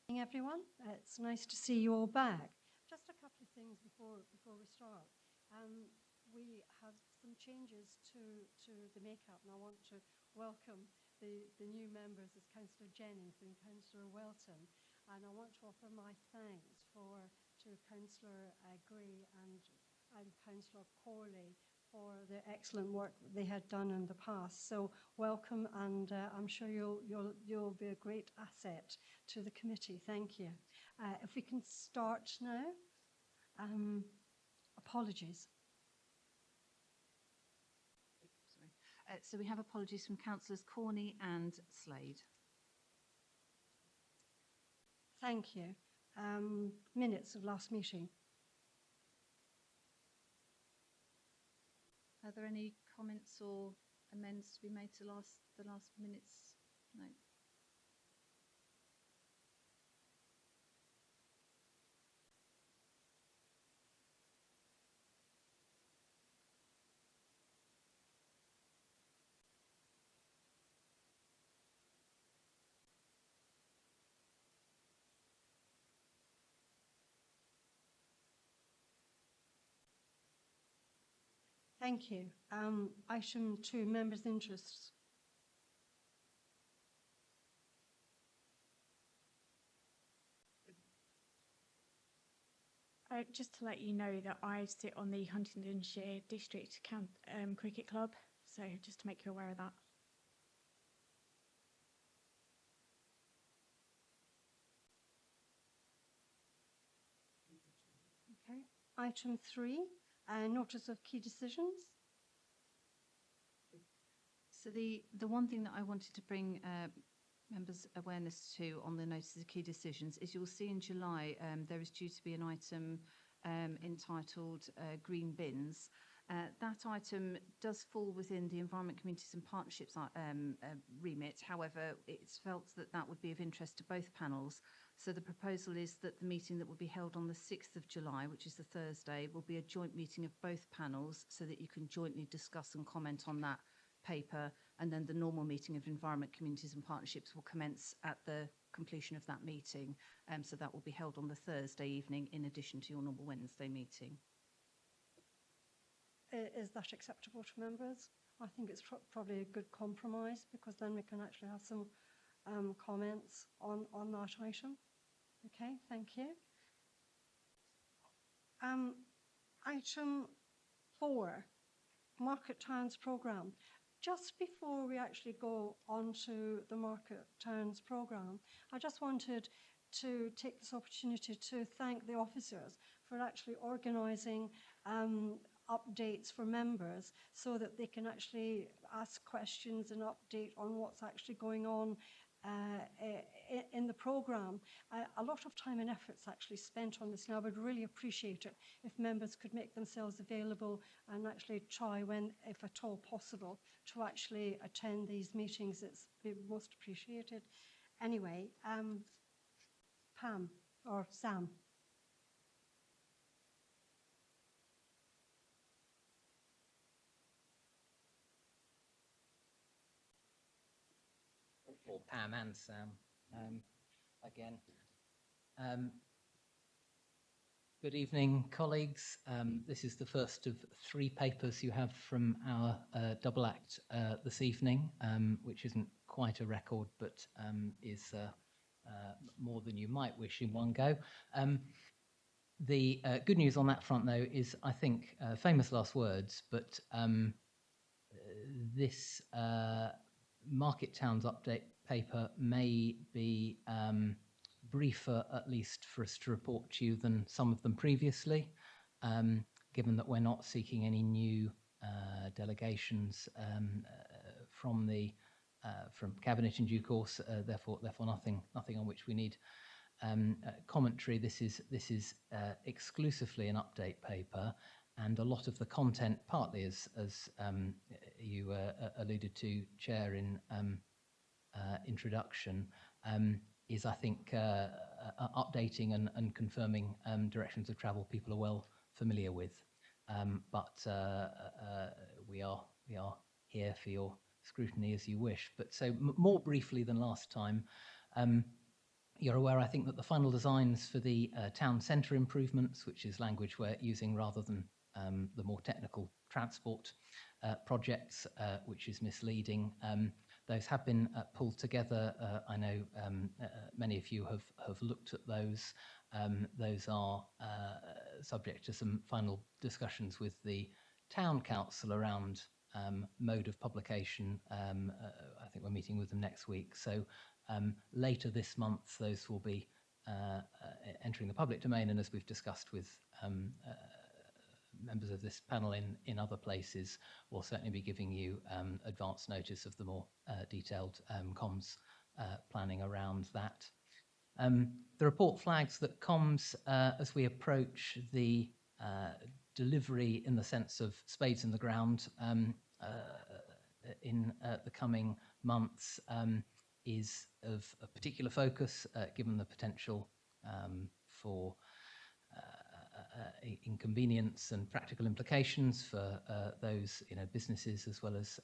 Morning, everyone. It's nice to see you all back. Just a couple of things before we start. We have some changes to the makeup, and I want to welcome the new members as Councillor Jennings and Councillor Welton. And I want to offer my thanks to Councillor Gray and Councillor Corley for the excellent work they had done in the past. So welcome, and I'm sure you'll be a great asset to the committee. Thank you. If we can start now. Apologies. Sorry. So we have apologies from Councillors Corney and Slade. Thank you. Minutes of last meeting. Are there any comments or amends to be made to the last minutes? No. Thank you. Item 2, members' interests. Just to let you know that I sit on the Huntingdonshire District Cricket Club, so just to make you aware of that. Okay. Item 3, notice of key decisions. So the one thing that I wanted to bring members' awareness to on the notice of key decisions is you'll see in July there is due to be an item entitled Green Bins. That item does fall within the Environment, Communities and Partnerships remit. However, it's felt that that would be of interest to both panels. So the proposal is that the meeting that will be held on the 6th of July, which is the Thursday, will be a joint meeting of both panels so that you can jointly discuss and comment on that paper, and then the normal meeting of Environment, Communities and Partnerships will commence at the completion of that meeting. So that will be held on the Thursday evening in addition to your normal Wednesday meeting. Is that acceptable to members? I think it's probably a good compromise, because then we can actually have some comments on that item. Okay, thank you. Item 4, Market Towns Programme. Just before we actually go on to the Market Towns Programme, I just wanted to take this opportunity to thank the officers for actually organising updates for members so that they can actually ask questions and update on what's actually going on in the programme. A lot of time and effort is actually spent on this, and I would really appreciate it if members could make themselves available and actually try, when, if at all possible, to actually attend these meetings. It's most appreciated. Anyway, Pam or Sam. Or Pam and Sam again. Good evening, colleagues. This is the first of 3 papers you have from our double act this evening, which isn't quite a record, but is more than you might wish in one go. The good news on that front, though, is, I think, famous last words, but this Market Towns update paper may be briefer, at least for us to report to you, than some of them previously, given that we're not seeking any new delegations from Cabinet in due course. Therefore, nothing on which we need commentary. This is exclusively an update paper, and a lot of the content, partly as you alluded to, Chair, in introduction, is, I think, updating and confirming directions of travel people are well familiar with. But we are here for your scrutiny as you wish. But so more briefly than last time, You're aware, I think, that the final designs for the town centre improvements, which is language we're using rather than the more technical transport projects, which is misleading. Those have been pulled together. I know many of you have looked at those. Those are subject to some final discussions with the town council around mode of publication. I think we're meeting with them next week. So later this month, those will be entering the public domain, and as we've discussed with members of this panel in other places, we'll certainly be giving you advance notice of the more detailed comms planning around that. The report flags that comms, as we approach the delivery in the sense of spades in the ground in the coming months, is of a particular focus, given the potential for inconvenience and practical implications for those businesses as well as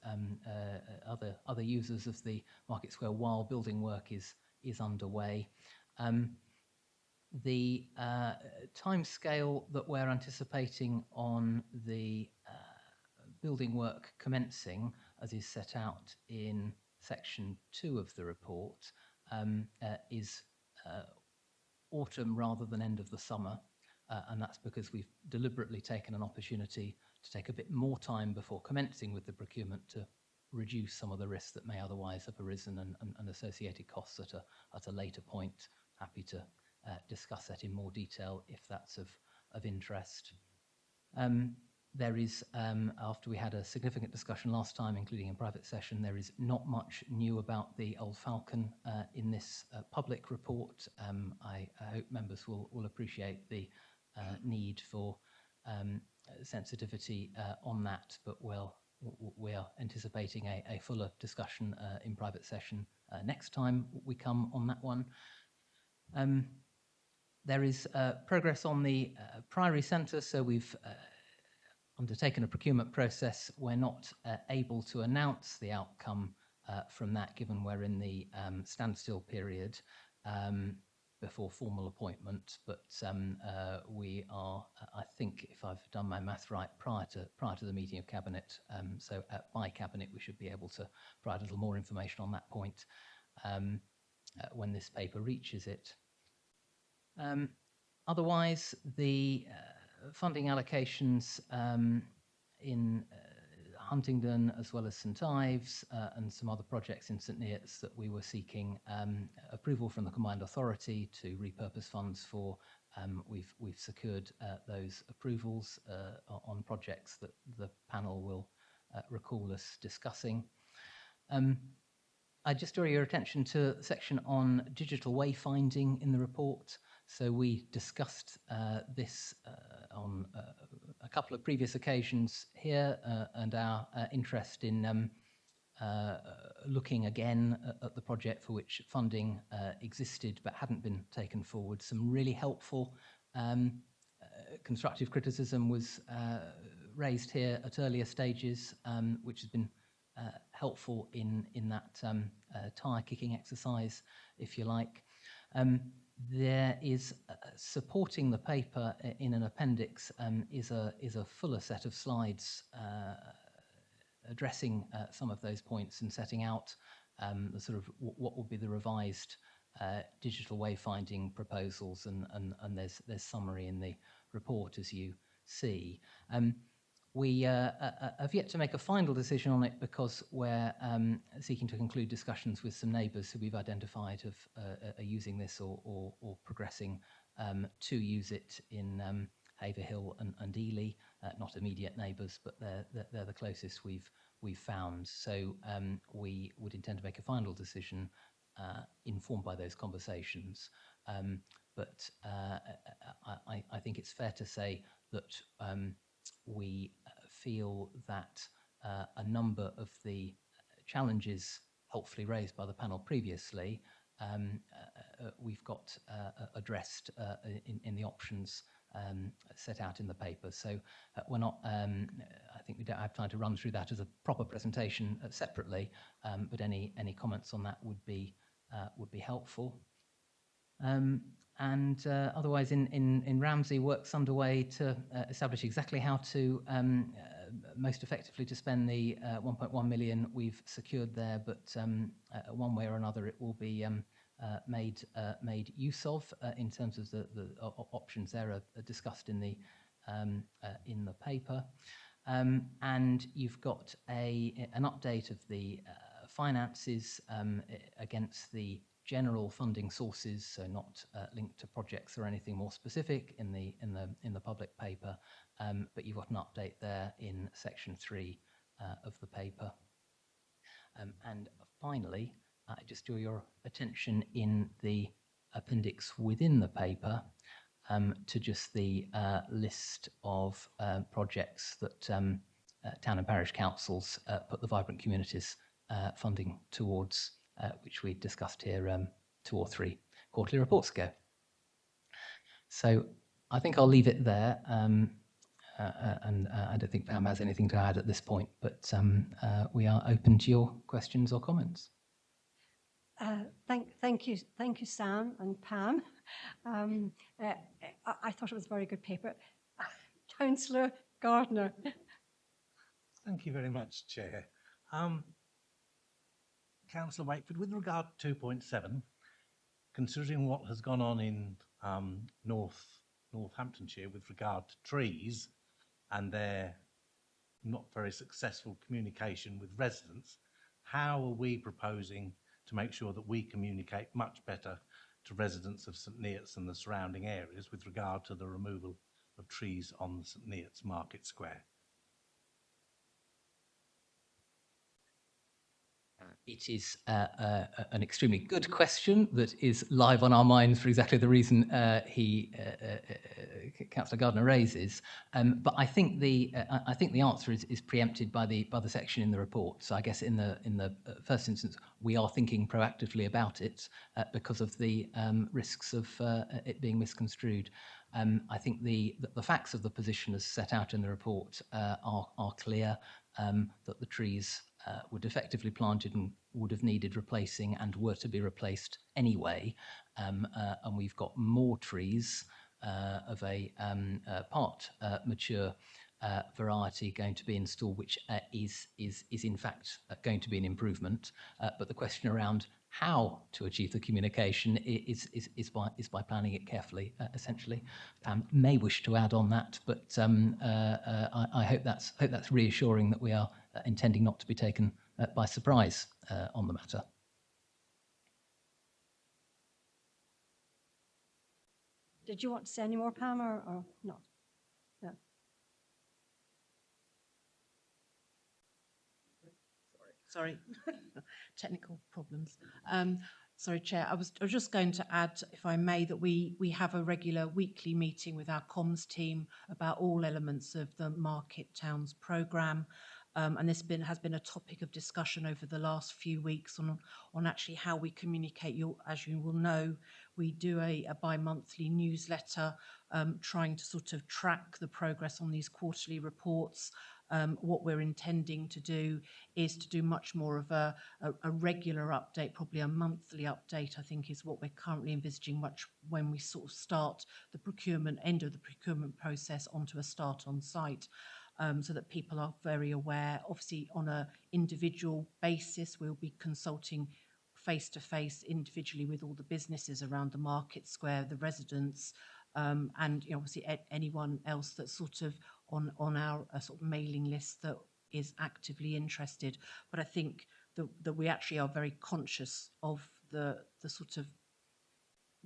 other users of the market square while building work is underway. The timescale that we're anticipating on the building work commencing, as is set out in section 2 of the report, is autumn rather than end of the summer. And that's because we've deliberately taken an opportunity to take a bit more time before commencing with the procurement to reduce some of the risks that may otherwise have arisen and associated costs at a later point. Happy to discuss that in more detail if that's of interest. There is, after we had a significant discussion last time, including in private session, there is not much new about the Old Falcon in this public report. I hope members will appreciate the need for sensitivity on that, but we are anticipating a fuller discussion in private session next time we come on that one. There is progress on the Priory Centre, so we've undertaken a procurement process. We're not able to announce the outcome from that, given we're in the standstill period before formal appointment. But we are, I think, if I've done my math right, prior to the meeting of Cabinet. So by Cabinet, we should be able to provide a little more information on that point when this paper reaches it. Otherwise, the funding allocations in Huntingdon as well as St Ives and some other projects in St Neots that we were seeking approval from the Combined Authority to repurpose funds for. We've secured those approvals on projects that the panel will recall us discussing. I just draw your attention to the section on digital wayfinding in the report. So we discussed this on a couple of previous occasions here, and our interest in looking again at the project for which funding existed but hadn't been taken forward. Some really helpful constructive criticism was raised here at earlier stages, which has been helpful in that tyre kicking exercise, if you like. There is supporting the paper in an appendix is a fuller set of slides addressing some of those points and setting out the sort of what would be the revised digital wayfinding proposals, and there's summary in the report, as you see. We have yet to make a final decision on it because we're seeking to conclude discussions with some neighbours who we've identified are using this or progressing to use it in Haverhill and Ely. Not immediate neighbours, but they're the closest we've found. So we would intend to make a final decision informed by those conversations. But I think it's fair to say that we feel that a number of the challenges helpfully raised by the panel previously we've got addressed in the options set out in the paper. So we're not, I think we don't have time to run through that as a proper presentation separately, but any comments on that would be helpful. And otherwise, in Ramsey, work's underway to establish exactly how to most effectively to spend the 1.1 million we've secured there. But one way or another, it will be made use of in terms of the options there are discussed in the paper. And you've got an update of the finances against the general funding sources, so not linked to projects or anything more specific in the public paper, but you've got an update there in section 3 of the paper. And finally, I just draw your attention in the appendix within the paper to just the list of projects that town and parish councils put the Vibrant Communities funding towards, which we discussed here 2 or 3 quarterly reports ago. So I think I'll leave it there, and I don't think Pam has anything to add at this point, but we are open to your questions or comments. Thank you, Sam and Pam. I thought it was a very good paper. Councillor Gardner. Thank you very much, Chair. Councillor Wakeford, with regard to 2.7, considering what has gone on in Northamptonshire with regard to trees and their not very successful communication with residents, how are we proposing to make sure that we communicate much better to residents of St Neots and the surrounding areas with regard to the removal of trees on the St Neots Market Square? It is an extremely good question that is live on our minds for exactly the reason Councillor Gardner raises. But I think the answer is preempted by the section in the report. So I guess in the first instance we are thinking proactively about it because of the risks of it being misconstrued. I think the facts of the position as set out in the report are clear, that the trees were defectively planted and would have needed replacing and were to be replaced anyway. And we've got more trees of a part mature variety going to be installed, which is in fact going to be an improvement. But the question around how to achieve the communication is by planning it carefully, essentially. Pam may wish to add on that, but I hope that's reassuring that we are intending not to be taken by surprise on the matter. Did you want to say any more, Pam, or not? No. Sorry, technical problems. Sorry, Chair. I was just going to add, if I may, that we have a regular weekly meeting with our comms team about all elements of the Market Towns programme. And this has been a topic of discussion over the last few weeks on actually how we communicate. As you will know, we do a bi-monthly newsletter trying to sort of track the progress on these quarterly reports. What we're intending to do is to do much more of a regular update, probably a monthly update, I think is what we're currently envisaging, much when we sort of start the end of the procurement process onto a start on site. So that people are very aware. Obviously, on an individual basis, we'll be consulting face-to-face individually with all the businesses around the market square, the residents, and obviously anyone else that's sort of on our sort of mailing list that is actively interested. But I think that we actually are very conscious of the sort of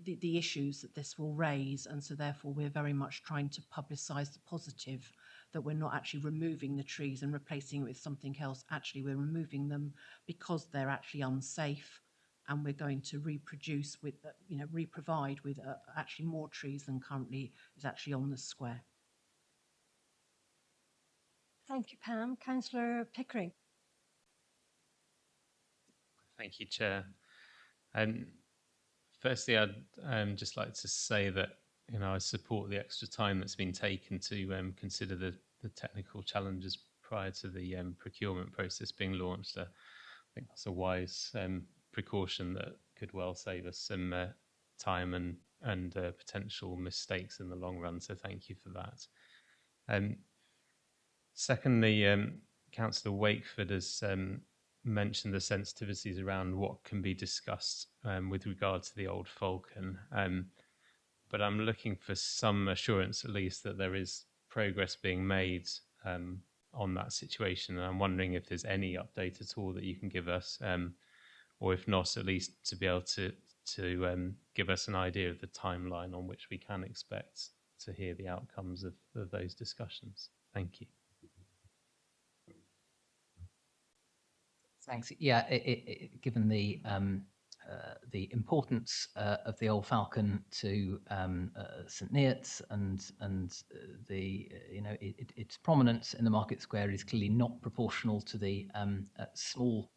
the issues that this will raise, and so therefore we're very much trying to publicise the positive, that we're not actually removing the trees and replacing it with something else. Actually, we're removing them because they're actually unsafe, and we're going to reproduce with, reprovide with actually more trees than currently is actually on the square. Thank you, Pam. Councillor Pickering. Thank you, Chair. Firstly, I'd just like to say that I support the extra time that's been taken to consider the technical challenges prior to the procurement process being launched. I think that's a wise precaution that could well save us some time and potential mistakes in the long run. So thank you for that. Secondly, Councillor Wakeford has mentioned the sensitivities around what can be discussed with regard to the old Falcon. But I'm looking for some assurance, at least, that there is progress being made on that situation. And I'm wondering if there's any update at all that you can give us, or if not, at least to be able to give us an idea of the timeline on which we can expect to hear the outcomes of those discussions. Thank you. Thanks. Yeah, given the importance of the old Falcon to St Neots and the its prominence in the market square is clearly not proportional to the small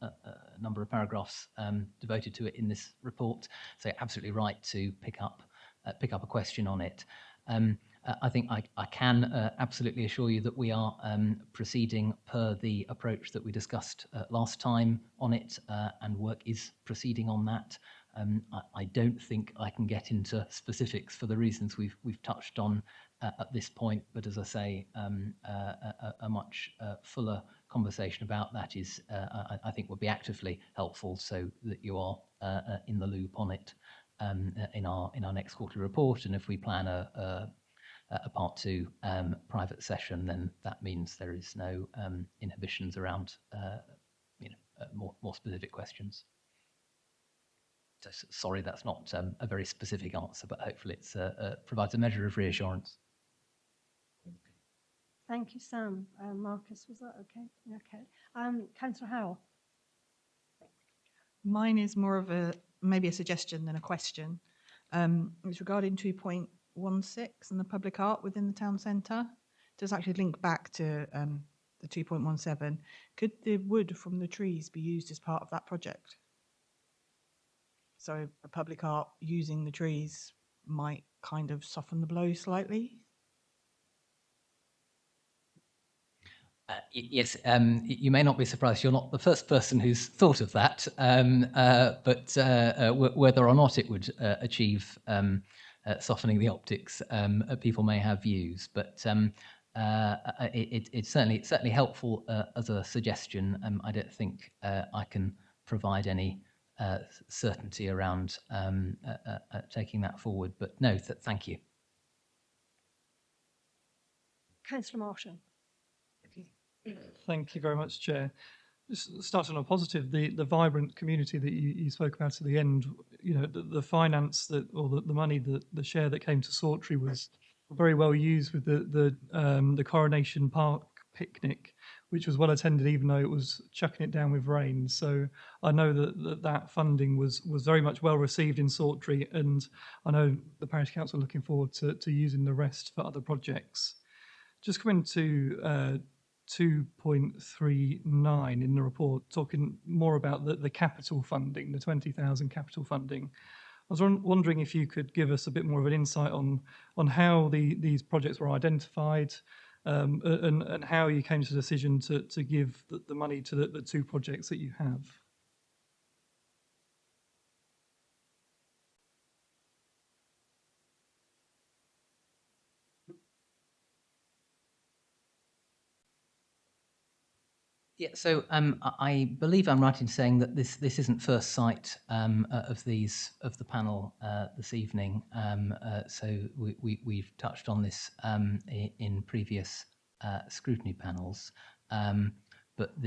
number of paragraphs devoted to it in this report. So absolutely right to pick up a question on it. I think I can absolutely assure you that we are proceeding per the approach that we discussed last time on it, and work is proceeding on that. I don't think I can get into specifics for the reasons we've touched on at this point, but as I say, a much fuller conversation about that is, I think, would be actively helpful, so that you are in the loop on it in our next quarterly report. And if we plan a part 2 private session, then that means there is no inhibitions around more specific questions. So, sorry, that's not a very specific answer, but hopefully it provides a measure of reassurance. Thank you, Sam. Marcus, was that okay? Okay. Councillor Howell. Mine is more of maybe a suggestion than a question. It's regarding 2.16 and the public art within the town centre. It does actually link back to the 2.17. Could the wood from the trees be used as part of that project? So a public art using the trees might kind of soften the blow slightly. Yes, you may not be surprised. You're not the first person who's thought of that, but whether or not it would achieve softening the optics, people may have views. But it's certainly helpful as a suggestion. I don't think I can provide any certainty around taking that forward. But no, thank you. Councillor Martin. Thank you very much, Chair. Just starting on a positive, the vibrant community that you spoke about at the end, the finance or the money, the share that came to Sawtry was very well used with the Coronation Park picnic, which was well attended, even though it was chucking it down with rain. So I know that funding was very much well received in Sawtry, and I know the parish council are looking forward to using the rest for other projects. Just coming to 2.39 in the report, talking more about the capital funding, the 20,000 capital funding. I was wondering if you could give us a bit more of an insight on how these projects were identified, and how you came to the decision to give the money to the 2 projects that you have. Yeah, so I believe I'm right in saying that this isn't first sight of the panel this evening. So we've touched on this in previous scrutiny panels, but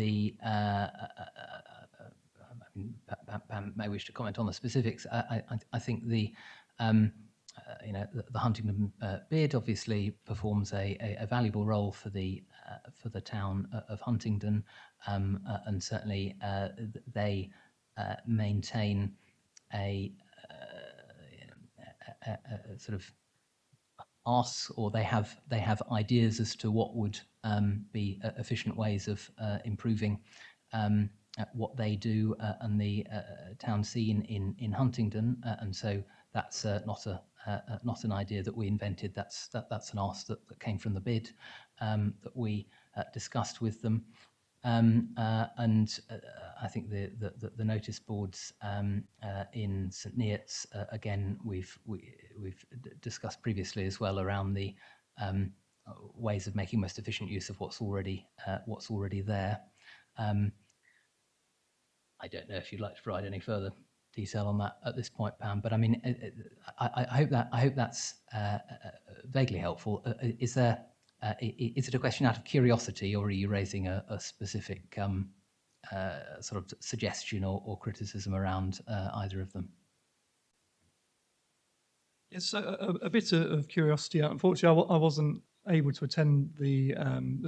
Pam may wish to comment on the specifics. I think the Huntingdon bid obviously performs a valuable role for the town of Huntingdon, and certainly they maintain a sort of asks, or they have ideas as to what would be efficient ways of improving what they do and the town scene in Huntingdon, and so that's not an idea that we invented. That's an ask that came from the bid that we discussed with them. And I think the notice boards in St Neots, again, we've discussed previously as well around the ways of making most efficient use of what's already there. I don't know if you'd like to provide any further detail on that at this point, Pam, but I mean, I hope that's vaguely helpful. Is it a question out of curiosity, or are you raising a specific sort of suggestion or criticism around either of them? It's a bit of curiosity. Unfortunately, I wasn't able to attend the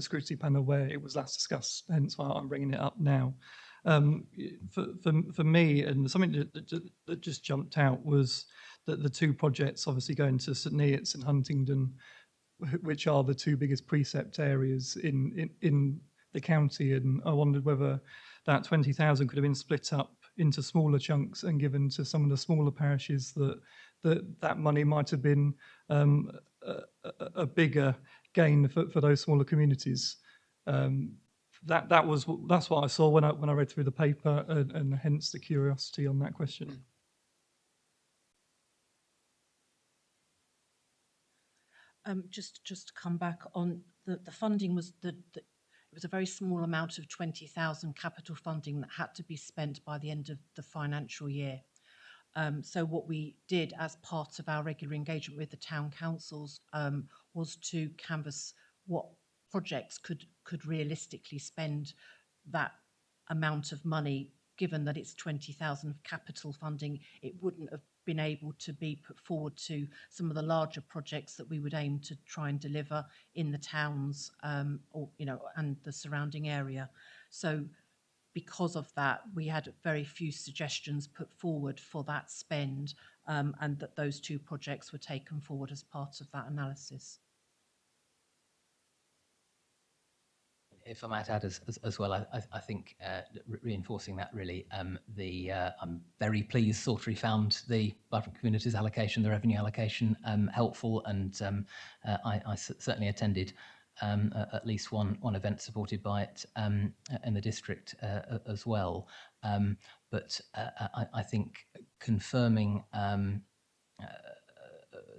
scrutiny panel where it was last discussed, hence why I'm bringing it up now. For me, and something that just jumped out was that the two projects obviously going to St Neots and Huntingdon, which are the two biggest precept areas in the county, and I wondered whether that 20,000 could have been split up into smaller chunks and given to some of the smaller parishes that money might have been a bigger gain for those smaller communities. That's what I saw when I read through the paper, and hence the curiosity on that question. Just to come back on the funding was it was a very small amount of 20,000 capital funding that had to be spent by the end of the financial year. So what we did as part of our regular engagement with the town councils was to canvass what projects could realistically spend that amount of money. Given that it's 20,000 of capital funding, it wouldn't have been able to be put forward to some of the larger projects that we would aim to try and deliver in the towns or and the surrounding area. So because of that, we had very few suggestions put forward for that spend, and that those two projects were taken forward as part of that analysis. If I might add as well, I think reinforcing that really, I'm very pleased Sawtry found the Vibrant Communities allocation, the revenue allocation, helpful, and I certainly attended at least one event supported by it in the district as well. But I think confirming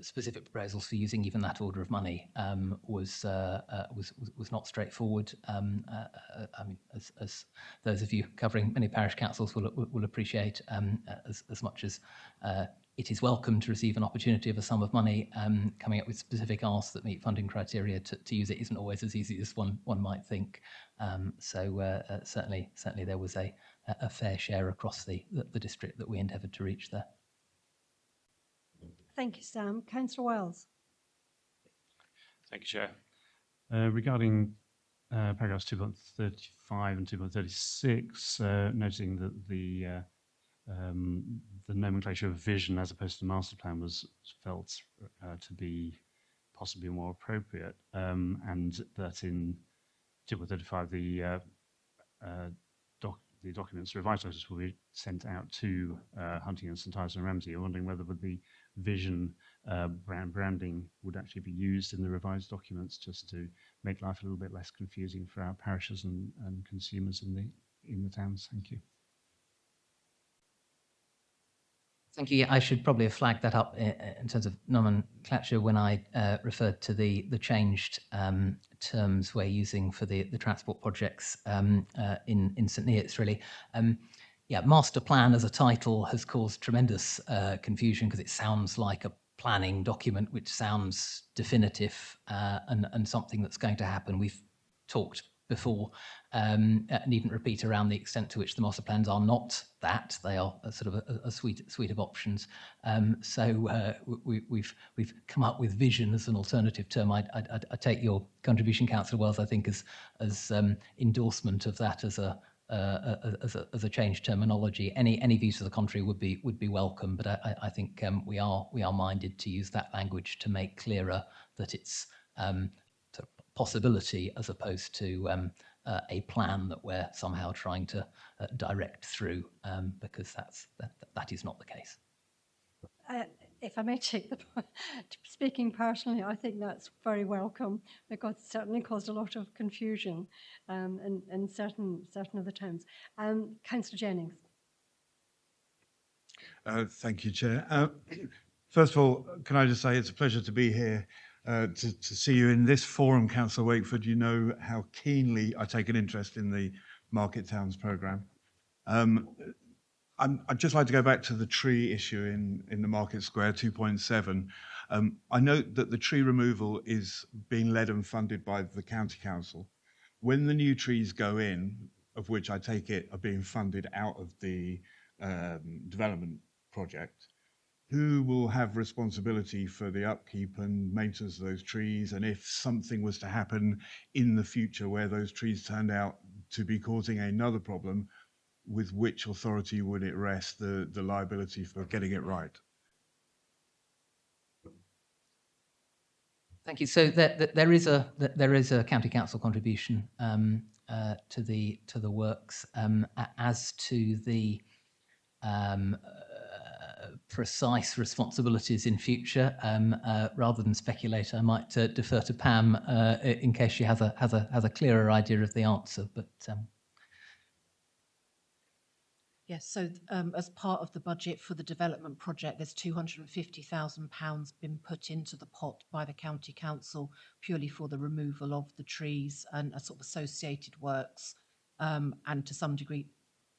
specific proposals for using even that order of money was not straightforward. I mean, as those of you covering many parish councils will appreciate, as much as it is welcome to receive an opportunity of a sum of money, coming up with specific asks that meet funding criteria to use it isn't always as easy as one might think. So certainly there was a fair share across the district that we endeavoured to reach there. Thank you, Sam. Councillor Wells. Thank you, Chair. Regarding paragraphs 2.35 and 2.36, noting that the nomenclature of vision as opposed to master plan was felt to be possibly more appropriate, and that in 2.35 the documents, revised notice, will be sent out to Huntingdon, St Ives and Ramsey. I'm wondering whether the vision branding would actually be used in the revised documents, just to make life a little bit less confusing for our parishes and consumers in the towns. Thank you. Thank you. Yeah, I should probably have flagged that up in terms of nomenclature when I referred to the changed terms we're using for the transport projects in St Neots, really. Yeah, master plan as a title has caused tremendous confusion because it sounds like a planning document, which sounds definitive and something that's going to happen. We've talked before, needn't repeat around the extent to which the master plans are not that. They are a sort of a suite of options. So we've come up with vision as an alternative term. I take your contribution, Councillor Wells, I think as endorsement of that as a changed terminology. Any views to the contrary would be welcome, but I think we are minded to use that language to make clearer that it's possibility as opposed to a plan that we're somehow trying to direct through, because that is not the case. if I may take the speaking personally, I think that's very welcome because it certainly caused a lot of confusion in certain of the towns. Councillor Jennings. Thank you, Chair. First of all, can I just say it's a pleasure to be here to see you in this forum, Councillor Wakeford. You know how keenly I take an interest in the Market Towns programme. I'd just like to go back to the tree issue in the Market Square 2.7. I note that the tree removal is being led and funded by the County Council. When the new trees go in, of which I take it are being funded out of the development project, who will have responsibility for the upkeep and maintenance of those trees? And if something was to happen in the future where those trees turned out to be causing another problem, with which authority would it rest the liability for getting it right? Thank you. So there is a county council contribution to the works. As to the precise responsibilities in future, rather than speculate, I might defer to Pam in case she has a clearer idea of the answer. But Yes, so as part of the budget for the development project, there's £250,000 been put into the pot by the County Council purely for the removal of the trees and a sort of associated works, and to some degree,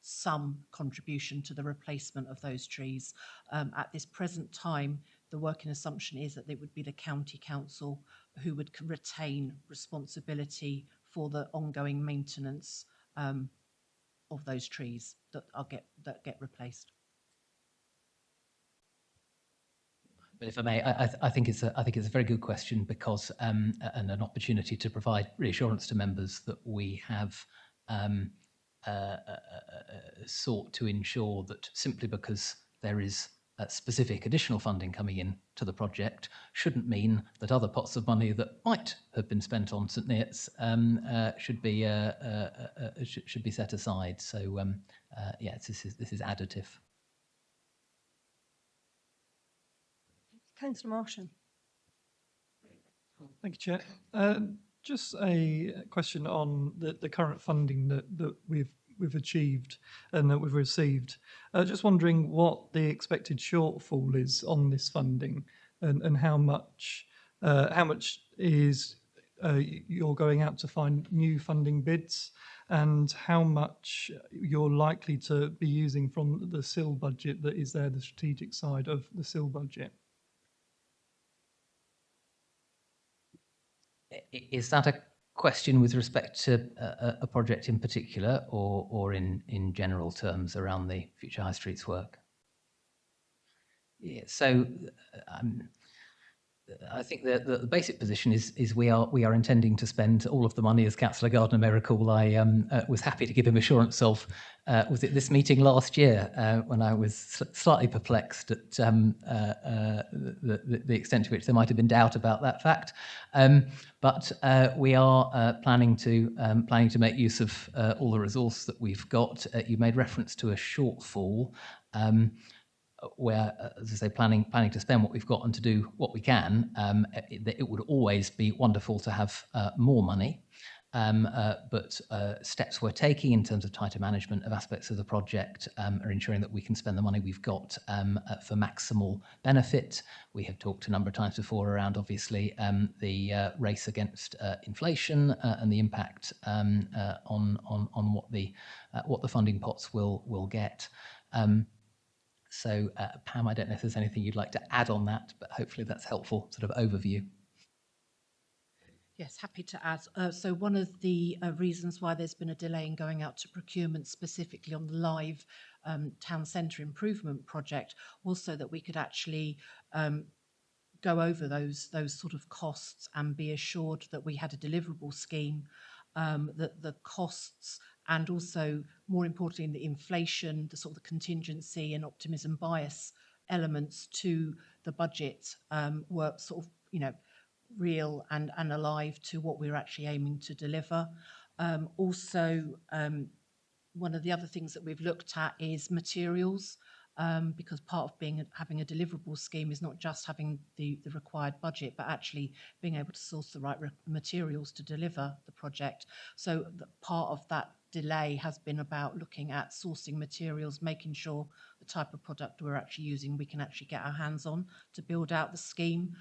some contribution to the replacement of those trees. At this present time, the working assumption is that it would be the County Council who would retain responsibility for the ongoing maintenance of those trees that get replaced. But if I may, I think it's a very good question because and an opportunity to provide reassurance to members that we have sought to ensure that simply because there is specific additional funding coming in to the project shouldn't mean that other pots of money that might have been spent on St Neots should be set aside. So yes, this is additive. Councillor Martin. Thank you, Chair. Just a question on the current funding that we've achieved and that we've received. Just wondering what the expected shortfall is on this funding, and how much is you're going out to find new funding bids, and how much you're likely to be using from the SIL budget that is there, the strategic side of the SIL budget. Is that a question with respect to a project in particular, or in general terms around the Future High Streets work? Yeah, so I think the basic position is we are intending to spend all of the money, as Councillor Gardner may recall. I was happy to give him assurance of. Was it this meeting last year when I was slightly perplexed at the extent to which there might have been doubt about that fact? But we are planning to make use of all the resource that we've got. You made reference to a shortfall. Where, as I say, planning to spend what we've got and to do what we can. It would always be wonderful to have more money, but steps we're taking in terms of tighter management of aspects of the project are ensuring that we can spend the money we've got for maximal benefit. We have talked a number of times before around, obviously, the race against inflation and the impact on what the funding pots will get. So, Pam, I don't know if there's anything you'd like to add on that, but hopefully that's helpful sort of overview. Yes, happy to add. So one of the reasons why there's been a delay in going out to procurement specifically on the live town centre improvement project was so that we could actually go over those sort of costs and be assured that we had a deliverable scheme, that the costs and also, more importantly, the inflation, the sort of the contingency and optimism bias elements to the budget were sort of, real and alive to what we're actually aiming to deliver. Also, one of the other things that we've looked at is materials. because part of having a deliverable scheme is not just having the required budget, but actually being able to source the right materials to deliver the project. So part of that delay has been about looking at sourcing materials, making sure the type of product we're actually using we can actually get our hands on to build out the scheme.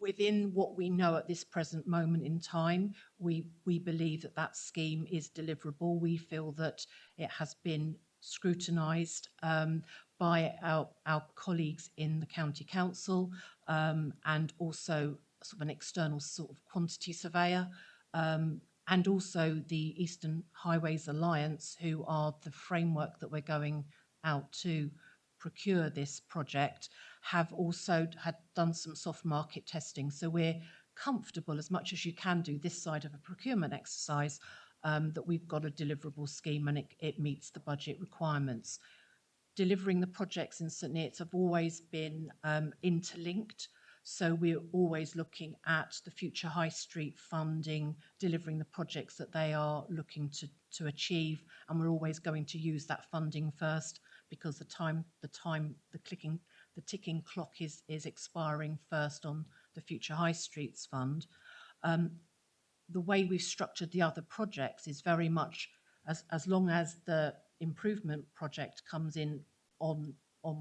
Within what we know at this present moment in time, we believe that that scheme is deliverable. We feel that it has been scrutinised by our colleagues in the County Council and also sort of an external sort of quantity surveyor and also the Eastern Highways Alliance, who are the framework that we're going out to procure this project, have also had done some soft market testing. So we're comfortable, as much as you can do this side of a procurement exercise, that we've got a deliverable scheme and it meets the budget requirements. Delivering the projects in St Neots have always been interlinked. So we're always looking at the future high street funding, delivering the projects that they are looking to achieve, and we're always going to use that funding first, because the ticking clock is expiring first on the Future High Streets Fund. The way we've structured the other projects is very much as long as the improvement project comes in on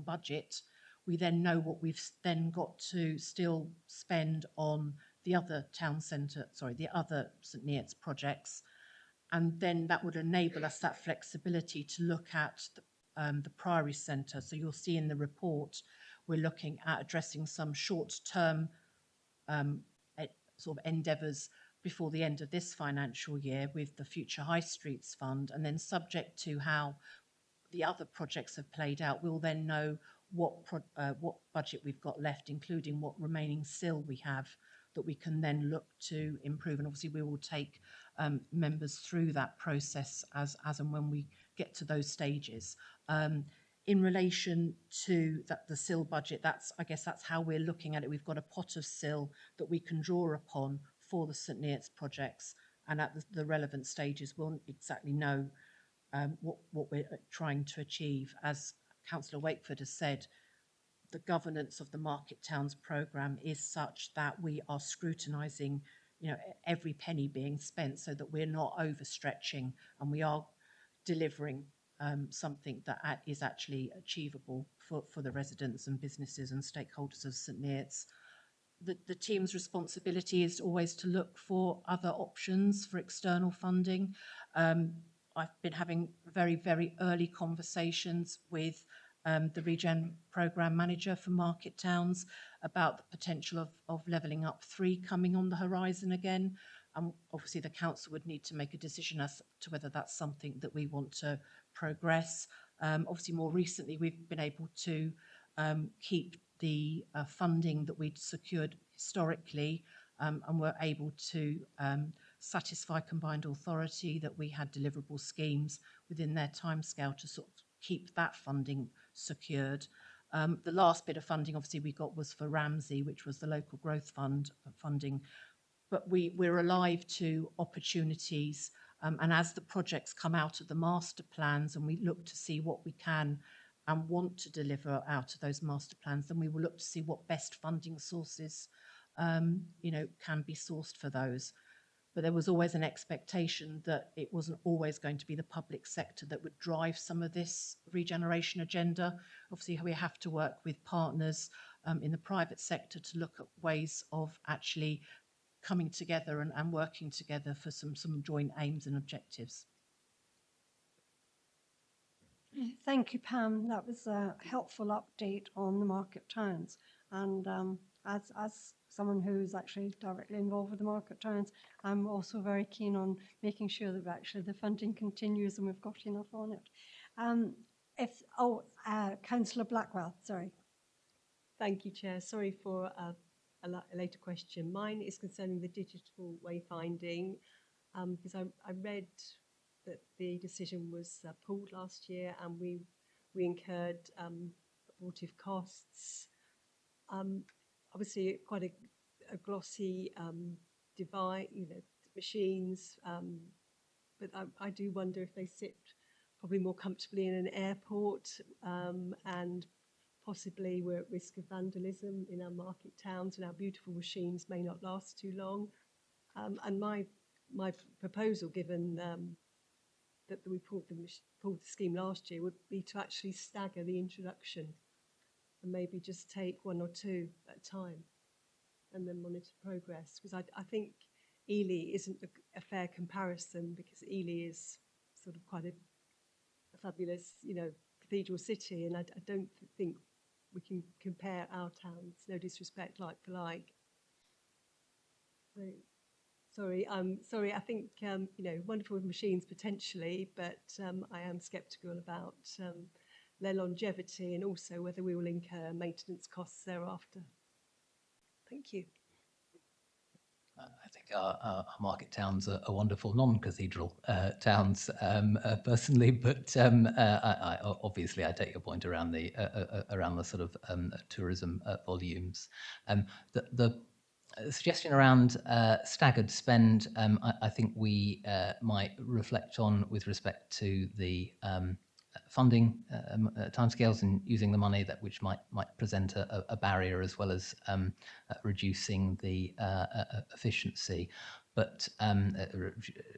budget, we then know what we've then got to still spend on the other the other St Neots projects. And then that would enable us that flexibility to look at the Priory Centre. So you'll see in the report, we're looking at addressing some short-term sort of endeavours before the end of this financial year with the Future High Streets Fund, and then subject to how the other projects have played out, we'll then know what budget we've got left, including what remaining SIL we have that we can then look to improve. And obviously we will take members through that process as and when we get to those stages. In relation to the SIL budget, I guess that's how we're looking at it. We've got a pot of SIL that we can draw upon for the St Neots projects, and at the relevant stages we'll exactly know what we're trying to achieve. As Councillor Wakeford has said, the governance of the Market Towns programme is such that we are scrutinising, every penny being spent, so that we're not overstretching and we are delivering something that is actually achievable for the residents and businesses and stakeholders of St Neots. The team's responsibility is always to look for other options for external funding. I've been having very, very early conversations with the Regen Programme Manager for Market Towns about the potential of Levelling Up 3 coming on the horizon again. And obviously the council would need to make a decision as to whether that's something that we want to progress. Obviously more recently we've been able to keep the funding that we'd secured historically, and were able to satisfy Combined Authority that we had deliverable schemes within their timescale to sort of keep that funding secured. The last bit of funding obviously we got was for Ramsey, which was the local growth fund funding, but we're alive to opportunities, and as the projects come out of the master plans and we look to see what we can and want to deliver out of those master plans, then we will look to see what best funding sources can be sourced for those. But there was always an expectation that it wasn't always going to be the public sector that would drive some of this regeneration agenda. Obviously, we have to work with partners in the private sector to look at ways of actually coming together and working together for some joint aims and objectives. Thank you, Pam. That was a helpful update on the Market Towns. And as someone who's actually directly involved with the Market Towns, I'm also very keen on making sure that actually the funding continues and we've got enough on it. Councillor Blackwell, sorry. Thank you, Chair. Sorry for a later question. Mine is concerning the digital wayfinding, because I read that the decision was pulled last year and we incurred abortive costs. Obviously, quite a glossy device, machines, but I do wonder if they sit probably more comfortably in an airport, and possibly we're at risk of vandalism in our market towns, and our beautiful machines may not last too long. And my proposal, given that we pulled the scheme last year, would be to actually stagger the introduction and maybe just take one or two at a time and then monitor progress. Because I think Ely isn't a fair comparison, because Ely is sort of quite a fabulous, cathedral city, and I don't think we can compare our towns, no disrespect, like for like. So, sorry. I think wonderful machines potentially, but I am sceptical about their longevity, and also whether we will incur maintenance costs thereafter. Thank you. I think our market towns are wonderful non-cathedral towns, personally, but obviously I take your point around the sort of tourism volumes. The suggestion around staggered spend, I think we might reflect on with respect to the funding timescales and using the money which might present a barrier, as well as reducing the efficiency, but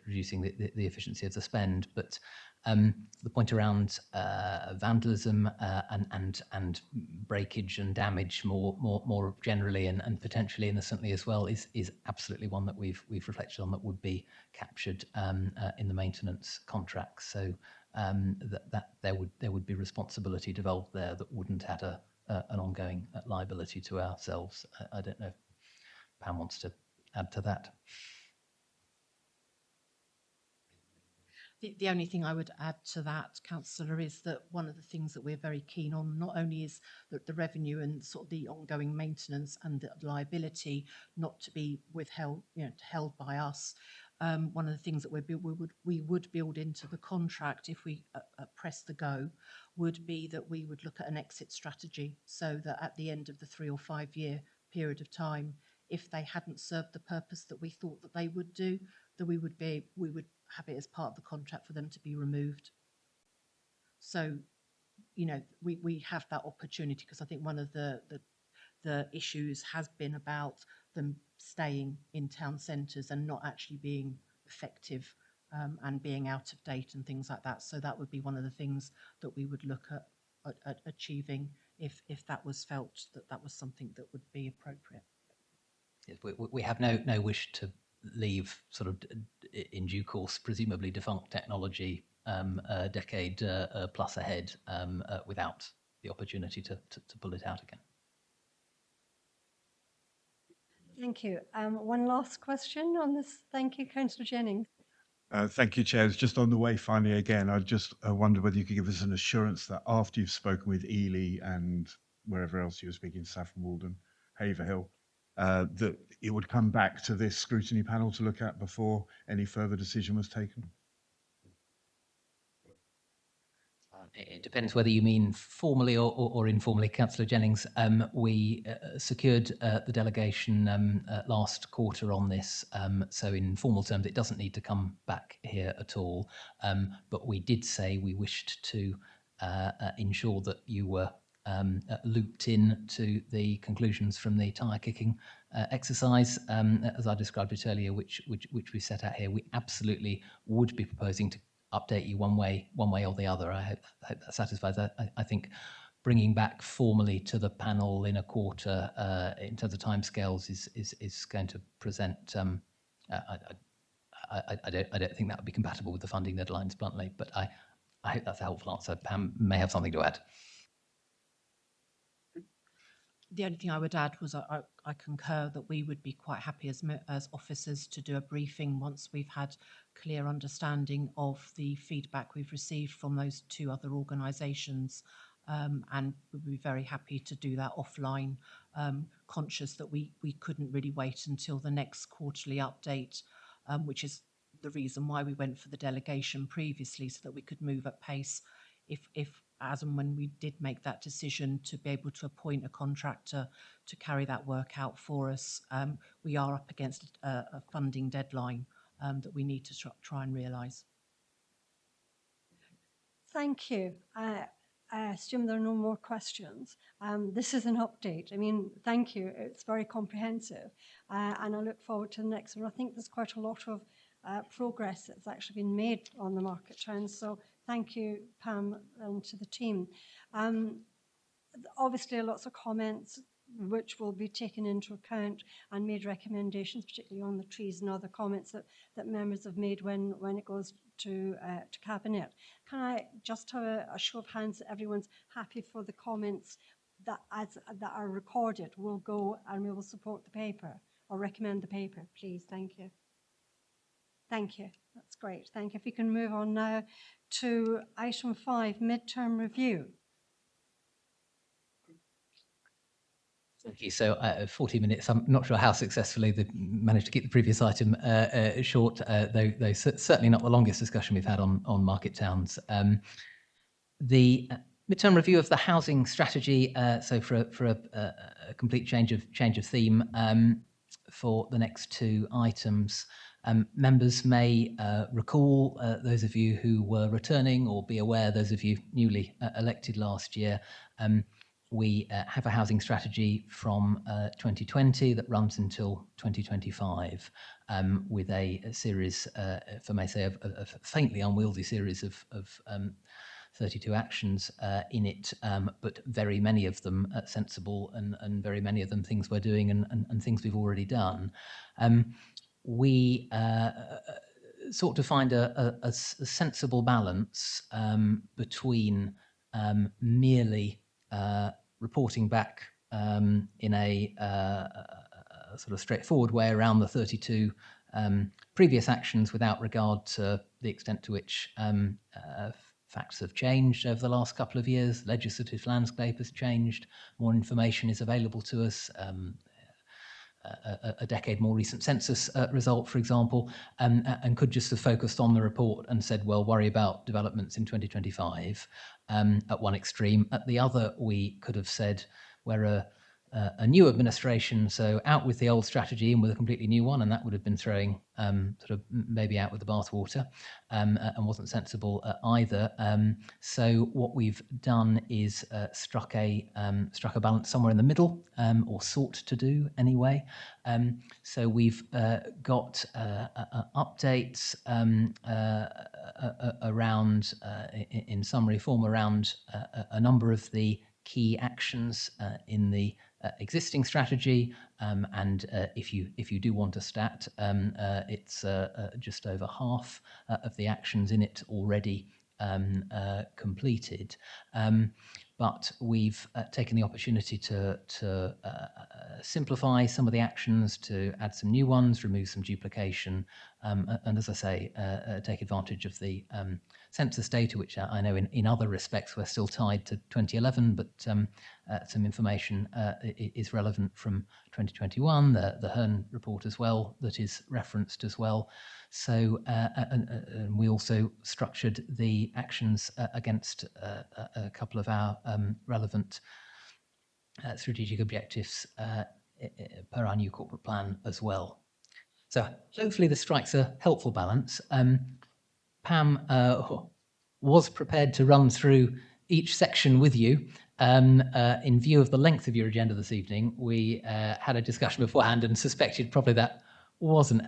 reducing the efficiency of the spend. But the point around vandalism and breakage and damage more generally, and potentially innocently as well, is absolutely one that we've reflected on, that would be captured in the maintenance contracts. So that there would be responsibility devolved there that wouldn't add an ongoing liability to ourselves. I don't know if Pam wants to add to that. The only thing I would add to that, Councillor, is that one of the things that we're very keen on not only is that the revenue and sort of the ongoing maintenance and the liability not to be withheld, held by us. One of the things that we would build into the contract if we press the go would be that we would look at an exit strategy, so that at the end of the 3 or 5 year period of time, if they hadn't served the purpose that we thought that they would do, that we would have it as part of the contract for them to be removed. So, we have that opportunity, because I think one of the issues has been about them staying in town centres and not actually being effective, and being out of date and things like that. So that would be one of the things that we would look at achieving if that was felt that was something that would be appropriate. Yes, we have no wish to leave sort of in due course presumably defunct technology a decade plus ahead without the opportunity to pull it out again. Thank you. One last question on this. Thank you, Councillor Jennings. Thank you, Chair. Just on the wayfinding again, I just wondered whether you could give us an assurance that after you've spoken with Ely and wherever else you were speaking, Saffron Walden, Haverhill, that it would come back to this scrutiny panel to look at before any further decision was taken? It depends whether you mean formally or informally, Councillor Jennings. We secured the delegation last quarter on this, so in formal terms it doesn't need to come back here at all, but we did say we wished to ensure that you were looped in to the conclusions from the tyre kicking exercise, as I described it earlier, which we set out here. We absolutely would be proposing to update you one way or the other. I hope that satisfies. I think bringing back formally to the panel in a quarter in terms of timescales is going to present. I don't think that would be compatible with the funding deadlines, bluntly. But I hope that's a helpful answer. Pam may have something to add. The only thing I would add was I concur that we would be quite happy as officers to do a briefing once we've had clear understanding of the feedback we've received from those two other organisations, and we'd be very happy to do that offline, conscious that we couldn't really wait until the next quarterly update, which is the reason why we went for the delegation previously, so that we could move at pace if as and when we did make that decision to be able to appoint a contractor to carry that work out for us. We are up against a funding deadline that we need to try and realise. Thank you. I assume there are no more questions. This is an update. I mean, thank you. It's very comprehensive. And I look forward to the next one. I think there's quite a lot of progress that's actually been made on the market trends. So thank you, Pam, and to the team. Obviously, lots of comments which will be taken into account and made recommendations, particularly on the trees and other comments that members have made when it goes to Cabinet. Can I just have a show of hands that everyone's happy for the comments that are recorded will go and we will support the paper or recommend the paper, please? Thank you. Thank you. That's great. Thank you. If you can move on now to item 5, midterm review. Thank you. So 40 minutes. I'm not sure how successfully they managed to keep the previous item short, though certainly not the longest discussion we've had on market towns. The midterm review of the housing strategy. So for a complete change of theme for the next 2 items. Members may recall, those of you who were returning, or be aware, those of you newly elected last year, we have a housing strategy from 2020 that runs until 2025, with a series, if I may say, a faintly unwieldy series of 32 actions in it, but very many of them sensible and very many of them things we're doing and things we've already done. We sought to find a sensible balance between merely reporting back in a sort of straightforward way around the 32 previous actions without regard to the extent to which facts have changed over the last couple of years, legislative landscape has changed, more information is available to us, a decade more recent census result, for example, and could just have focused on the report and said, well, worry about developments in 2025 at one extreme. At the other, we could have said, we're a new administration, so out with the old strategy and with a completely new one, and that would have been throwing sort of maybe out with the bathwater, and wasn't sensible either. So what we've done is struck a balance somewhere in the middle, or sought to do anyway. So we've got updates around, in summary form, around a number of the key actions in the existing strategy, and if you do want a stat, it's just over half of the actions in it already completed. But we've taken the opportunity to simplify some of the actions, to add some new ones, remove some duplication, and as I say, take advantage of the census data, which I know in other respects we're still tied to 2011, but some information is relevant from 2021, the Hearn report as well, that is referenced as well. So, and we also structured the actions against a couple of our relevant strategic objectives per our new corporate plan as well. So hopefully this strikes a helpful balance. Pam was prepared to run through each section with you. In view of the length of your agenda this evening, we had a discussion beforehand and suspected probably that wasn't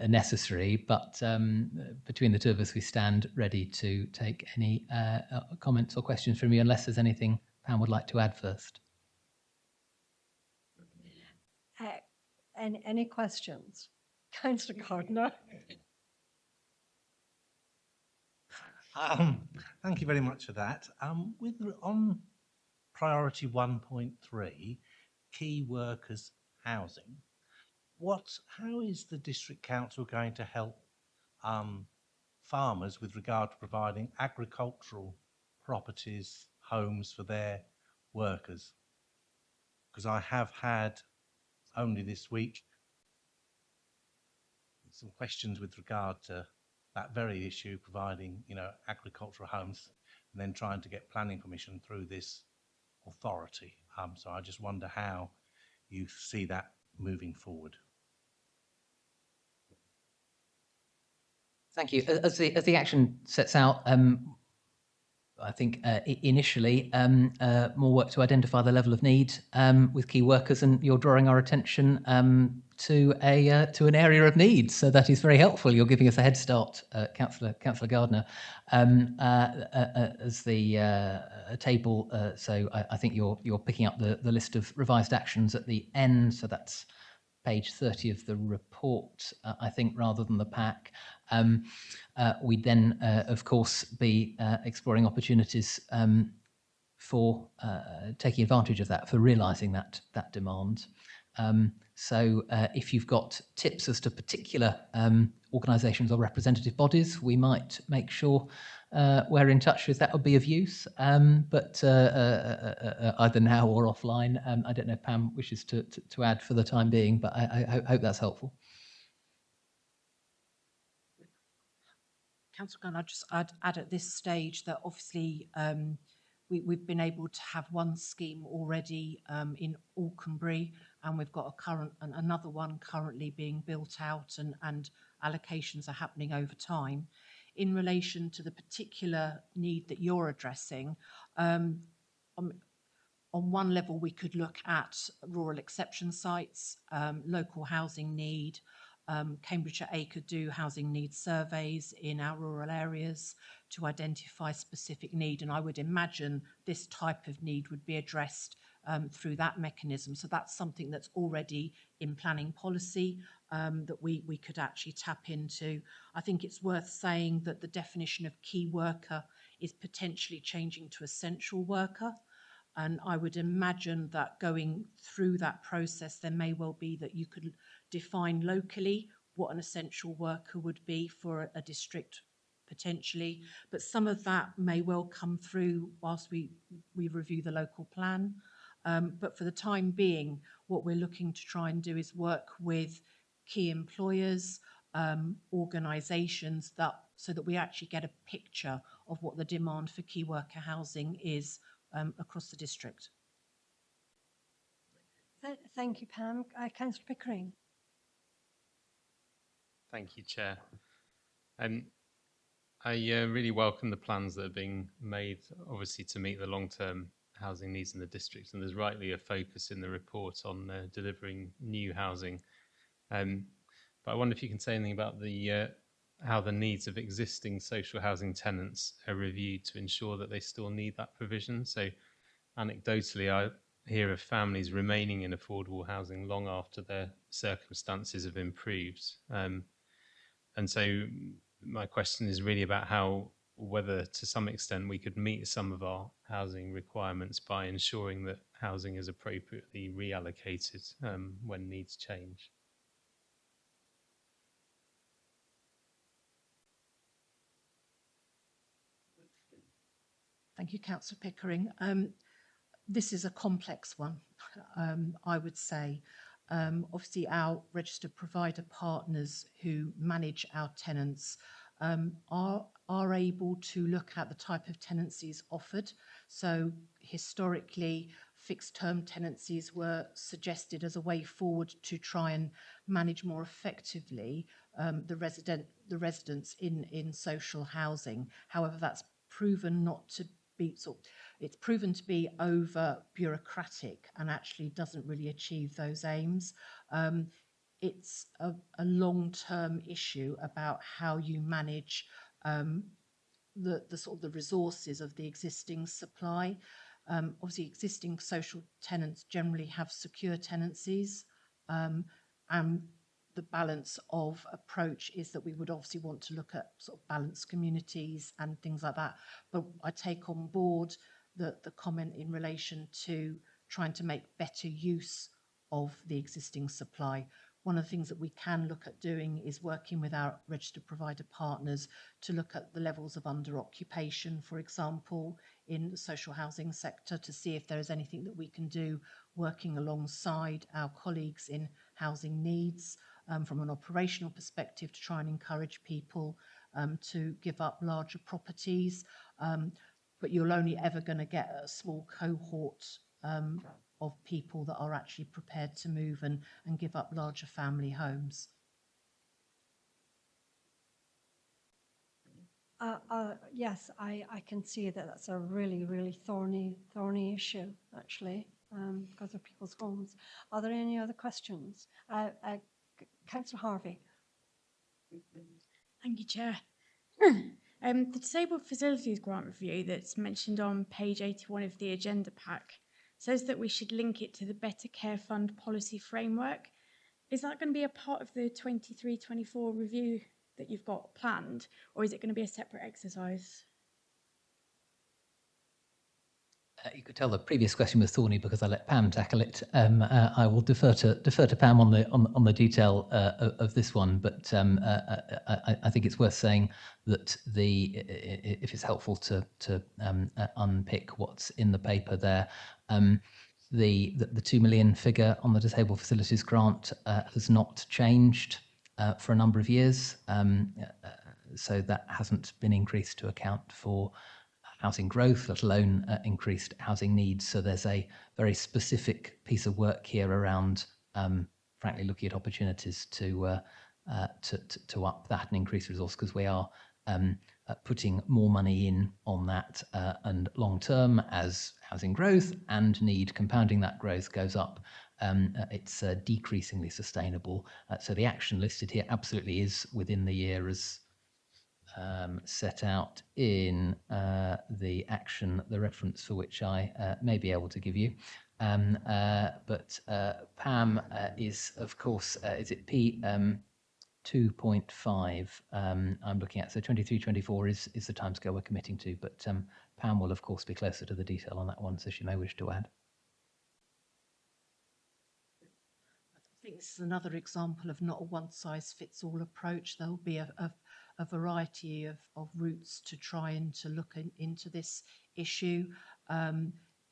necessary, but between the two of us, we stand ready to take any comments or questions from you, unless there's anything Pam would like to add first. Any questions? Councillor Gardner. Thank you very much for that. On priority 1.3, key workers housing, how is the district council going to help farmers with regard to providing agricultural properties, homes for their workers? Because I have had only this week some questions with regard to that very issue, providing, agricultural homes and then trying to get planning permission through this authority. So I just wonder how you see that moving forward. Thank you. As the action sets out, I think initially more work to identify the level of need with key workers, and you're drawing our attention to an area of need. So that is very helpful. You're giving us a head start, Councillor Gardner, as the table. So I think you're picking up the list of revised actions at the end. So that's page 30 of the report, I think, rather than the pack. We'd then, of course, be exploring opportunities for taking advantage of that, for realising that demand. So if you've got tips as to particular organisations or representative bodies, we might make sure we're in touch with that would be of use, but either now or offline. I don't know if Pam wishes to add for the time being, but I hope that's helpful. Councillor Gunn, I'd just add at this stage that obviously we've been able to have one scheme already in Alconbury, and we've got another one currently being built out, and allocations are happening over time. In relation to the particular need that you're addressing, on one level we could look at rural exception sites, local housing need. Cambridgeshire A could do housing needs surveys in our rural areas to identify specific need, and I would imagine this type of need would be addressed through that mechanism. So that's something that's already in planning policy that we could actually tap into. I think it's worth saying that the definition of key worker is potentially changing to essential worker. And I would imagine that going through that process, there may well be that you could define locally what an essential worker would be for a district potentially, but some of that may well come through whilst we review the local plan. But for the time being, what we're looking to try and do is work with key employers, organisations, so that we actually get a picture of what the demand for key worker housing is across the district. Thank you, Pam. Councillor Pickering. Thank you, Chair. I really welcome the plans that are being made, obviously, to meet the long-term housing needs in the district, and there's rightly a focus in the report on delivering new housing. But I wonder if you can say anything about how the needs of existing social housing tenants are reviewed to ensure that they still need that provision. So anecdotally, I hear of families remaining in affordable housing long after their circumstances have improved. And so my question is really about whether to some extent we could meet some of our housing requirements by ensuring that housing is appropriately reallocated when needs change. Thank you, Councillor Pickering. This is a complex one, I would say. Obviously, our registered provider partners who manage our tenants are able to look at the type of tenancies offered. So historically, fixed term tenancies were suggested as a way forward to try and manage more effectively the residents in social housing. However, that's proven not to be it's proven to be over bureaucratic and actually doesn't really achieve those aims. It's a long-term issue about how you manage the sort of the resources of the existing supply. Obviously, existing social tenants generally have secure tenancies, and the balance of approach is that we would obviously want to look at sort of balanced communities and things like that. But I take on board the comment in relation to trying to make better use of the existing supply. One of the things that we can look at doing is working with our registered provider partners to look at the levels of under occupation, for example, in the social housing sector, to see if there is anything that we can do working alongside our colleagues in housing needs from an operational perspective to try and encourage people to give up larger properties. But you're only ever going to get a small cohort of people that are actually prepared to move and give up larger family homes. Yes, I can see that that's a really, really thorny issue, actually, because of people's homes. Are there any other questions? Councillor Harvey. Thank you, Chair. The Disabled Facilities Grant Review that's mentioned on page 81 of the agenda pack says that we should link it to the Better Care Fund policy framework. Is that going to be a part of the 23-24 review that you've got planned, or is it going to be a separate exercise? You could tell the previous question was thorny because I let Pam tackle it. I will defer to Pam on the detail of this one, but I think it's worth saying that if it's helpful to unpick what's in the paper there, the 2 million figure on the Disabled Facilities Grant has not changed for a number of years, so that hasn't been increased to account for housing growth, let alone increased housing needs. So there's a very specific piece of work here around, frankly, looking at opportunities to up that and increase resource, because we are putting more money in on that, and long term, as housing growth and need compounding that growth goes up, it's decreasingly sustainable. So the action listed here absolutely is within the year as set out in the action, the reference for which I may be able to give you. But Pam is, of course, is it P 2.5 I'm looking at. So 23-24 is the timescale we're committing to, but Pam will, of course, be closer to the detail on that one, so she may wish to add. I think this is another example of not a one-size-fits-all approach. There will be a variety of routes to try and to look into this issue.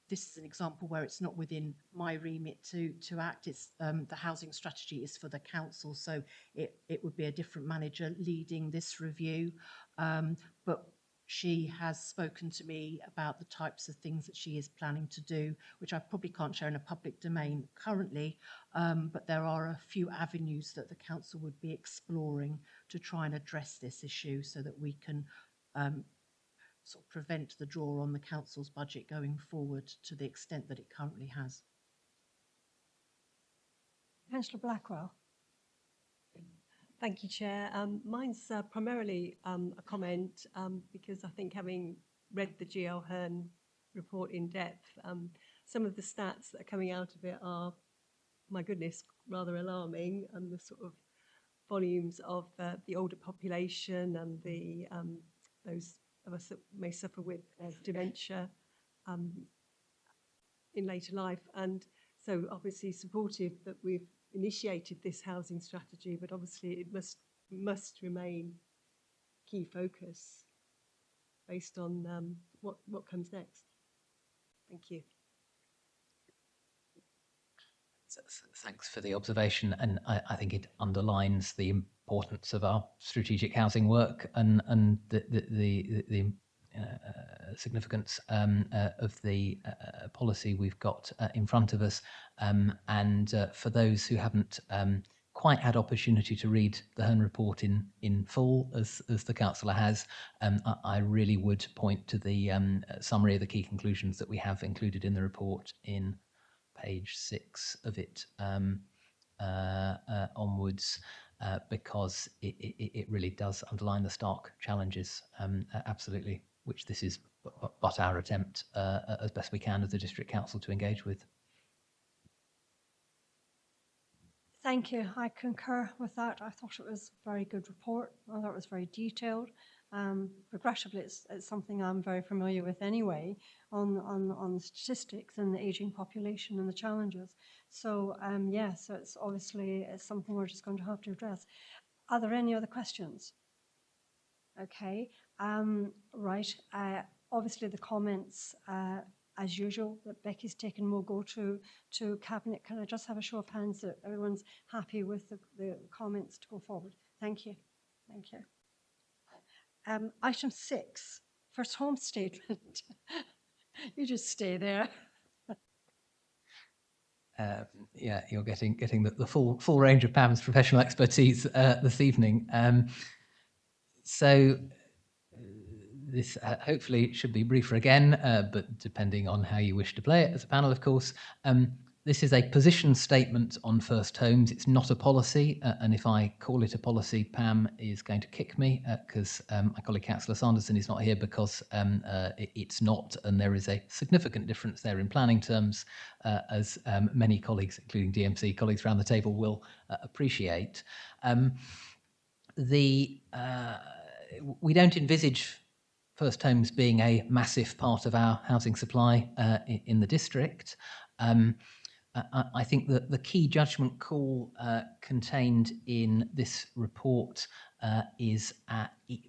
This is an example where it's not within my remit to act. It's the housing strategy is for the council, so it would be a different manager leading this review. But she has spoken to me about the types of things that she is planning to do, which I probably can't share in a public domain currently, but there are a few avenues that the council would be exploring to try and address this issue so that we can sort of prevent the draw on the council's budget going forward to the extent that it currently has. Councillor Blackwell. Thank you, Chair. Mine's primarily a comment because I think, having read the GL Hearn report in depth, some of the stats that are coming out of it are, my goodness, rather alarming, and the sort of volumes of the older population and the those of us that may suffer with dementia in later life. And so obviously supportive that we've initiated this housing strategy, but obviously it must remain key focus based on what comes next. Thank you. Thanks for the observation, and I think it underlines the importance of our strategic housing work and the significance of the policy we've got in front of us. And for those who haven't quite had opportunity to read the Hearn report in full, as the councillor has, I really would point to the summary of the key conclusions that we have included in the report in page 6 of it onwards, because it really does underline the stark challenges, absolutely, which this is but our attempt as best we can as the district council to engage with. Thank you. I concur with that. I thought it was a very good report. I thought it was very detailed. Regrettably, it's something I'm very familiar with anyway, on statistics and the ageing population and the challenges. So yes, so it's obviously something we're just going to have to address. Are there any other questions? Okay, right. Obviously the comments, as usual, that Becky's taken will go to Cabinet. Can I just have a show of hands that everyone's happy with the comments to go forward? Thank you. Thank you. Item 6, first home statement. You just stay there. Yeah, you're getting the full range of Pam's professional expertise this evening. So This hopefully should be briefer again, but depending on how you wish to play it as a panel, of course. This is a position statement on first homes. It's not a policy, and if I call it a policy, Pam is going to kick me because my colleague Councillor Sanderson is not here because it's not, and there is a significant difference there in planning terms, as many colleagues, including DMC colleagues around the table, will appreciate. We don't envisage first homes being a massive part of our housing supply in the district. I think that the key judgment call contained in this report is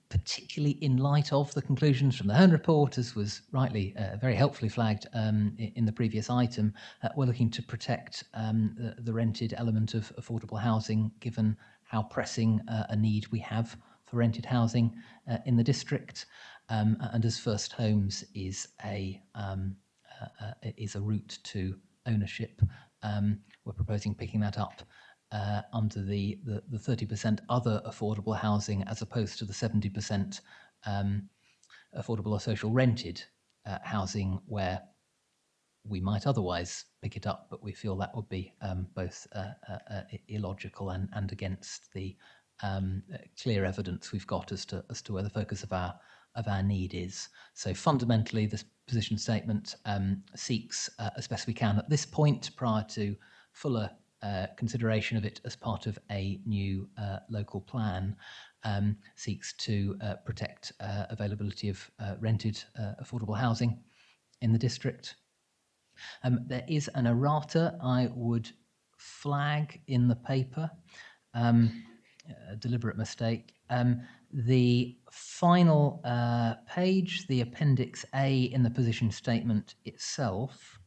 particularly in light of the conclusions from the Hearn report, as was rightly very helpfully flagged in the previous item. We're looking to protect the rented element of affordable housing, given how pressing a need we have for rented housing in the district, and as first homes is a route to ownership. We're proposing picking that up under the 30% other affordable housing as opposed to the 70% affordable or social rented housing where we might otherwise pick it up, but we feel that would be both illogical and against the clear evidence we've got as to where the focus of our need is. So fundamentally, this position statement seeks, as best we can at this point, prior to fuller consideration of it as part of a new local plan, seeks to protect availability of rented affordable housing in the district. There is an errata I would flag in the paper, a deliberate mistake. The final page, the Appendix A in the position statement itself,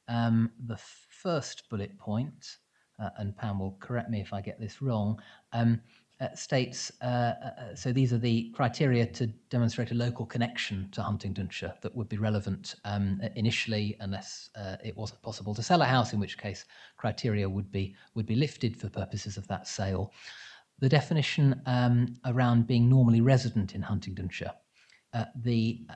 the first bullet point, and Pam will correct me if I get this wrong, states, so these are the criteria to demonstrate a local connection to Huntingdonshire that would be relevant initially, unless it wasn't possible to sell a house, in which case criteria would be lifted for purposes of that sale. The definition around being normally resident in Huntingdonshire. The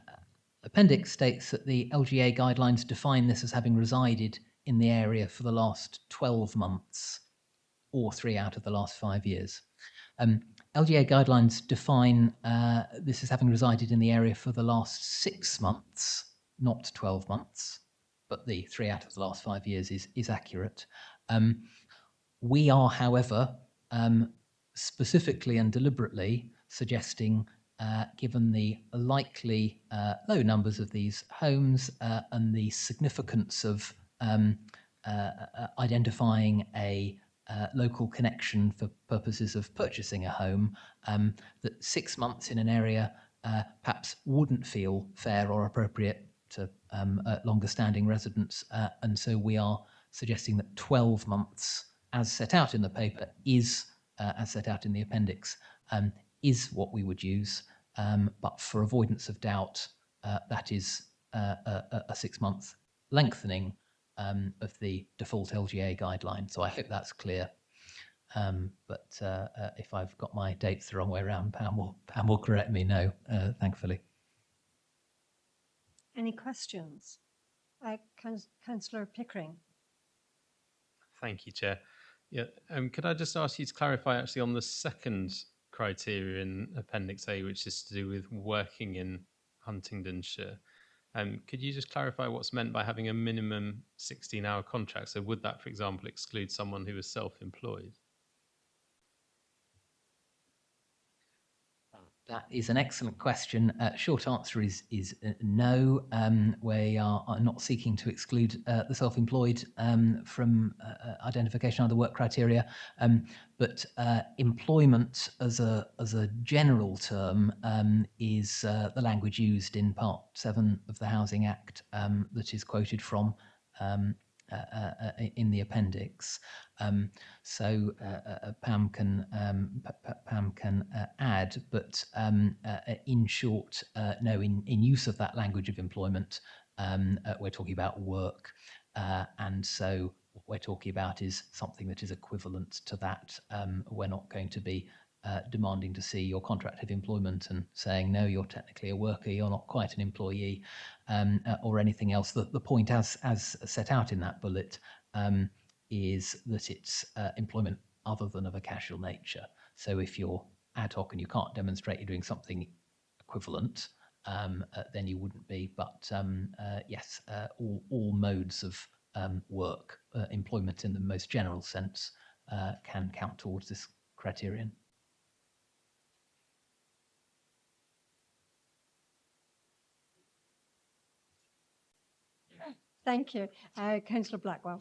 appendix states that the LGA guidelines define this as having resided in the area for the last 12 months or 3 out of the last 5 years. LGA guidelines define this as having resided in the area for the last 6 months, not 12 months, but the 3 out of the last 5 years is accurate. We are, however, specifically and deliberately suggesting, given the likely low numbers of these homes and the significance of identifying a local connection for purposes of purchasing a home, that 6 months in an area perhaps wouldn't feel fair or appropriate to longer standing residents, and so we are suggesting that 12 months, as set out in the paper, is as set out in the appendix, is what we would use, but for avoidance of doubt, that is a 6-month lengthening of the default LGA guideline. So I hope that's clear. But if I've got my dates the wrong way around, Pam will correct me. No, thankfully. Any questions? Councillor Pickering. Thank you, Chair. Yeah, could I just ask you to clarify actually on the second criteria in Appendix A, which is to do with working in Huntingdonshire? Could you just clarify what's meant by having a minimum 16-hour contract? So would that, for example, exclude someone who is self-employed? That is an excellent question. Short answer is no. We are not seeking to exclude the self-employed from identification of the work criteria, but employment as a general term is the language used in Part 7 of the Housing Act that is quoted from in the appendix. So Pam can add, but in short, no, in use of that language of employment, we're talking about work, and so what we're talking about is something that is equivalent to that. We're not going to be demanding to see your contract of employment and saying, no, you're technically a worker, you're not quite an employee, or anything else. The point, as set out in that bullet, is that it's employment other than of a casual nature. So if you're ad hoc and you can't demonstrate you're doing something equivalent, then you wouldn't be. But yes, all modes of work, employment in the most general sense, can count towards this criterion. Thank you. Councillor Blackwell.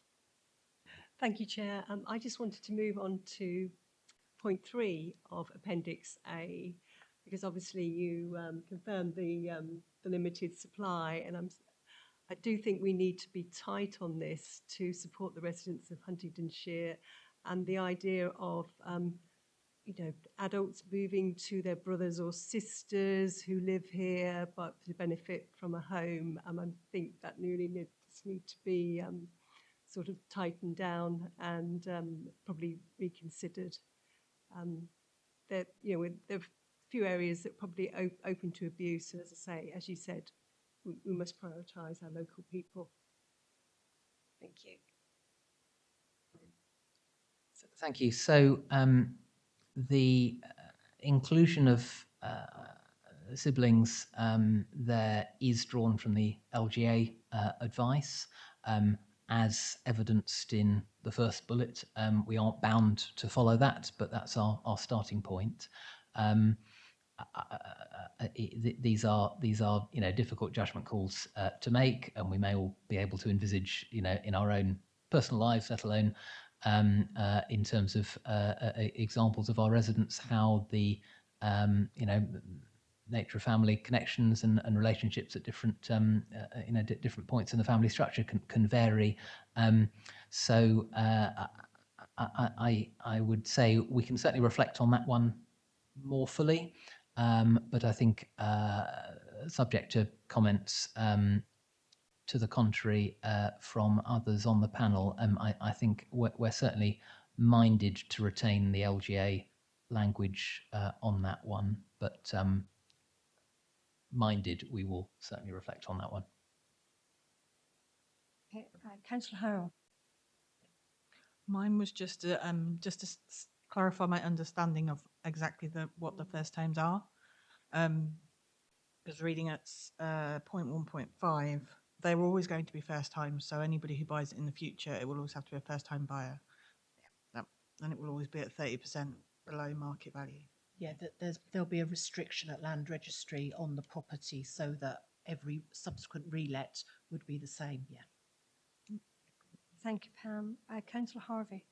Thank you, Chair. I just wanted to move on to point 3 of Appendix A, because obviously you confirmed the limited supply, and I do think we need to be tight on this to support the residents of Huntingdonshire, and the idea of adults moving to their brothers or sisters who live here but to benefit from a home. I think that really need to be sort of tightened down and probably reconsidered. There are a few areas that probably open to abuse, and as I say, as you said, we must prioritise our local people. Thank you. Thank you. So the inclusion of siblings there is drawn from the LGA advice. As evidenced in the first bullet, we aren't bound to follow that, but that's our starting point. These are difficult judgment calls to make, and we may all be able to envisage in our own personal lives, let alone in terms of examples of our residents, how the nature of family connections and relationships at different different points in the family structure can vary. So I would say we can certainly reflect on that one more fully, but I think subject to comments to the contrary from others on the panel, I think we're certainly minded to retain the LGA language on that one, but minded, we will certainly reflect on that one. Okay, Councillor Harrell. Mine was just to clarify my understanding of exactly what the first times are. Because reading at point 1.5, they're always going to be first times. So anybody who buys it in the future, it will always have to be a first time buyer. And it will always be at 30% below market value. Yeah, there'll be a restriction at Land Registry on the property so that every subsequent relet would be the same, yeah. Thank you, Pam. Councillor Harvey.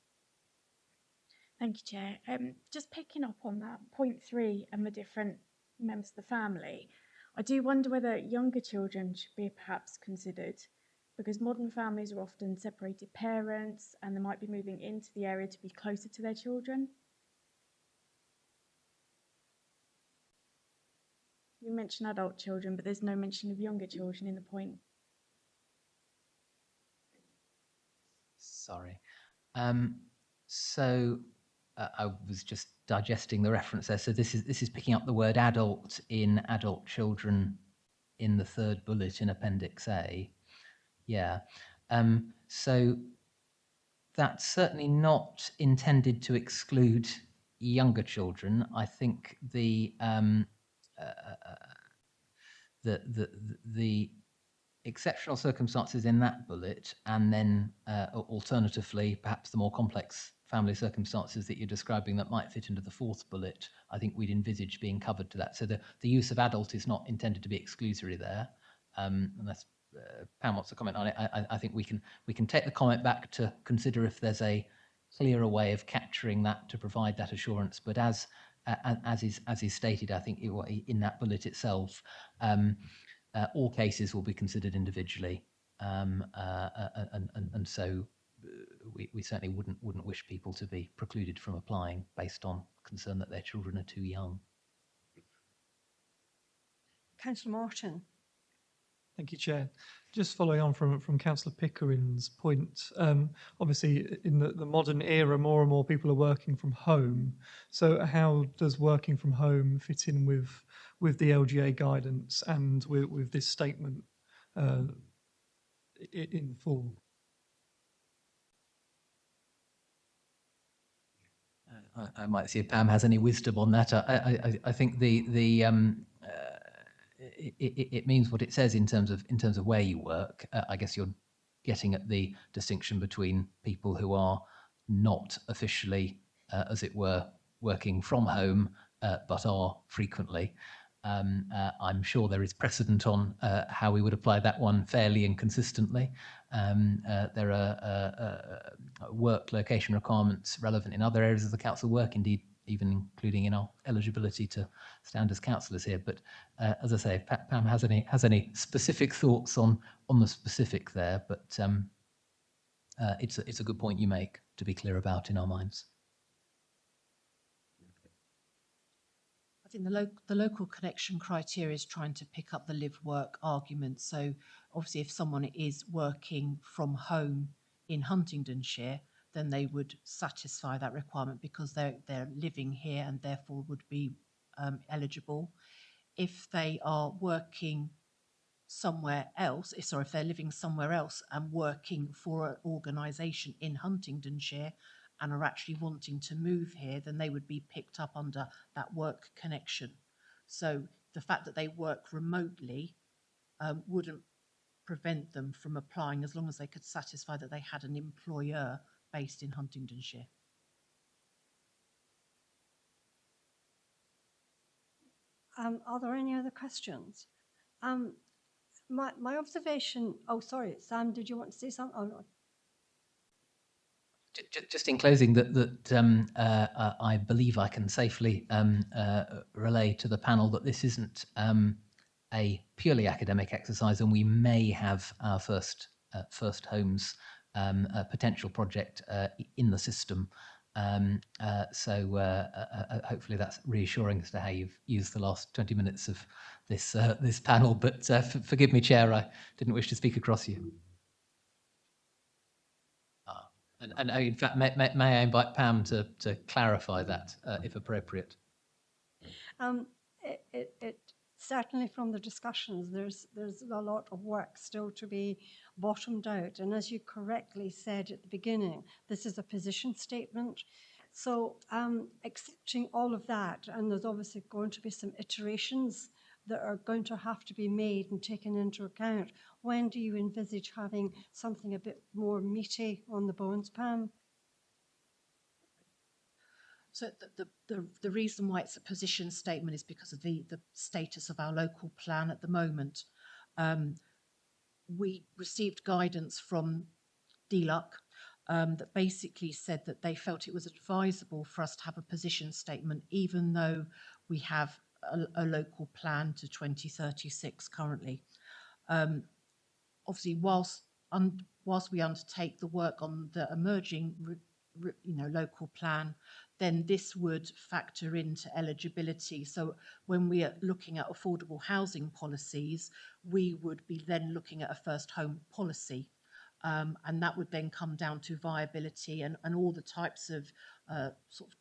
Thank you, Chair. Just picking up on that, point 3 and the different members of the family, I do wonder whether younger children should be perhaps considered, because modern families are often separated parents and they might be moving into the area to be closer to their children. You mention adult children, but there's no mention of younger children in the point. Sorry. So I was just digesting the reference there. So this is picking up the word adult in adult children in the third bullet in Appendix A. Yeah. So that's certainly not intended to exclude younger children. I think the exceptional circumstances in that bullet, and then alternatively, perhaps the more complex family circumstances that you're describing that might fit into the fourth bullet, I think we'd envisage being covered to that. So the use of adult is not intended to be exclusory there, unless Pam wants to comment on it. I think we can take the comment back to consider if there's a clearer way of capturing that to provide that assurance. But as is stated, I think in that bullet itself, all cases will be considered individually, and so we certainly wouldn't wish people to be precluded from applying based on concern that their children are too young. Councillor Martin. Thank you, Chair. Just following on from Councillor Pickering's point, obviously in the modern era, more and more people are working from home. So how does working from home fit in with the LGA guidance and with this statement in full? I might see if Pam has any wisdom on that. I think it means what it says in terms of where you work. I guess you're getting at the distinction between people who are not officially, as it were, working from home, but are frequently. I'm sure there is precedent on how we would apply that one fairly and consistently. There are work location requirements relevant in other areas of the council work, indeed, even including in our eligibility to stand as councillors here. But as I say, if Pam has any specific thoughts on the specific there, but it's a good point you make to be clear about in our minds. I think the local connection criteria is trying to pick up the live-work argument. So obviously if someone is working from home in Huntingdonshire, then they would satisfy that requirement because they're living here and therefore would be eligible. If they are working somewhere else, sorry, if they're living somewhere else and working for an organisation in Huntingdonshire and are actually wanting to move here, then they would be picked up under that work connection. So the fact that they work remotely wouldn't prevent them from applying as long as they could satisfy that they had an employer based in Huntingdonshire. Are there any other questions? My observation, oh, sorry, Sam, did you want to say something? Oh, no. Just in closing, I believe I can safely relay to the panel that this isn't a purely academic exercise, and we may have our first homes potential project in the system. So hopefully that's reassuring as to how you've used the last 20 minutes of this panel. But forgive me, Chair, I didn't wish to speak across you. And in fact, may I invite Pam to clarify that, if appropriate? It certainly from the discussions, there's a lot of work still to be bottomed out. And as you correctly said at the beginning, this is a position statement. So accepting all of that, and there's obviously going to be some iterations that are going to have to be made and taken into account. When do you envisage having something a bit more meaty on the bones, Pam? So the reason why it's a position statement is because of the status of our local plan at the moment. We received guidance from DLUC that basically said that they felt it was advisable for us to have a position statement, even though we have a local plan to 2036 currently. Obviously, whilst we undertake the work on the emerging local plan, then this would factor into eligibility. So when we are looking at affordable housing policies, we would be then looking at a first home policy. And that would then come down to viability and all the types of sort of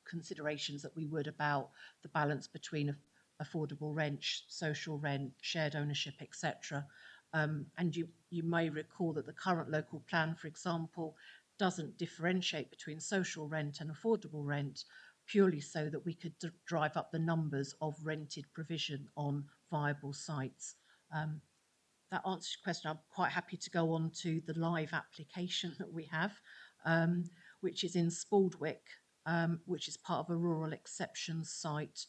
considerations that we would about the balance between affordable rent, social rent, shared ownership, etc. And you may recall that the current local plan, for example, doesn't differentiate between social rent and affordable rent, purely so that we could drive up the numbers of rented provision on viable sites. That answers your question. I'm quite happy to go on to the live application that we have, which is in Spaldwick, which is part of a rural exceptions site.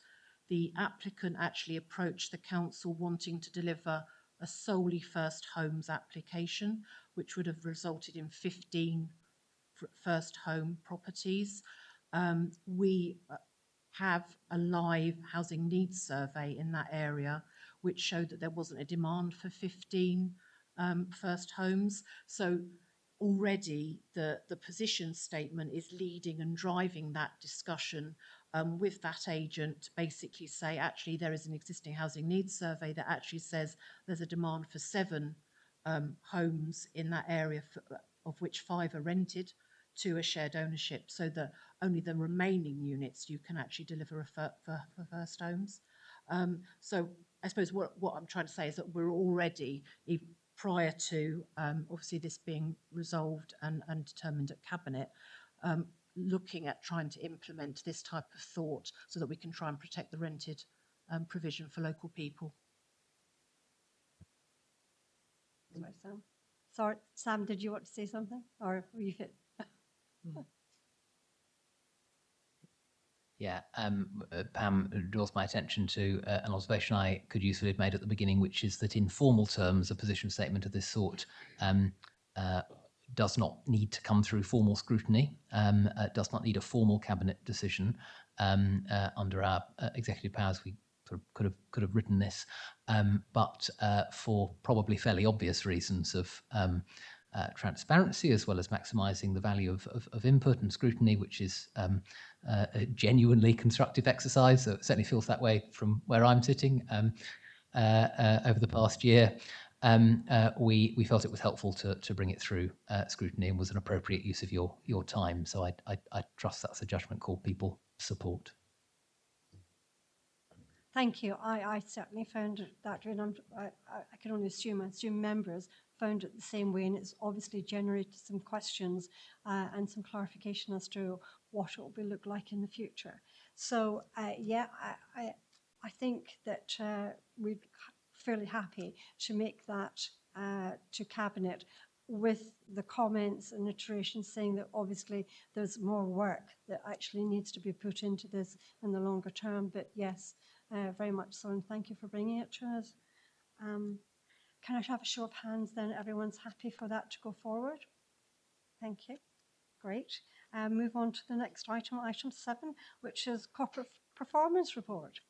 The applicant actually approached the council wanting to deliver a solely first homes application, which would have resulted in 15 first home properties. We have a live housing needs survey in that area, which showed that there wasn't a demand for 15 first homes. So already the position statement is leading and driving that discussion with that agent to basically say, actually, there is an existing housing needs survey that actually says there's a demand for 7 homes in that area, of which 5 are rented to a shared ownership, so that only the remaining units you can actually deliver for first homes. So I suppose what I'm trying to say is that we're already, prior to obviously this being resolved and determined at Cabinet, looking at trying to implement this type of thought so that we can try and protect the rented provision for local people. Sorry, Sam. Sorry, Sam, did you want to say something? Or were you fit? Yeah, Pam draws my attention to an observation I could usefully have made at the beginning, which is that in formal terms, a position statement of this sort does not need to come through formal scrutiny, does not need a formal cabinet decision. Under our executive powers, we sort of could have written this, but for probably fairly obvious reasons of transparency, as well as maximising the value of input and scrutiny, which is a genuinely constructive exercise. So it certainly feels that way from where I'm sitting over the past year. We felt it was helpful to bring it through scrutiny and was an appropriate use of your time. So I trust that's a judgment call people support. Thank you. I certainly found that, and I can only assume members found it the same way, and it's obviously generated some questions and some clarification as to what it will look like in the future. So yeah, I think that we'd be fairly happy to make that to Cabinet with the comments and iterations saying that obviously there's more work that actually needs to be put into this in the longer term. But yes, very much so, and thank you for bringing it to us. Can I have a show of hands then? Everyone's happy for that to go forward? Thank you. Great. Move on to the next item, item 7, which is corporate performance report.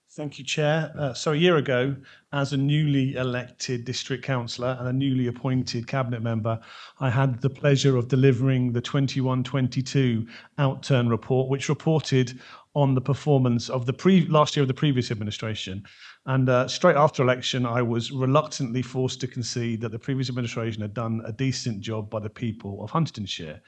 Thank you, Chair. So a year ago, as a newly elected district councillor and a newly appointed cabinet member, I had the pleasure of delivering the 21-22 outturn report, which reported on the performance of the last year of the previous administration. And straight after election, I was reluctantly forced to concede that the previous administration had done a decent job by the people of Huntingdonshire.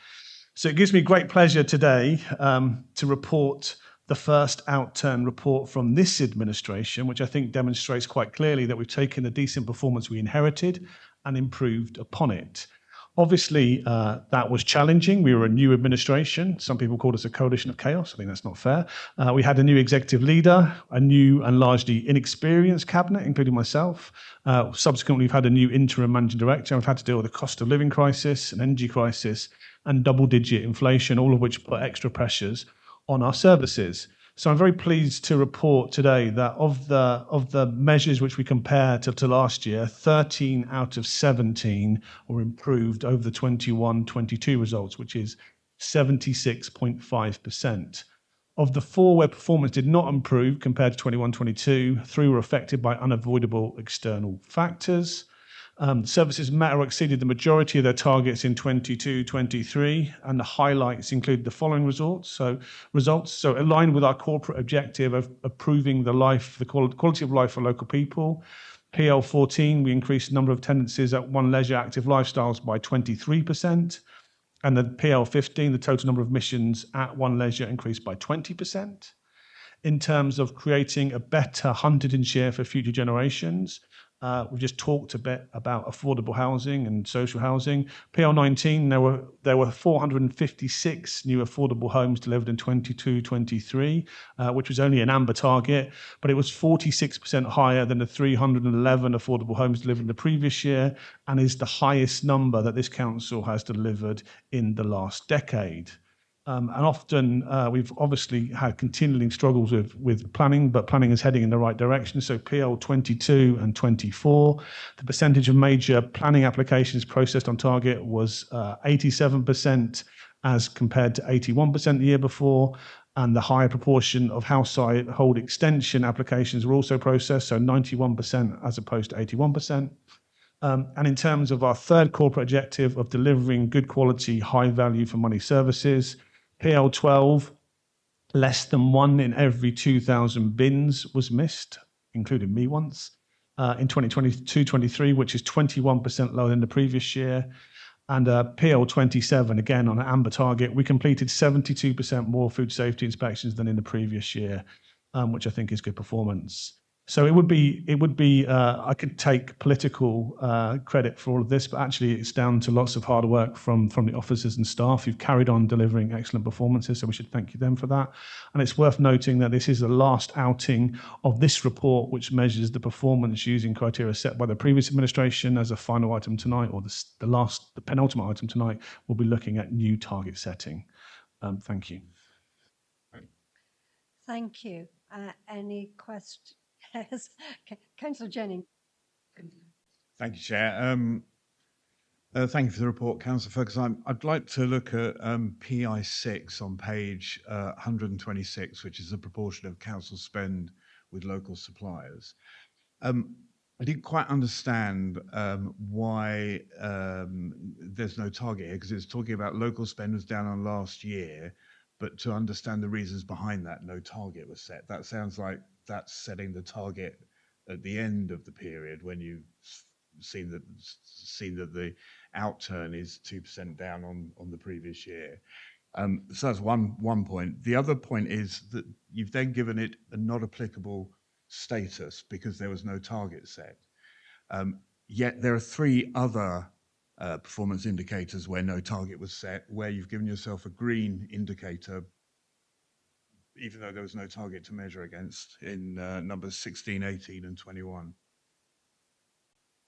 So it gives me great pleasure today to report the first outturn report from this administration, which I think demonstrates quite clearly that we've taken the decent performance we inherited and improved upon it. Obviously, that was challenging. We were a new administration. Some people called us a coalition of chaos. I think that's not fair. We had a new executive leader, a new and largely inexperienced cabinet, including myself. Subsequently, we've had a new interim managing director. We've had to deal with a cost of living crisis, an energy crisis, and double-digit inflation, all of which put extra pressures on our services. So I'm very pleased to report today that of the measures which we compare to last year, 13 out of 17 were improved over the 21-22 results, which is 76.5%. Of the 4 where performance did not improve compared to 21-22, 3 were affected by unavoidable external factors. Services met or exceeded the majority of their targets in 22-23, and the highlights include the following results. So aligned with our corporate objective of improving the quality of life for local people. PL14, we increased the number of tenancies at One Leisure Active Lifestyles by 23%. And then PL15, the total number of missions at One Leisure increased by 20%. In terms of creating a better Huntingdonshire for future generations, we've just talked a bit about affordable housing and social housing. PL19, there were 456 new affordable homes delivered in 22-23, which was only an amber target, but it was 46% higher than the 311 affordable homes delivered in the previous year, and is the highest number that this council has delivered in the last decade. And often we've obviously had continuing struggles with planning, but planning is heading in the right direction. So PL 22 and 24, the percentage of major planning applications processed on target was 87%, as compared to 81% the year before. And the higher proportion of household extension applications were also processed, so 91% as opposed to 81%. And in terms of our third corporate objective of delivering good quality, high value for money services, PL12, less than 1 in every 2,000 bins was missed, including me once, in 2022-23, which is 21% lower than the previous year. And PL27, again, on an amber target, we completed 72% more food safety inspections than in the previous year, which I think is good performance. So it would be. I could take political credit for all of this, but actually it's down to lots of hard work from the officers and staff who've carried on delivering excellent performances. So we should thank them for that. And it's worth noting that this is the last outing of this report, which measures the performance using criteria set by the previous administration. As a final item tonight, or the penultimate item tonight, we'll be looking at new target setting. Thank you. Thank you. Any questions? Yes. Councillor Jennings. Thank you, Chair. Thank you for the report, Councillor Ferguson. I'd like to look at PI6 on page 126, which is the proportion of council spend with local suppliers. I didn't quite understand why there's no target here, because it's talking about local spend was down on last year, but to understand the reasons behind that, no target was set. That sounds like that's setting the target at the end of the period when you've seen that the outturn is 2% down on the previous year. So that's one point. The other point is that you've then given it a not applicable status because there was no target set. Yet there are 3 other performance indicators where no target was set, where you've given yourself a green indicator, even though there was no target to measure against, in numbers 16, 18 and 21.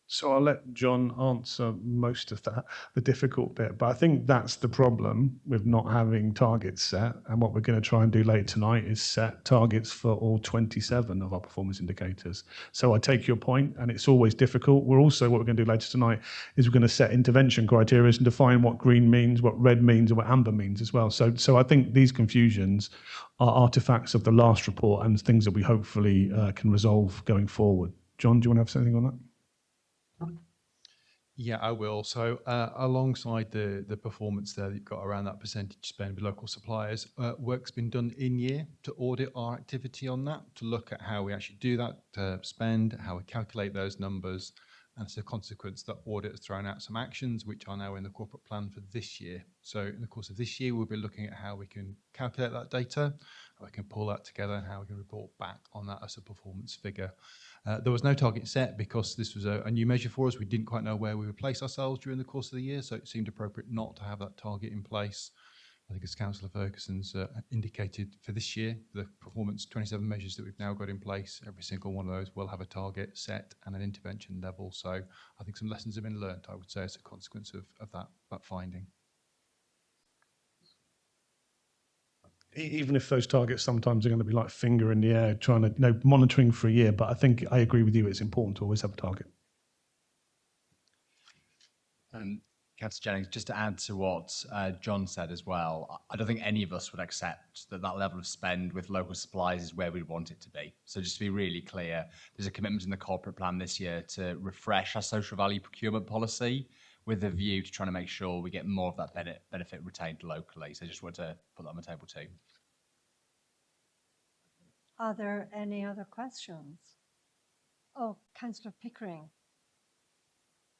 So I'll let John answer most of that, the difficult bit. But I think that's the problem with not having targets set. And what we're going to try and do later tonight is set targets for all 27 of our performance indicators. So I take your point, and it's always difficult. What we're going to do later tonight is we're going to set intervention criteria and define what green means, what red means, and what amber means as well. So I think these confusions are artifacts of the last report and things that we hopefully can resolve going forward. John, do you want to have something on that? Yeah, I will. So alongside the performance there that you've got around that percentage spend with local suppliers, work's been done in year to audit our activity on that, to look at how we actually do that spend, how we calculate those numbers. And as a consequence, that audit has thrown out some actions which are now in the corporate plan for this year. So in the course of this year, we'll be looking at how we can calculate that data, how we can pull that together, and how we can report back on that as a performance figure. There was no target set because this was a new measure for us. We didn't quite know where we would place ourselves during the course of the year, so it seemed appropriate not to have that target in place. I think as Councillor Ferguson's indicated, for this year, the performance 27 measures that we've now got in place, every single one of those will have a target set and an intervention level. So I think some lessons have been learnt, I would say, as a consequence of that finding. Even if those targets sometimes are going to be like finger in the air, trying to, monitoring for a year. But I think I agree with you. It's important to always have a target. Councillor Jennings, just to add to what John said as well, I don't think any of us would accept that that level of spend with local supplies is where we want it to be. So just to be really clear, there's a commitment in the corporate plan this year to refresh our social value procurement policy with a view to trying to make sure we get more of that benefit retained locally. So I just want to put that on the table too. Are there any other questions? Oh, Councillor Pickering.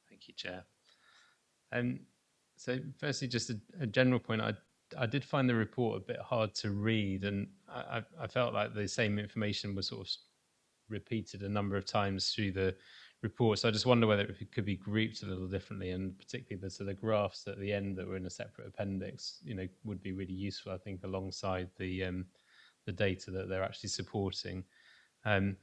Thank you, Chair. So firstly, just a general point, I did find the report a bit hard to read, and I felt like the same information was sort of repeated a number of times through the report. So I just wonder whether it could be grouped a little differently, and particularly the sort of graphs at the end that were in a separate appendix, would be really useful, I think, alongside the data that they're actually supporting. And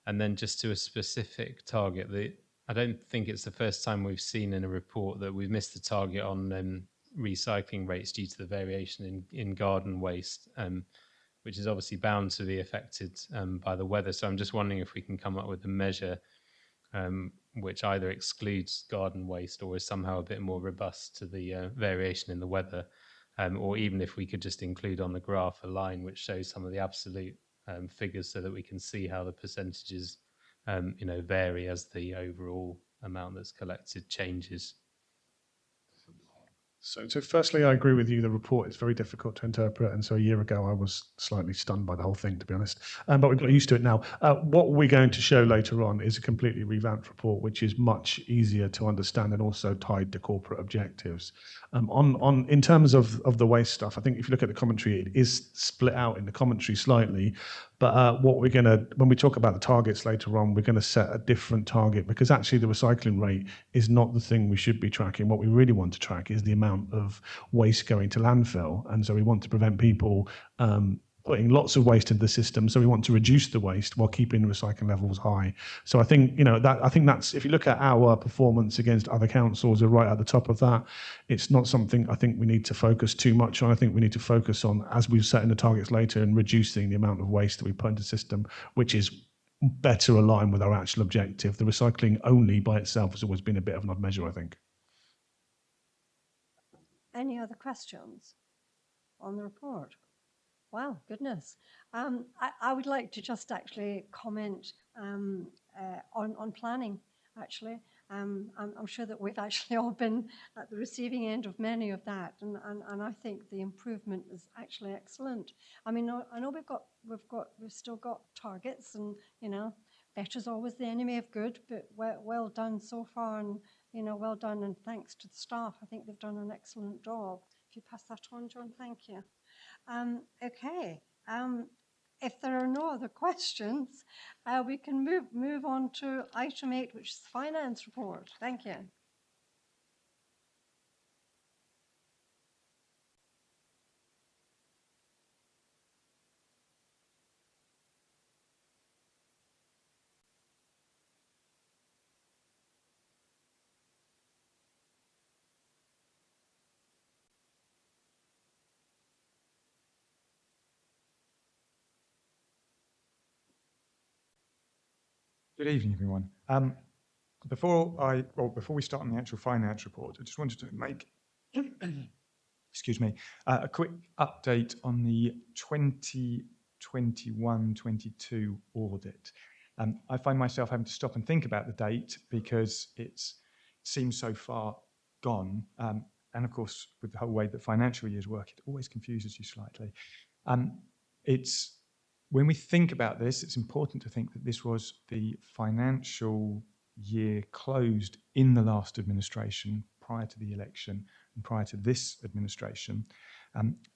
then just to a specific target, I don't think it's the first time we've seen in a report that we've missed the target on recycling rates due to the variation in garden waste, which is obviously bound to be affected by the weather. So I'm just wondering if we can come up with a measure which either excludes garden waste or is somehow a bit more robust to the variation in the weather. or even if we could just include on the graph a line which shows some of the absolute figures so that we can see how the percentages vary as the overall amount that's collected changes. So firstly, I agree with you. The report is very difficult to interpret, and so a year ago I was slightly stunned by the whole thing, to be honest. But we've got used to it now. What we're going to show later on is a completely revamped report, which is much easier to understand and also tied to corporate objectives. In terms of the waste stuff, I think if you look at the commentary, it is split out in the commentary slightly. But when we talk about the targets later on, we're going to set a different target, because actually the recycling rate is not the thing we should be tracking. What we really want to track is the amount of waste going to landfill. And so we want to prevent people putting lots of waste into the system. So we want to reduce the waste while keeping the recycling levels high. So I think, that's, if you look at our performance against other councils, are right at the top of that. It's not something I think we need to focus too much on. I think we need to focus on, as we've set in the targets later, and reducing the amount of waste that we put into the system, which is better aligned with our actual objective. The recycling only by itself has always been a bit of an odd measure, I think. Any other questions on the report? Wow, goodness. I would like to just actually comment on planning, actually. I'm sure that we've actually all been at the receiving end of many of that, and I think the improvement is actually excellent. I mean, I know we've still got targets, and better is always the enemy of good, but well done so far, and well done, and thanks to the staff. I think they've done an excellent job. If you pass that on, John, thank you. Okay. If there are no other questions, we can move on to item 8, which is the finance report. Thank you. Good evening, everyone. Before we start on the actual finance report, I just wanted to make, excuse me, a quick update on the 2021-22 audit. I find myself having to stop and think about the date because it seems so far gone. And of course, with the whole way that financial years work, it always confuses you slightly. When we think about this, it's important to think that this was the financial year closed in the last administration prior to the election and prior to this administration.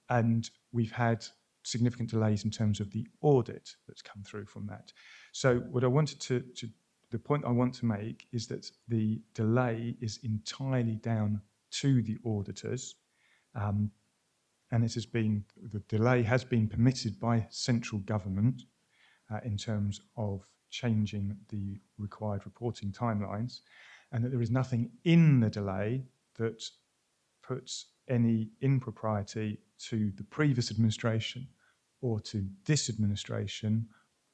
And we've had significant delays in terms of the audit that's come through from that. So what I wanted the point I want to make is that the delay is entirely down to the auditors. And the delay has been permitted by central government in terms of changing the required reporting timelines, and that there is nothing in the delay that puts any impropriety to the previous administration or to this administration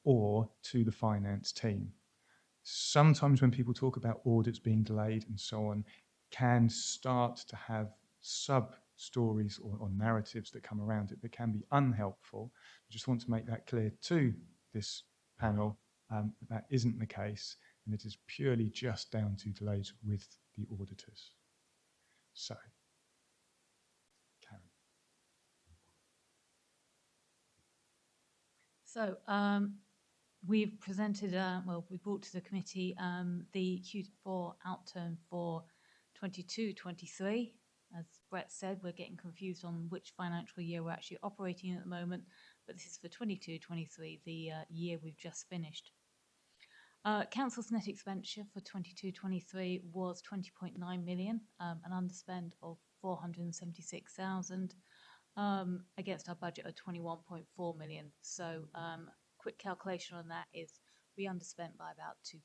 or to the finance team. Sometimes when people talk about audits being delayed and so on, can start to have sub-stories or narratives that come around it that can be unhelpful. I just want to make that clear to this panel that isn't the case, and it is purely just down to delays with the auditors. So, Karen. So, we've presented, we brought to the committee the Q4 outturn for 22-23. As Brett said, we're getting confused on which financial year we're actually operating in at the moment, but this is for 22-23, the year we've just finished. Council's net expenditure for 22-23 was 20.9 million, an underspend of 476,000 against our budget of 21.4 million. So quick calculation on that is we underspent by about 2%.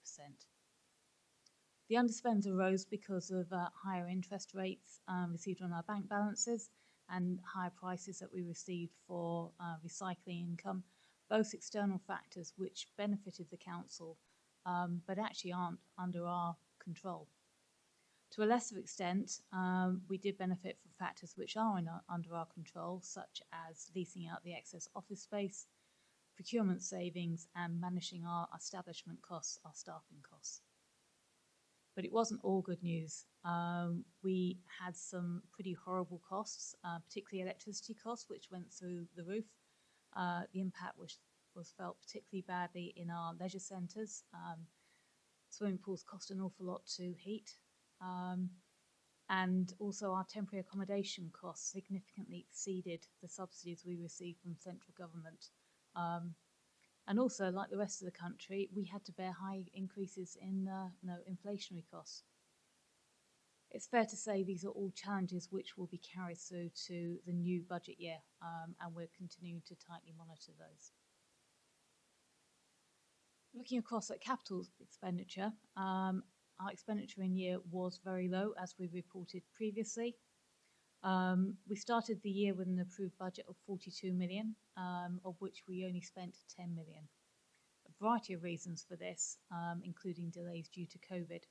The underspends arose because of higher interest rates received on our bank balances and higher prices that we received for recycling income, both external factors which benefited the council but actually aren't under our control. To a lesser extent, we did benefit from factors which are under our control, such as leasing out the excess office space, procurement savings, and managing our establishment costs, our staffing costs. But it wasn't all good news. We had some pretty horrible costs, particularly electricity costs, which went through the roof. The impact was felt particularly badly in our leisure centres. Swimming pools cost an awful lot to heat. And also our temporary accommodation costs significantly exceeded the subsidies we received from central government. And also, like the rest of the country, we had to bear high increases in inflationary costs. It's fair to say these are all challenges which will be carried through to the new budget year, and we're continuing to tightly monitor those. Looking across at capital expenditure, our expenditure in year was very low, as we reported previously. We started the year with an approved budget of 42 million, of which we only spent 10 million. A variety of reasons for this, including delays due to COVID.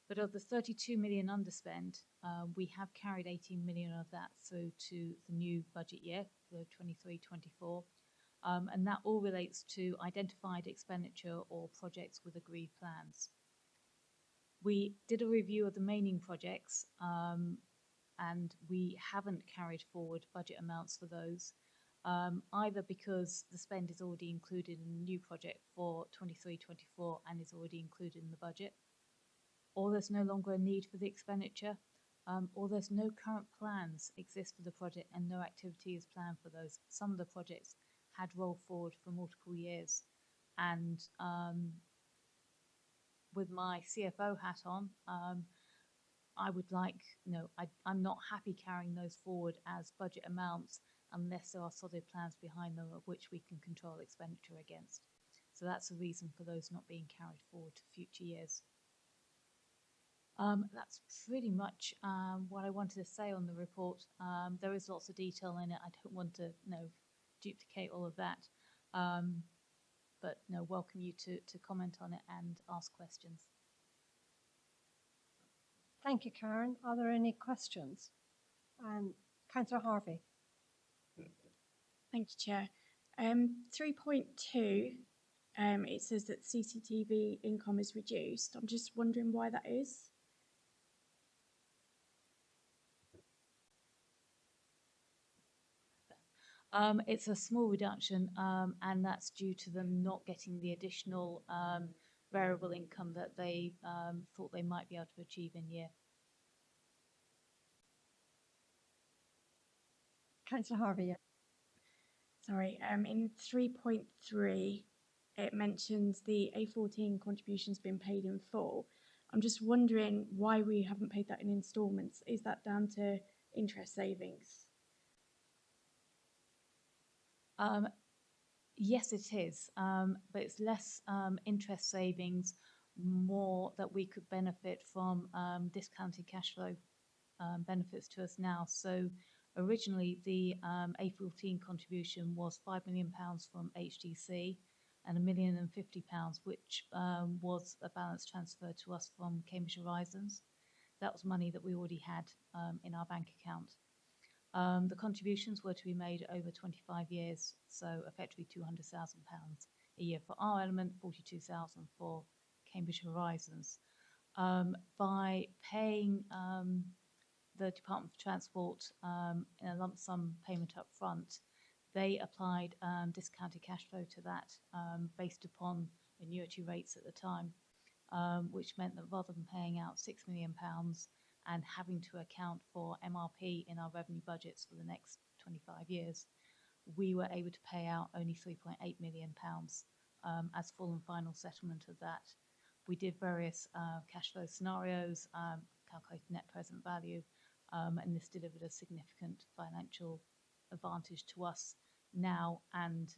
But of the 32 million underspend, we have carried 18 million of that through to the new budget year, the 23-24, and that all relates to identified expenditure or projects with agreed plans. We did a review of the remaining projects, and we haven't carried forward budget amounts for those, either because the spend is already included in the new project for 23-24 and is already included in the budget, or there's no longer a need for the expenditure, or there's no current plans exist for the project and no activity is planned for those. Some of the projects had rolled forward for multiple years, and with my CFO hat on, I would like, I'm not happy carrying those forward as budget amounts unless there are solid plans behind them of which we can control expenditure against. So that's the reason for those not being carried forward to future years. That's pretty much what I wanted to say on the report. There is lots of detail in it. I don't want to duplicate all of that. But welcome you to comment on it and ask questions. Thank you, Karen. Are there any questions? Councillor Harvey. Thank you, Chair. 3.2, it says that CCTV income is reduced. I'm just wondering why that is. It's a small reduction, and that's due to them not getting the additional variable income that they thought they might be able to achieve in year. Councillor Harvey. Sorry, in 3.3, it mentions the A14 contributions being paid in full. I'm just wondering why we haven't paid that in instalments. Is that down to interest savings? Yes, it is, but it's less interest savings, more that we could benefit from discounted cash flow benefits to us now. So originally the A14 contribution was £5 million from HDC and £1,050,000, which was a balance transfer to us from Cambridge Horizons. That was money that we already had in our bank account. The contributions were to be made over 25 years, so effectively £200,000 a year for our element, £42,000 for Cambridge Horizons. By paying the Department for Transport in a lump sum payment up front, they applied discounted cash flow to that based upon annuity rates at the time, which meant that rather than paying out £6 million and having to account for MRP in our revenue budgets for the next 25 years, we were able to pay out only £3.8 million as full and final settlement of that. We did various cash flow scenarios, calculated net present value, and this delivered a significant financial advantage to us now and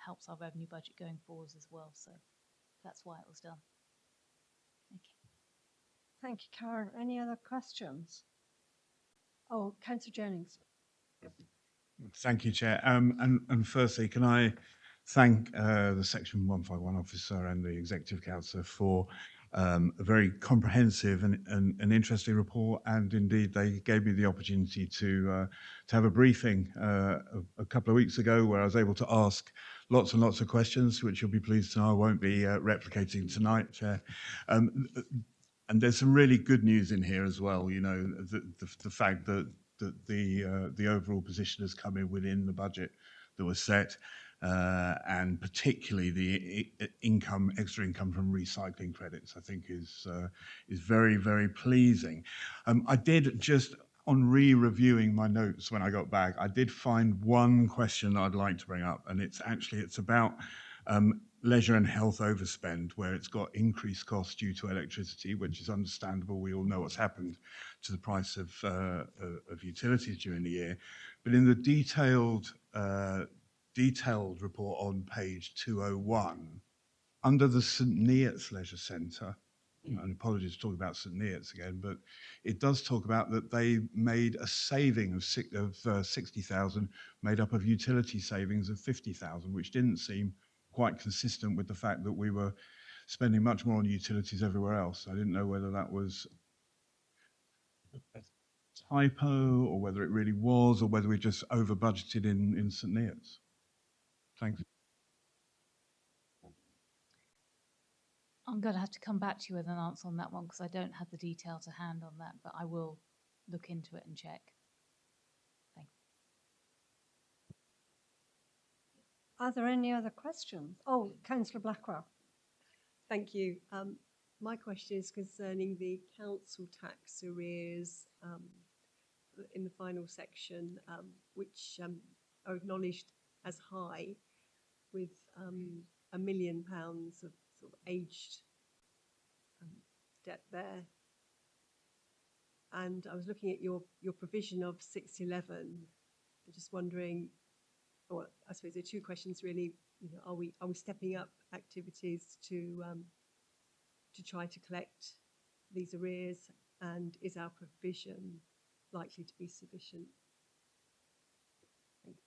helps our revenue budget going forwards as well. So that's why it was done. Thank you. Thank you, Karen. Any other questions? Oh, Councillor Jennings. Thank you, Chair. And firstly, can I thank the Section 151 officer and the Executive Council for a very comprehensive and interesting report, and indeed they gave me the opportunity to have a briefing a couple of weeks ago where I was able to ask lots and lots of questions, which you'll be pleased to know I won't be replicating tonight, Chair. And there's some really good news in here as well. You know, the fact that the overall position has come in within the budget that was set, and particularly the extra income from recycling credits, I think is very, very pleasing. I did just, on re-reviewing my notes when I got back, I did find one question that I'd like to bring up, and it's about leisure and health overspend, where it's got increased costs due to electricity, which is understandable. We all know what's happened to the price of utilities during the year. But in the detailed report on page 201, under the St Neots Leisure Centre, and apologies for talking about St Neots again, but it does talk about that they made a saving of 60,000, made up of utility savings of 50,000, which didn't seem quite consistent with the fact that we were spending much more on utilities everywhere else. I didn't know whether that was a typo or whether it really was, or whether we just over budgeted in St Neots. Thanks. I'm going to have to come back to you with an answer on that one because I don't have the detail to hand on that, but I will look into it and check. Thank you. Are there any other questions? Oh, Councillor Blackwell. Thank you. My question is concerning the council tax arrears in the final section, which are acknowledged as high, with £1 million of sort of aged debt there. And I was looking at your provision of 611. I'm just wondering, or I suppose there are two questions really. You know, are we stepping up activities to try to collect these arrears, and is our provision likely to be sufficient? Thank you.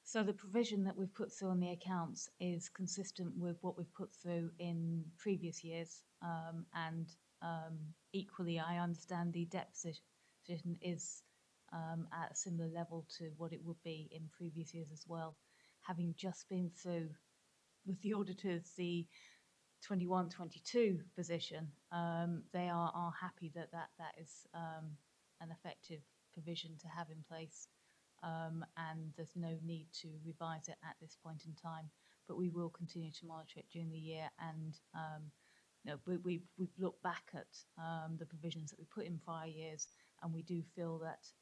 So the provision that we've put through on the accounts is consistent with what we've put through in previous years, and equally I understand the debt position is at a similar level to what it would be in previous years as well. Having just been through with the auditors the 21-22 position, they are happy that is an effective provision to have in place. And there's no need to revise it at this point in time, but we will continue to monitor it during the year. And you know, we've looked back at the provisions that we put in prior years, and we do feel that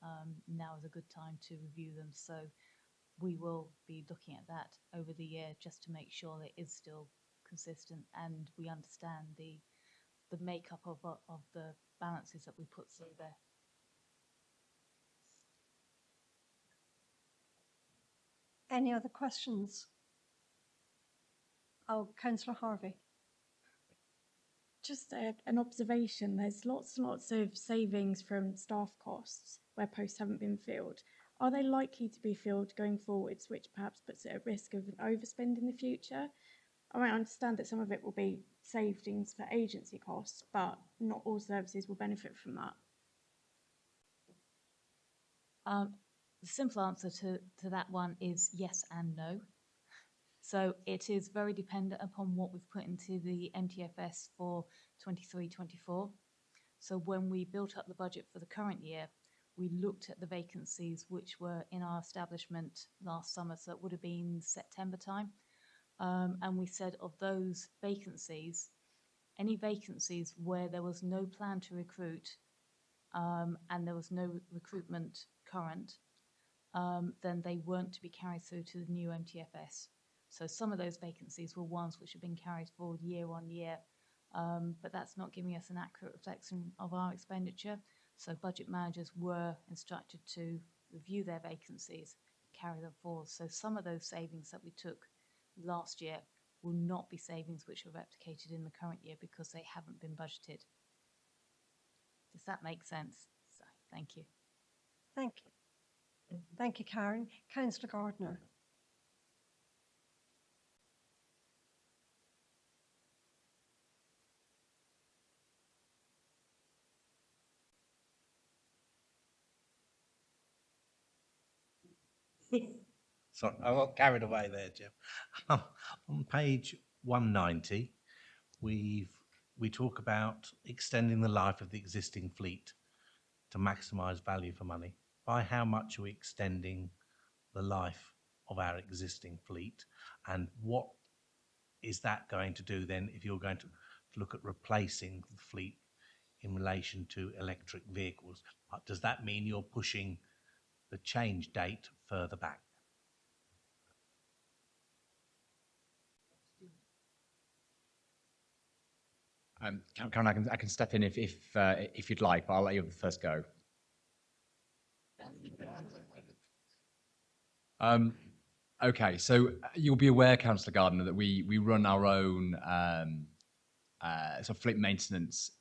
now is a good time to review them. So we will be looking at that over the year just to make sure that it is still consistent and we understand the makeup of the balances that we put through there. Any other questions? Oh, Councillor Harvey. Just an observation, there's lots and lots of savings from staff costs where posts haven't been filled. Are they likely to be filled going forwards, which perhaps puts it at risk of an overspend in the future? I mean, I understand that some of it will be savings for agency costs, but not all services will benefit from that. The simple answer to that one is yes and no. So it is very dependent upon what we've put into the MTFS for 23-24. So when we built up the budget for the current year, we looked at the vacancies which were in our establishment last summer, so it would have been September time. And we said of those vacancies, any vacancies where there was no plan to recruit and there was no recruitment current, then they weren't to be carried through to the new MTFS. So some of those vacancies were ones which have been carried forward year on year, but that's not giving us an accurate reflection of our expenditure. So budget managers were instructed to review their vacancies, carry them forward. So some of those savings that we took last year will not be savings which are replicated in the current year because they haven't been budgeted. Does that make sense? So, thank you. Thank you. Thank you, Karen. Councillor Gardner. Sorry, I got carried away there, Jim. On page 190, we talk about extending the life of the existing fleet to maximise value for money. By how much are we extending the life of our existing fleet, and what is that going to do then if you're going to look at replacing the fleet in relation to electric vehicles? Does that mean you're pushing the change date further back? Karen, I can step in if you'd like, but I'll let you have the first go. Okay, so you'll be aware, Councillor Gardner, that we run our own sort of fleet maintenance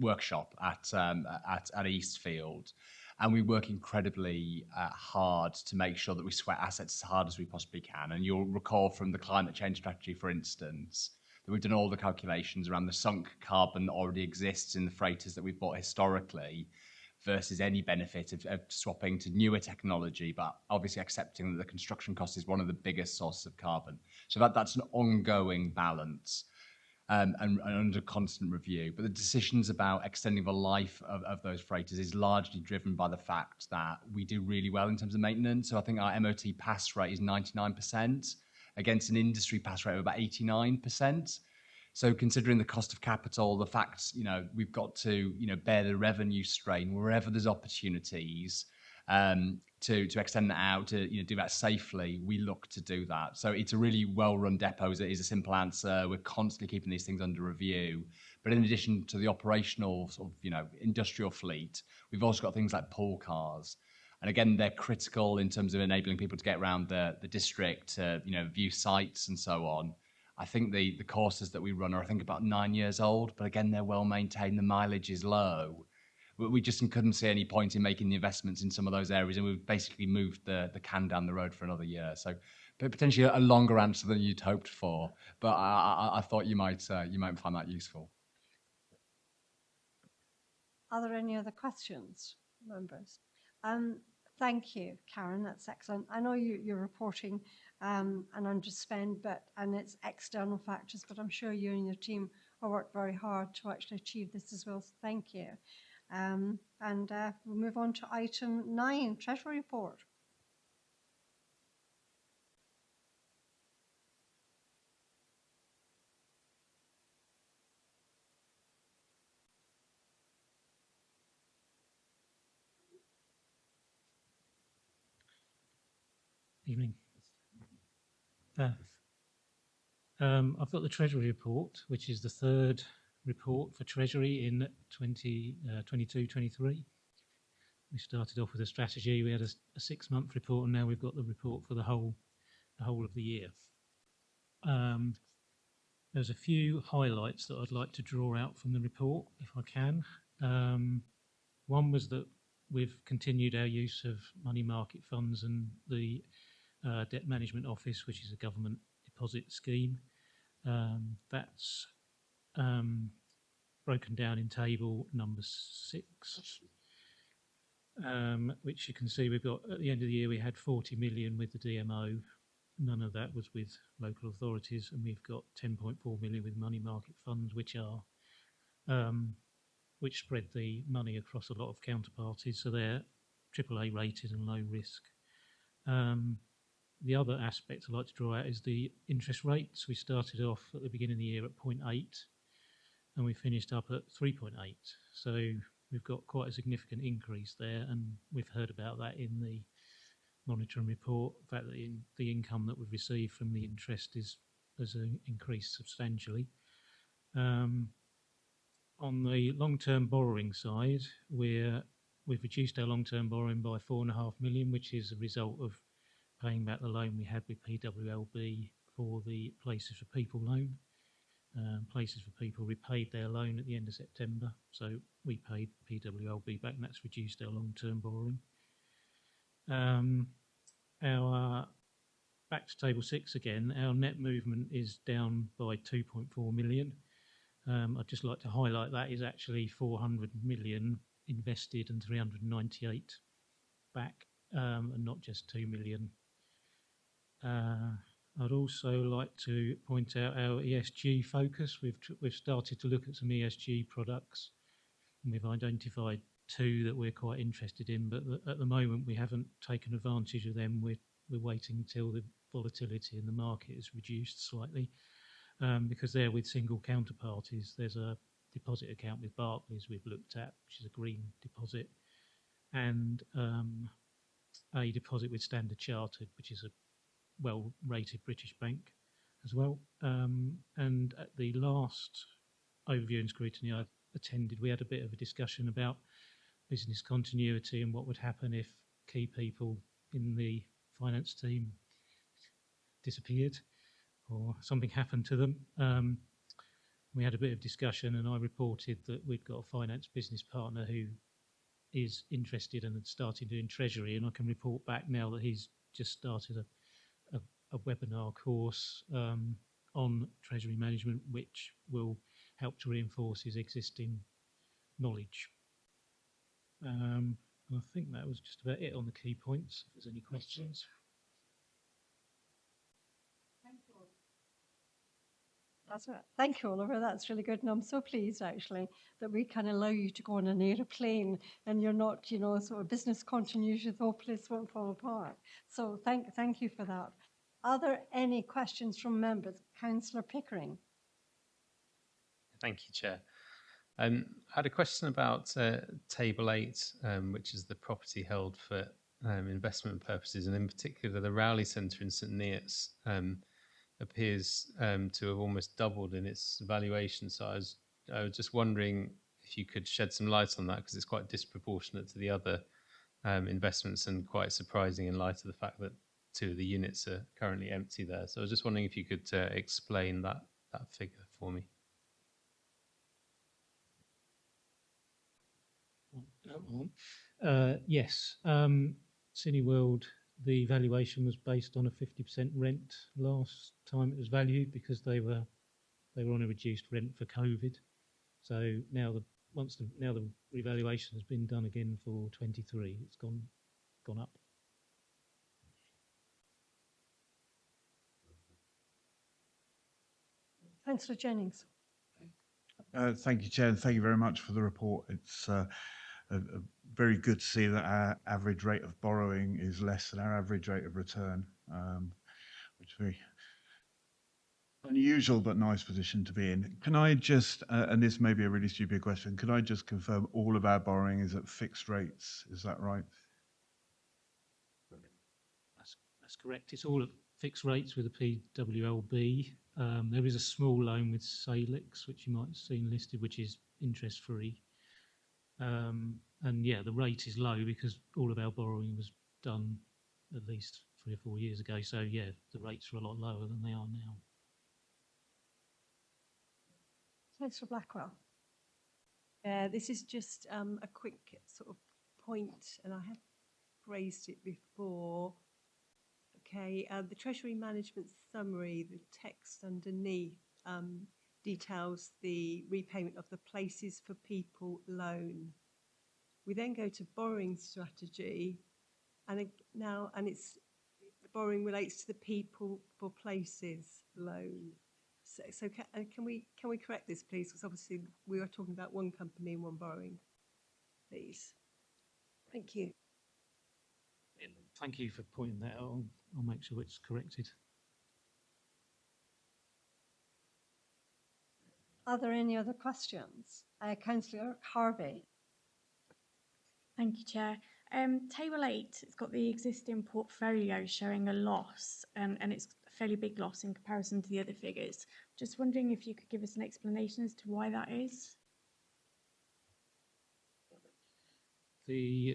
workshop at Eastfield, and we work incredibly hard to make sure that we sweat assets as hard as we possibly can. And you'll recall from the climate change strategy, for instance, that we've done all the calculations around the sunk carbon that already exists in the freighters that we've bought historically versus any benefit of swapping to newer technology, but obviously accepting that the construction cost is one of the biggest sources of carbon. So that's an ongoing balance and under constant review. But the decisions about extending the life of those freighters is largely driven by the fact that we do really well in terms of maintenance. So I think our MOT pass rate is 99% against an industry pass rate of about 89%. So considering the cost of capital, the fact, we've got to, bear the revenue strain wherever there's opportunities to extend that out, to, do that safely, we look to do that. So it's a really well-run depot is a simple answer. We're constantly keeping these things under review. But in addition to the operational sort of, industrial fleet, we've also got things like pool cars. And again, they're critical in terms of enabling people to get around the district, to, view sites and so on. I think the courses that we run are, I think, about 9 years old, but again, they're well maintained. The mileage is low. We just couldn't see any point in making the investments in some of those areas, and we've basically moved the can down the road for another year. So potentially a longer answer than you'd hoped for, but I thought you might find that useful. Are there any other questions, members? Thank you, Karen. That's excellent. I know you're reporting an underspend, and it's external factors, but I'm sure you and your team have worked very hard to actually achieve this as well. So thank you. We'll move on to item 9, Treasury Report. Evening. I've got the Treasury report, which is the third report for Treasury in 2022-23. We started off with a strategy. We had a 6-month report, and now we've got the report for the whole of the year. There's a few highlights that I'd like to draw out from the report, if I can. One was that we've continued our use of money market funds and the Debt Management Office, which is a government deposit scheme. That's broken down in table number 6, which you can see we've got at the end of the year we had 40 million with the DMO. None of that was with local authorities, and we've got 10.4 million with money market funds, which spread the money across a lot of counterparties, so they're AAA rated and low risk. The other aspect I'd like to draw out is the interest rates. We started off at the beginning of the year at 0.8 and we finished up at 3.8. So we've got quite a significant increase there, and we've heard about that in the monitoring report. The fact that the income that we've received from the interest has increased substantially. On the long-term borrowing side, we've reduced our long-term borrowing by 4.5 million, which is a result of paying back the loan we had with PWLB for the Places for People loan. Places for People repaid their loan at the end of September, so we paid PWLB back, and that's reduced our long-term borrowing. Our back to table 6 again, our net movement is down by 2.4 million. I'd just like to highlight that is actually 400 million invested and 398 back and not just 2 million. I'd also like to point out our ESG focus. We've started to look at some ESG products, and we've identified 2 that we're quite interested in, but at the moment we haven't taken advantage of them. We're waiting until the volatility in the market is reduced slightly, because they're with single counterparties. There's a deposit account with Barclays we've looked at, which is a green deposit, and a deposit with Standard Chartered, which is a well-rated British bank as well. And at the last overview and scrutiny I attended, we had a bit of a discussion about business continuity and what would happen if key people in the finance team disappeared or something happened to them. We had a bit of discussion, and I reported that we'd got a finance business partner who is interested and had started doing treasury, and I can report back now that he's just started a webinar course on treasury management, which will help to reinforce his existing knowledge. I think that was just about it on the key points. If there's any questions. That's right. Thank you, Oliver. That's really good. And I'm so pleased, actually, that we can allow you to go on an aeroplane and you're not, you know, sort of business continuity, the whole place won't fall apart. So thank you for that. Are there any questions from members? Councillor Pickering. Thank you, Chair. I had a question about Table 8, which is the property held for investment purposes, and in particular the Rowley Centre in St Neots appears to have almost doubled in its valuation. So I was just wondering if you could shed some light on that, because it's quite disproportionate to the other investments and quite surprising in light of the fact that 2 of the units are currently empty there. So I was just wondering if you could explain that figure for me. Yes, Cineworld, the valuation was based on a 50% rent last time it was valued, because they were on a reduced rent for COVID. So now the revaluation has been done again for 23, it's gone up. Councillor Jennings. Thank you, Chair, and thank you very much for the report. It's very good to see that our average rate of borrowing is less than our average rate of return, which is very unusual but nice position to be in. Can I just, and this may be a really stupid question, could I just confirm all of our borrowing is at fixed rates? Is that right? That's correct. It's all at fixed rates with a PWLB. There is a small loan with Salix, which you might have seen listed, which is interest-free. And yeah, the rate is low because all of our borrowing was done at least 3 or 4 years ago. So yeah, the rates are a lot lower than they are now. Councillor Blackwell. This is just a quick sort of point, and I have raised it before. Okay, the Treasury Management Summary, the text underneath details the repayment of the Places for People loan. We then go to borrowing strategy, and it's the borrowing relates to the People for Places loan. So can we correct this, please? Because obviously we are talking about one company and one borrowing, please. Thank you. Thank you for pointing that out. I'll make sure it's corrected. Are there any other questions? Councillor Harvey. Thank you, Chair. Table 8, it's got the existing portfolio showing a loss, and it's a fairly big loss in comparison to the other figures. Just wondering if you could give us an explanation as to why that is?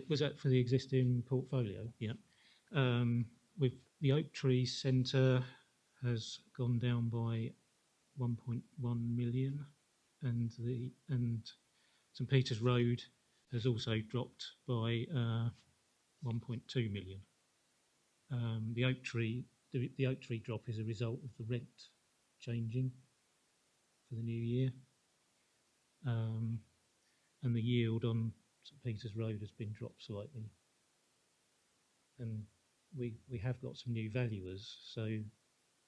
Was that for the existing portfolio? Yeah. With the Oak Tree Centre has gone down by 1.1 million, and St Peter's Road has also dropped by 1.2 million. The Oak Tree drop is a result of the rent changing for the new year, and the yield on St Peter's Road has been dropped slightly. and we have got some new valuers, so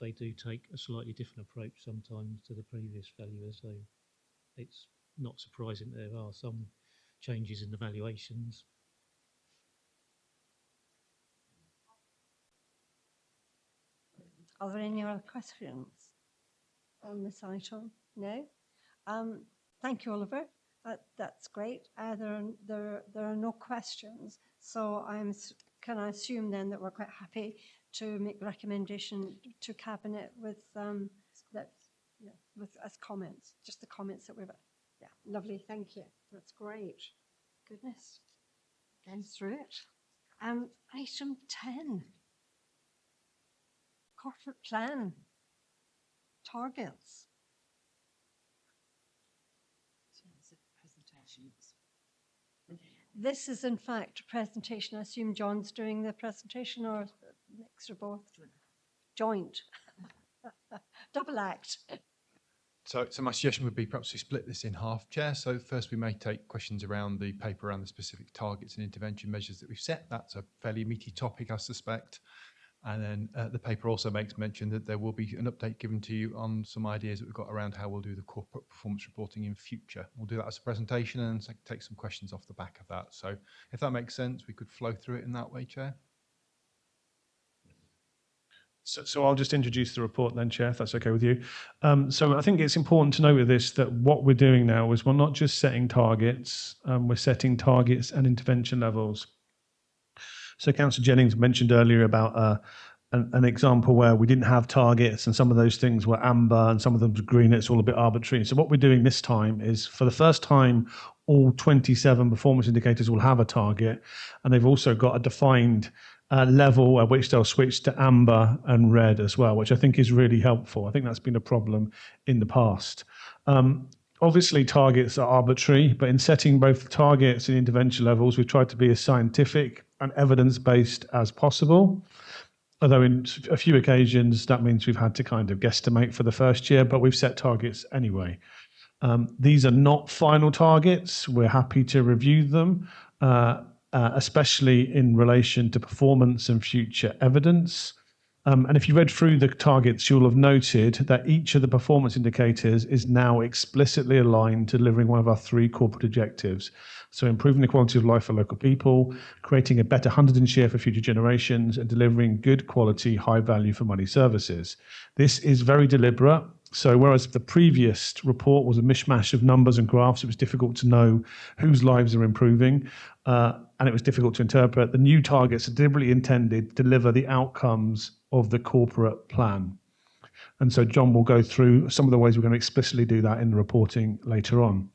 they do take a slightly different approach sometimes to the previous valuers. So it's not surprising there are some changes in the valuations. Are there any other questions on this item? No? Thank you, Oliver. That's great. There are no questions. So can I assume then that we're quite happy to make recommendation to Cabinet with as comments, just the comments that we've, yeah, lovely, thank you. That's great. Goodness, getting through it. Item 10, corporate plan, targets. This is in fact a presentation. I assume John's doing the presentation or mix or both? Joint. Double act. So my suggestion would be perhaps we split this in half, Chair. So first we may take questions around the paper around the specific targets and intervention measures that we've set. That's a fairly meaty topic, I suspect. And then the paper also makes mention that there will be an update given to you on some ideas that we've got around how we'll do the corporate performance reporting in future. We'll do that as a presentation and take some questions off the back of that. So if that makes sense, we could flow through it in that way, Chair. So I'll just introduce the report then, Chair, if that's okay with you. So I think it's important to note with this that what we're doing now is we're not just setting targets, we're setting targets and intervention levels. So Councillor Jennings mentioned earlier about an example where we didn't have targets and some of those things were amber and some of them were green. It's all a bit arbitrary. So what we're doing this time is, for the first time, all 27 performance indicators will have a target, and they've also got a defined level at which they'll switch to amber and red as well, which I think is really helpful. I think that's been a problem in the past. Obviously, targets are arbitrary, but in setting both targets and intervention levels, we've tried to be as scientific and evidence-based as possible. Although in a few occasions, that means we've had to kind of guesstimate for the first year, but we've set targets anyway. These are not final targets. We're happy to review them, especially in relation to performance and future evidence. And if you read through the targets, you'll have noted that each of the performance indicators is now explicitly aligned to delivering one of our 3 corporate objectives. So improving the quality of life for local people, creating a better Huntingdon share for future generations, and delivering good quality, high value for money services. This is very deliberate. So whereas the previous report was a mishmash of numbers and graphs, it was difficult to know whose lives are improving, and it was difficult to interpret. The new targets are deliberately intended to deliver the outcomes of the corporate plan. And so John will go through some of the ways we're going to explicitly do that in the reporting later on.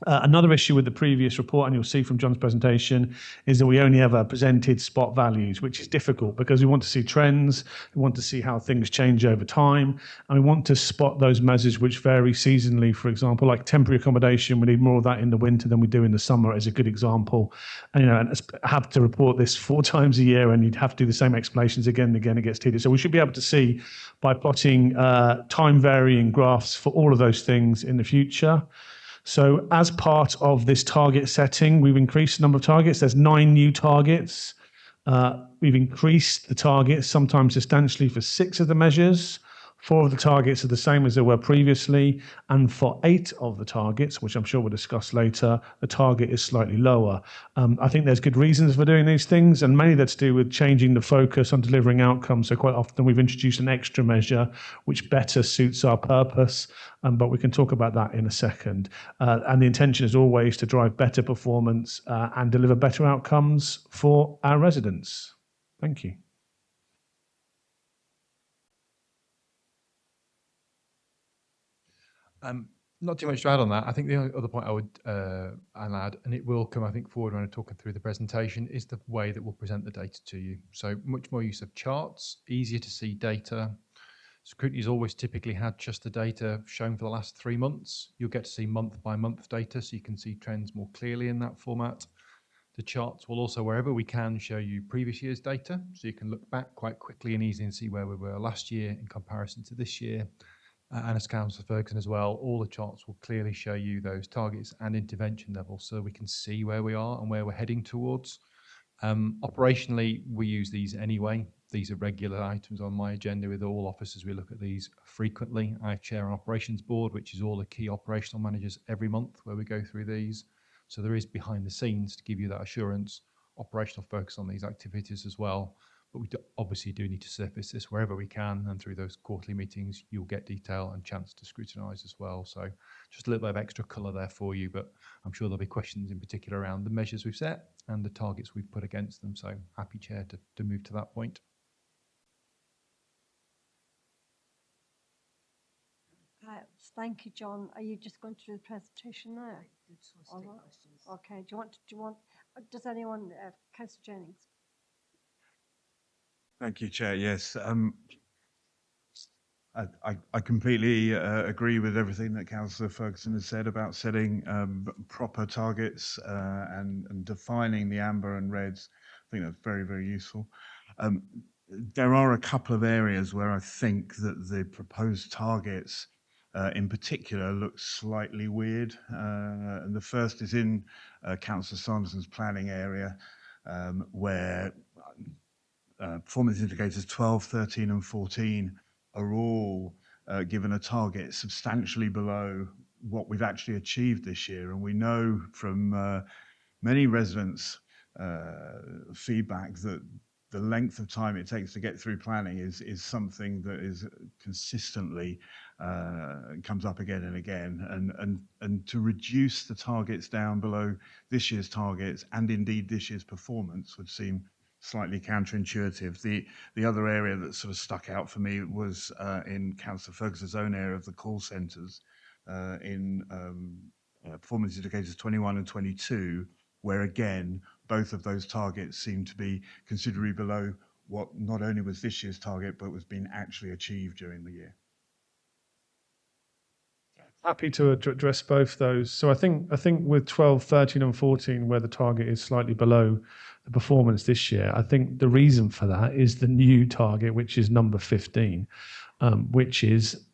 Another issue with the previous report, and you'll see from John's presentation, is that we only ever presented spot values, which is difficult because we want to see trends, we want to see how things change over time, and we want to spot those measures which vary seasonally. For example, like temporary accommodation, we need more of that in the winter than we do in the summer, as a good example. And, and have to report this 4 times a year, and you'd have to do the same explanations again and again, it gets tedious. So we should be able to see by plotting time varying graphs for all of those things in the future. So as part of this target setting, we've increased the number of targets. There's 9 new targets. We've increased the targets, sometimes substantially, for 6 of the measures. 4 of the targets are the same as they were previously. And for 8 of the targets, which I'm sure we'll discuss later, the target is slightly lower. I think there's good reasons for doing these things, and mainly that's to do with changing the focus on delivering outcomes. So quite often we've introduced an extra measure which better suits our purpose, but we can talk about that in a second. And the intention is always to drive better performance and deliver better outcomes for our residents. Thank you. Not too much to add on that. I think the only other point I would add, and it will come, I think, forward when I'm talking through the presentation, is the way that we'll present the data to you. So much more use of charts, easier to see data. Scrutiny's always typically had just the data shown for the last 3 months. You'll get to see month by month data, so you can see trends more clearly in that format. The charts will also, wherever we can, show you previous year's data, so you can look back quite quickly and easily and see where we were last year in comparison to this year. And as Councillor Ferguson as well, all the charts will clearly show you those targets and intervention levels so we can see where we are and where we're heading towards. Operationally, we use these anyway. These are regular items on my agenda with all officers. We look at these frequently. I chair an operations board, which is all the key operational managers every month, where we go through these. So there is behind the scenes, to give you that assurance, operational focus on these activities as well. But we obviously do need to surface this wherever we can, and through those quarterly meetings, you'll get detail and chance to scrutinise as well. So just a little bit of extra colour there for you, but I'm sure there'll be questions in particular around the measures we've set and the targets we've put against them. So happy, Chair, to move to that point. Thank you, John. Are you just going to do the presentation now? All right. Okay. Does anyone, Councillor Jennings? Thank you, Chair. Yes, I completely agree with everything that Councillor Ferguson has said about setting proper targets and defining the amber and reds. I think that's very, very useful. There are a couple of areas where I think that the proposed targets in particular look slightly weird. And the first is in Councillor Sanderson's planning area, where performance indicators 12, 13 and 14 are all given a target substantially below what we've actually achieved this year. And we know from many residents' feedback that the length of time it takes to get through planning is something that is consistently comes up again and again. And to reduce the targets down below this year's targets and indeed this year's performance would seem slightly counterintuitive. The other area that sort of stuck out for me was in Councillor Ferguson's own area of the call centres in performance indicators 21 and 22, where again, both of those targets seem to be considerably below what not only was this year's target, but was being actually achieved during the year. Happy to address both those. So I think with 12, 13 and 14, where the target is slightly below the performance this year, I think the reason for that is the new target, which is number 15, which is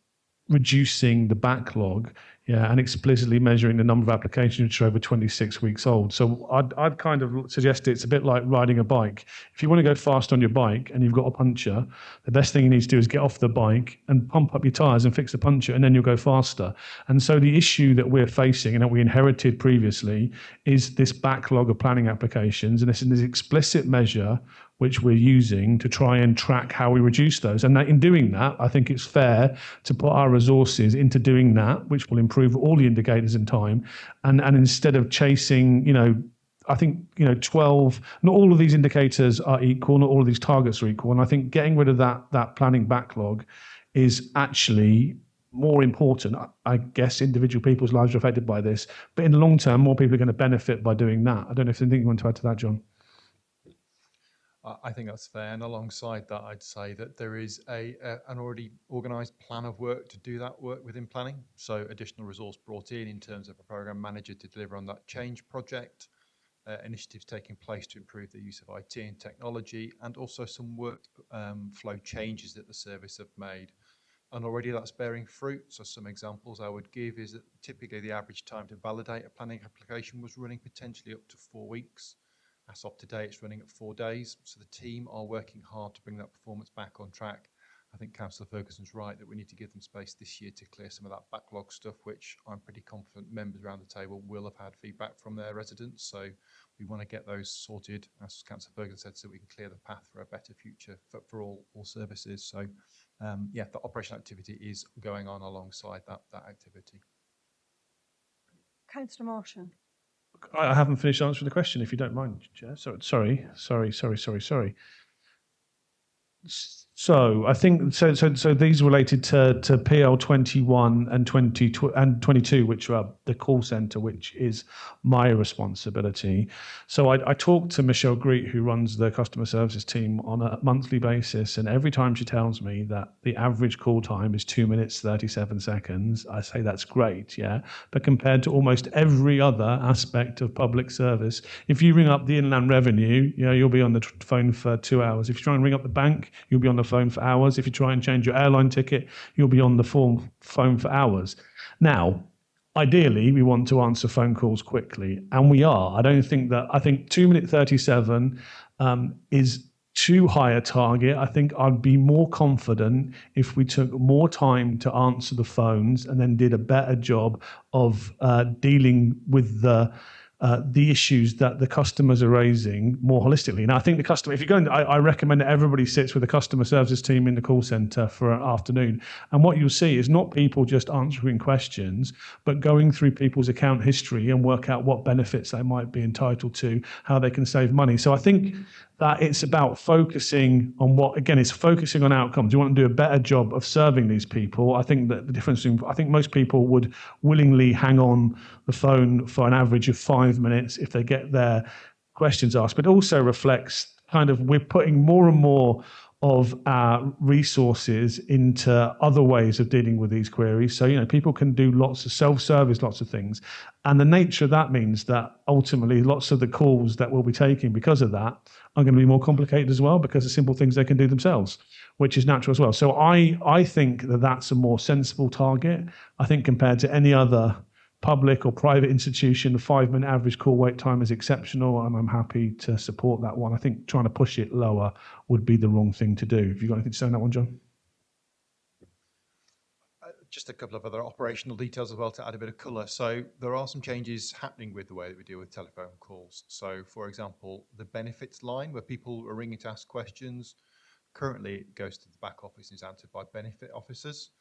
reducing the backlog, and explicitly measuring the number of applications which are over 26 weeks old. So I'd kind of suggest it's a bit like riding a bike. If you want to go fast on your bike and you've got a puncture, the best thing you need to do is get off the bike and pump up your tyres and fix the puncture, and then you'll go faster. And so the issue that we're facing and that we inherited previously is this backlog of planning applications, and this is an explicit measure which we're using to try and track how we reduce those. And that in doing that, I think it's fair to put our resources into doing that, which will improve all the indicators in time. And instead of chasing, I think, 12, not all of these indicators are equal, not all of these targets are equal. And I think getting rid of that planning backlog is actually more important. I guess individual people's lives are affected by this, but in the long term, more people are going to benefit by doing that. I don't know if there's anything you want to add to that, John. I think that's fair. And alongside that, I'd say that there is an already organised plan of work to do that work within planning. So additional resource brought in terms of a programme manager to deliver on that change project, initiatives taking place to improve the use of IT and technology, and also some work flow changes that the service have made. And already that's bearing fruit. So some examples I would give is that typically the average time to validate a planning application was running potentially up to 4 weeks. As of today, it's running at 4 days. So the team are working hard to bring that performance back on track. I think Councillor Ferguson's right that we need to give them space this year to clear some of that backlog stuff, which I'm pretty confident members around the table will have had feedback from their residents. So we want to get those sorted, as Councillor Ferguson said, so we can clear the path for a better future for all services. So the operational activity is going on alongside that activity. Councillor Martin. I haven't finished answering the question, if you don't mind, Chair. Sorry. So I think so these related to PL 21 and 22, which are the call centre, which is my responsibility. So I talk to Michelle Greet, who runs the customer services team, on a monthly basis, and every time she tells me that the average call time is 2 minutes 37 seconds, I say that's great, yeah. But compared to almost every other aspect of public service, if you ring up the Inland Revenue, you'll be on the phone for 2 hours. If you try and ring up the bank, you'll be on the phone for hours. If you try and change your airline ticket, you'll be on the phone for hours. Now, ideally, we want to answer phone calls quickly, and we are. I think 2 minute 37 is too high a target. I think I'd be more confident if we took more time to answer the phones and then did a better job of dealing with the issues that the customers are raising more holistically. Now, I think the customer, if you go in, I recommend that everybody sits with the customer services team in the call center for an afternoon. And what you'll see is not people just answering questions, but going through people's account history and work out what benefits they might be entitled to, how they can save money. So I think that it's about focusing on what, again, it's focusing on outcomes. You want to do a better job of serving these people. I think that the difference in, I think most people would willingly hang on the phone for an average of 5 minutes if they get their questions asked, but it also reflects kind of, we're putting more and more of our resources into other ways of dealing with these queries. So, people can do lots of self-service, lots of things. And the nature of that means that ultimately lots of the calls that we'll be taking because of that are going to be more complicated as well, because of simple things they can do themselves, which is natural as well. So I think that that's a more sensible target. I think compared to any other public or private institution, the 5-minute average call wait time is exceptional, and I'm happy to support that one. I think trying to push it lower would be the wrong thing to do. Have you got anything to say on that one, John? Just a couple of other operational details as well to add a bit of colour. So there are some changes happening with the way that we deal with telephone calls. So, for example, the benefits line where people are ringing to ask questions, currently it goes to the back office and is answered by benefit officers.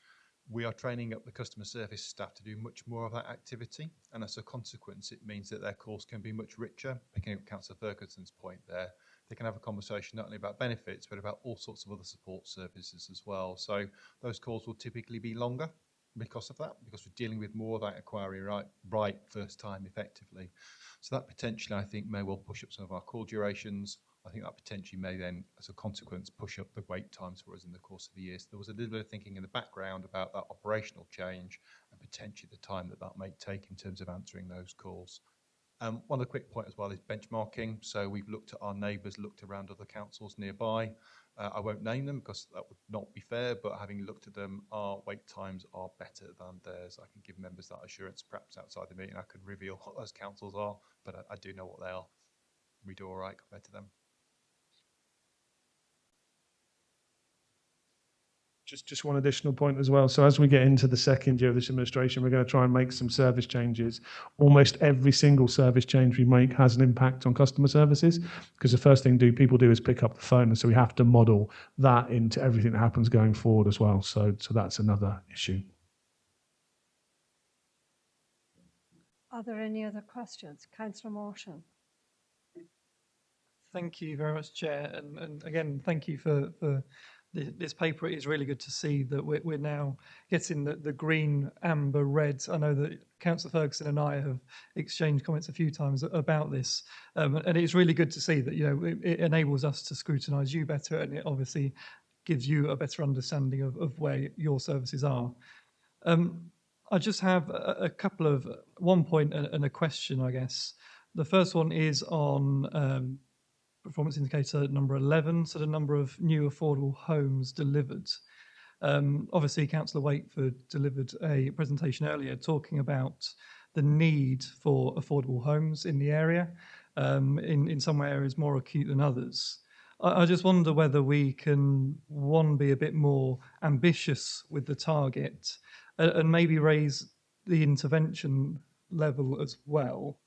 We are training up the customer service staff to do much more of that activity, and as a consequence, it means that their calls can be much richer. Picking up Councillor Ferguson's point there, they can have a conversation not only about benefits, but about all sorts of other support services as well. So those calls will typically be longer because of that, because we're dealing with more of that inquiry right first time effectively. So that potentially, I think, may well push up some of our call durations. I think that potentially may then, as a consequence, push up the wait times for us in the course of the year. So there was a little bit of thinking in the background about that operational change and potentially the time that that may take in terms of answering those calls. One other quick point as well is benchmarking. So we've looked at our neighbours, looked around other councils nearby. I won't name them because that would not be fair, but having looked at them, our wait times are better than theirs. I can give members that assurance. Perhaps outside the meeting I could reveal what those councils are, but I do know what they are. We do all right compared to them. Just one additional point as well. So as we get into the second year of this administration, we're going to try and make some service changes. Almost every single service change we make has an impact on customer services, because the first thing people do is pick up the phone, and so we have to model that into everything that happens going forward as well. So that's another issue. Are there any other questions? Councillor Morton. Thank you very much, Chair. And again, thank you for this paper. It is really good to see that we're now getting the green, amber, red. I know that Councillor Ferguson and I have exchanged comments a few times about this. And it's really good to see that, it enables us to scrutinise you better, and it obviously gives you a better understanding of where your services are. I just have a couple of, one point and a question, I guess. The first one is on performance indicator number 11, so the number of new affordable homes delivered. Obviously, Councillor Wakeford delivered a presentation earlier talking about the need for affordable homes in the area, in some areas more acute than others. I just wonder whether we can, one, be a bit more ambitious with the target and maybe raise the intervention level as well.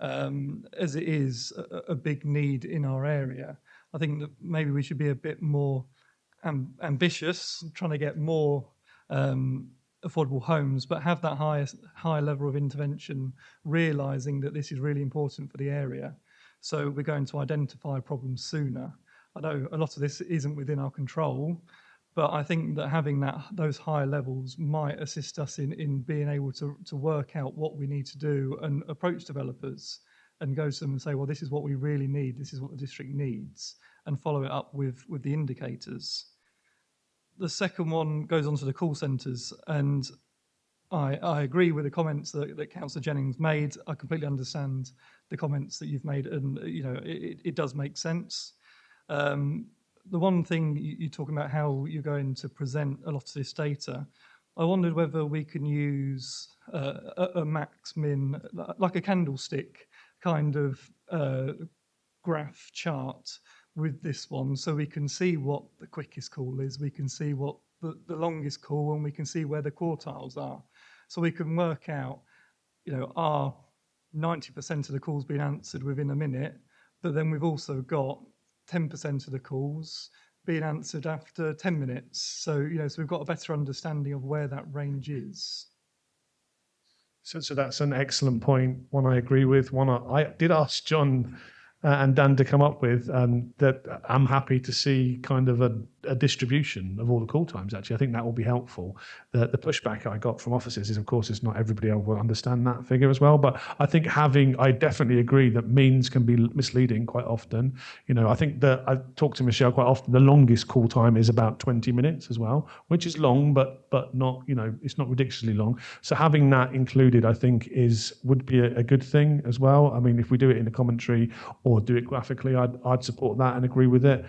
As it is a big need in our area. I think that maybe we should be a bit more ambitious, trying to get more affordable homes, but have that high level of intervention, realising that this is really important for the area. So we're going to identify problems sooner. I know a lot of this isn't within our control, but I think that having those higher levels might assist us in being able to work out what we need to do and approach developers and go to them and say, well, this is what we really need, this is what the district needs, and follow it up with the indicators. The second one goes on to the call centres, and I agree with the comments that Councillor Jennings made. I completely understand the comments that you've made, and it does make sense. The one thing you're talking about how you're going to present a lot of this data, I wondered whether we can use a max min, like a candlestick kind of graph chart with this one, so we can see what the quickest call is, we can see what the longest call, and we can see where the quartiles are. So we can work out, are 90% of the calls being answered within a minute, but then we've also got 10% of the calls being answered after 10 minutes. So, so we've got a better understanding of where that range is. So that's an excellent point. One I agree with. One I did ask John and Dan to come up with, that I'm happy to see kind of a distribution of all the call times. Actually, I think that will be helpful. The pushback I got from officers is, of course, it's not everybody will understand that figure as well. But I think I definitely agree that means can be misleading quite often. I think that I talk to Michelle quite often. The longest call time is about 20 minutes as well, which is long, but not, it's not ridiculously long. So having that included, I think, would be a good thing as well. I mean, if we do it in the commentary or do it graphically, I'd support that and agree with it.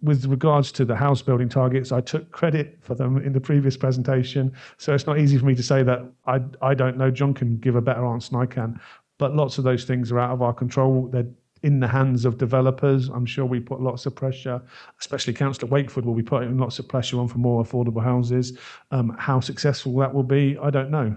With regards to the house building targets, I took credit for them in the previous presentation, so it's not easy for me to say that I don't know. John can give a better answer than I can, but lots of those things are out of our control. They're in the hands of developers. I'm sure we put lots of pressure, especially Councillor Wakeford will be putting lots of pressure on for more affordable houses. How successful that will be, I don't know.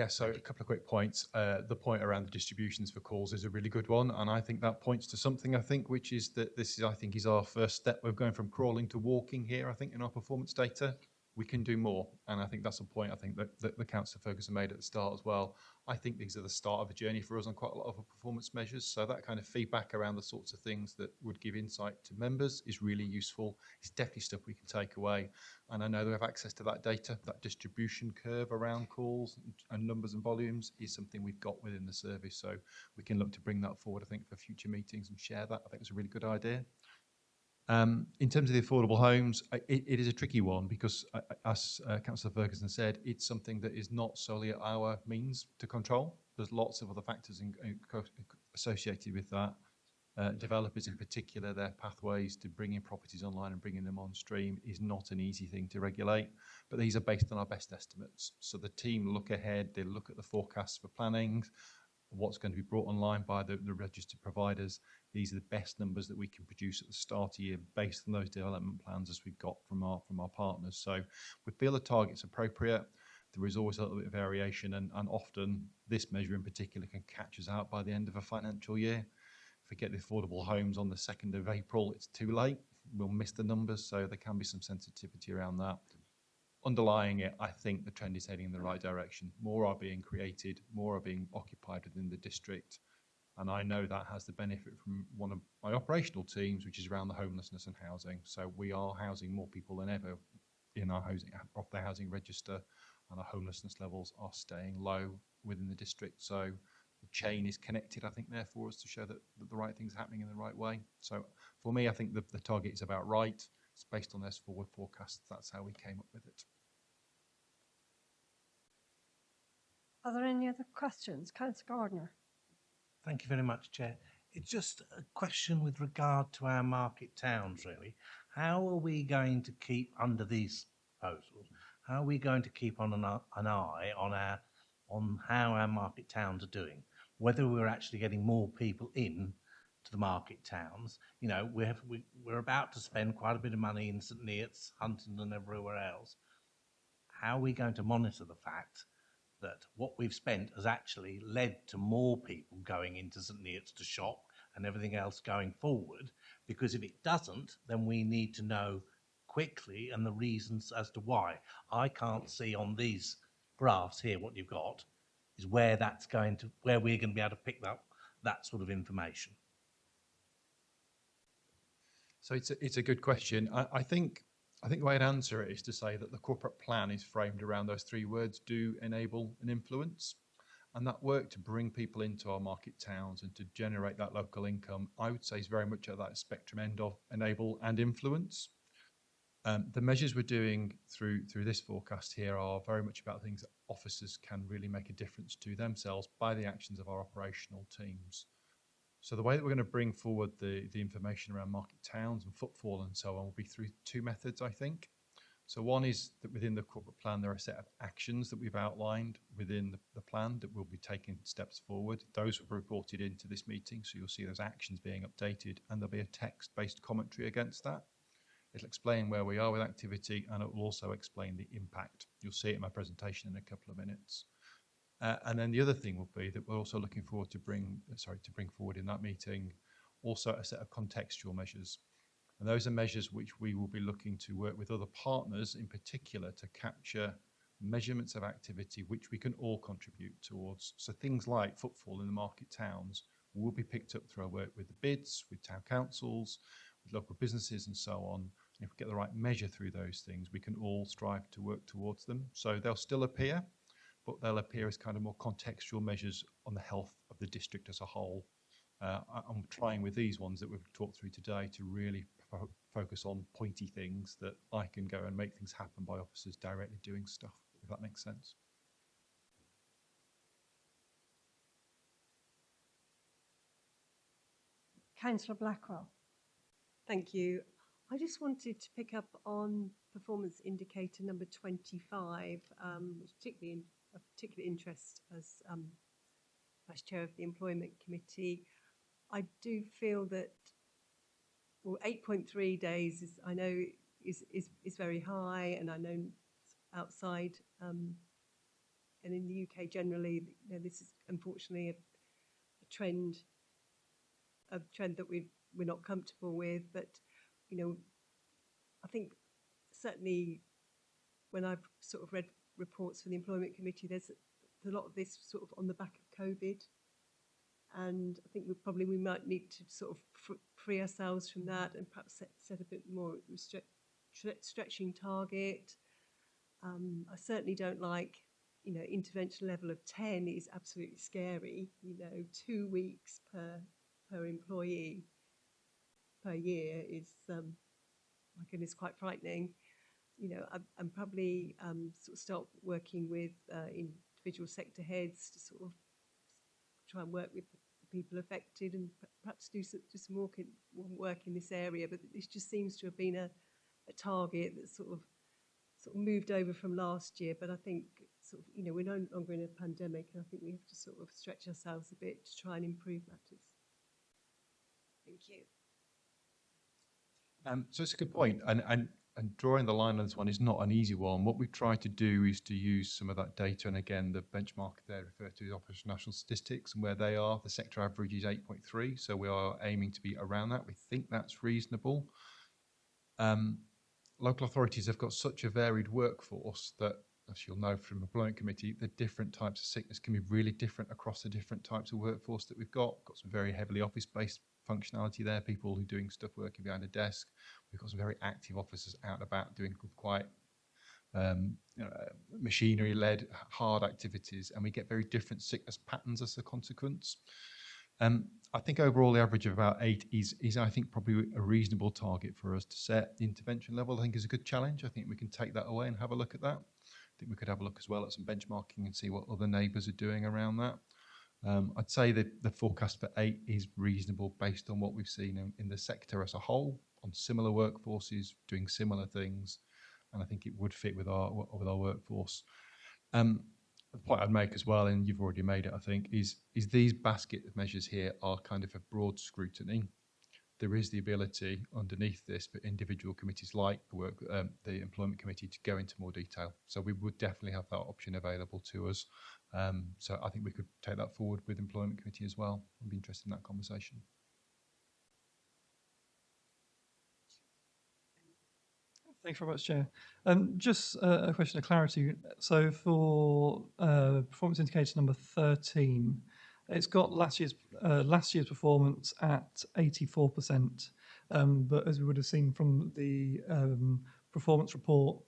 So a couple of quick points. The point around the distributions for calls is a really good one, and I think that points to something, which is that this is our first step. We're going from crawling to walking here, in our performance data. We can do more, and I think that's a point that the Councillor Ferguson made at the start as well. I think these are the start of a journey for us on quite a lot of our performance measures, so that kind of feedback around the sorts of things that would give insight to members is really useful. It's definitely stuff we can take away, and I know they have access to that data. That distribution curve around calls and numbers and volumes is something we've got within the service, so we can look to bring that forward, for future meetings and share that. I think it's a really good idea. In terms of the affordable homes, it is a tricky one because, as Councillor Ferguson said, it's something that is not solely at our means to control. There's lots of other factors associated with that. Developers in particular, their pathways to bringing properties online and bringing them on stream is not an easy thing to regulate, but these are based on our best estimates. So the team look ahead, they look at the forecasts for planning, what's going to be brought online by the registered providers. These are the best numbers that we can produce at the start of the year based on those development plans as we've got from our partners. So we feel the target's appropriate. There is always a little bit of variation, and often this measure in particular can catch us out by the end of a financial year. If we get the affordable homes on the 2nd of April, it's too late. We'll miss the numbers, so there can be some sensitivity around that. Underlying it, I think the trend is heading in the right direction. More are being created, more are being occupied within the district. And I know that has the benefit from one of my operational teams, which is around the homelessness and housing. So we are housing more people than ever in our housing, off the housing register, and our homelessness levels are staying low within the district. So the chain is connected, there, for us to show that the right things are happening in the right way. So for me, I think the target is about right. It's based on those forward forecasts. That's how we came up with it. Are there any other questions? Councillor Gardner. Thank you very much, Chair. It's just a question with regard to our market towns, really. How are we going to keep, under these proposals, how are we going to keep on an eye on how our market towns are doing? Whether we're actually getting more people in to the market towns. We're about to spend quite a bit of money in St Neots, Huntingdon and everywhere else. How are we going to monitor the fact that what we've spent has actually led to more people going into St Neots to shop and everything else going forward? Because if it doesn't, then we need to know quickly and the reasons as to why. I can't see on these graphs here what you've got is where we're going to be able to pick up that sort of information. So it's a good question. I think the way I'd answer it is to say that the corporate plan is framed around those three words: do, enable, and influence. And that work to bring people into our market towns and to generate that local income, I would say, is very much at that spectrum end of enable and influence. The measures we're doing through this forecast here are very much about things that officers can really make a difference to themselves by the actions of our operational teams. So the way that we're going to bring forward the information around market towns and footfall and so on will be through two methods, I think. So one is that within the corporate plan, there are a set of actions that we've outlined within the plan that will be taking steps forward. Those were reported into this meeting, so you'll see those actions being updated, and there'll be a text-based commentary against that. It'll explain where we are with activity, and it will also explain the impact. You'll see it in my presentation in a couple of minutes. And then the other thing will be that we're also looking forward to bring forward in that meeting also a set of contextual measures. And those are measures which we will be looking to work with other partners in particular to capture measurements of activity which we can all contribute towards. So things like footfall in the market towns will be picked up through our work with the bids, with town councils, with local businesses and so on. And if we get the right measure through those things, we can all strive to work towards them. So they'll still appear, but they'll appear as kind of more contextual measures on the health of the district as a whole. I'm trying with these ones that we've talked through today to really focus on pointy things that I can go and make things happen by officers directly doing stuff, if that makes sense. Councillor Blackwell. Thank you. I just wanted to pick up on performance indicator number 25, which particularly of particular interest as Vice Chair of the Employment Committee. I do feel that, well, 8.3 days is, I know, is very high, and I know outside and in the UK generally, you know, this is unfortunately a trend that we're not comfortable with. But you know, I think certainly when I've sort of read reports from the Employment Committee, there's a lot of this sort of on the back of COVID. And I think we might need to sort of free ourselves from that and perhaps set a bit more stretching target. I certainly don't like, you know, intervention level of 10 is absolutely scary. You know, 2 weeks per employee per year is, my goodness, quite frightening. You know, I'm probably sort of start working with individual sector heads to sort of try and work with the people affected and perhaps do some more work in this area. But this just seems to have been a target that sort of moved over from last year. But I think sort of, you know, we're no longer in a pandemic, and I think we have to sort of stretch ourselves a bit to try and improve matters. Thank you. So it's a good point, and drawing the line on this one is not an easy one. What we've tried to do is to use some of that data, and again, the benchmark there referred to the Office of National Statistics, and where they are, the sector average is 8.3, so we are aiming to be around that. We think that's reasonable. Local authorities have got such a varied workforce that, as you'll know from the Employment Committee, the different types of sickness can be really different across the different types of workforce that we've got. We've got some very heavily office-based functionality there, people who are doing stuff working behind a desk. We've got some very active officers out and about doing quite machinery-led hard activities, and we get very different sickness patterns as a consequence. I think overall the average of about 8 is I think probably a reasonable target for us to set. The intervention level I think is a good challenge. I think we can take that away and have a look at that. I think we could have a look as well at some benchmarking and see what other neighbours are doing around that. I'd say that the forecast for 8 is reasonable based on what we've seen in the sector as a whole, on similar workforces doing similar things, and I think it would fit with our workforce. The point I'd make as well, and you've already made it, I think, is these basket of measures here are kind of a broad scrutiny. There is the ability underneath this for individual committees like the Employment Committee to go into more detail. So we would definitely have that option available to us. So I think we could take that forward with Employment Committee as well. I'd be interested in that conversation. Thanks very much, Chair. Just a question of clarity. So for performance indicator number 13, it's got last year's performance at 84%, but as we would have seen from the performance report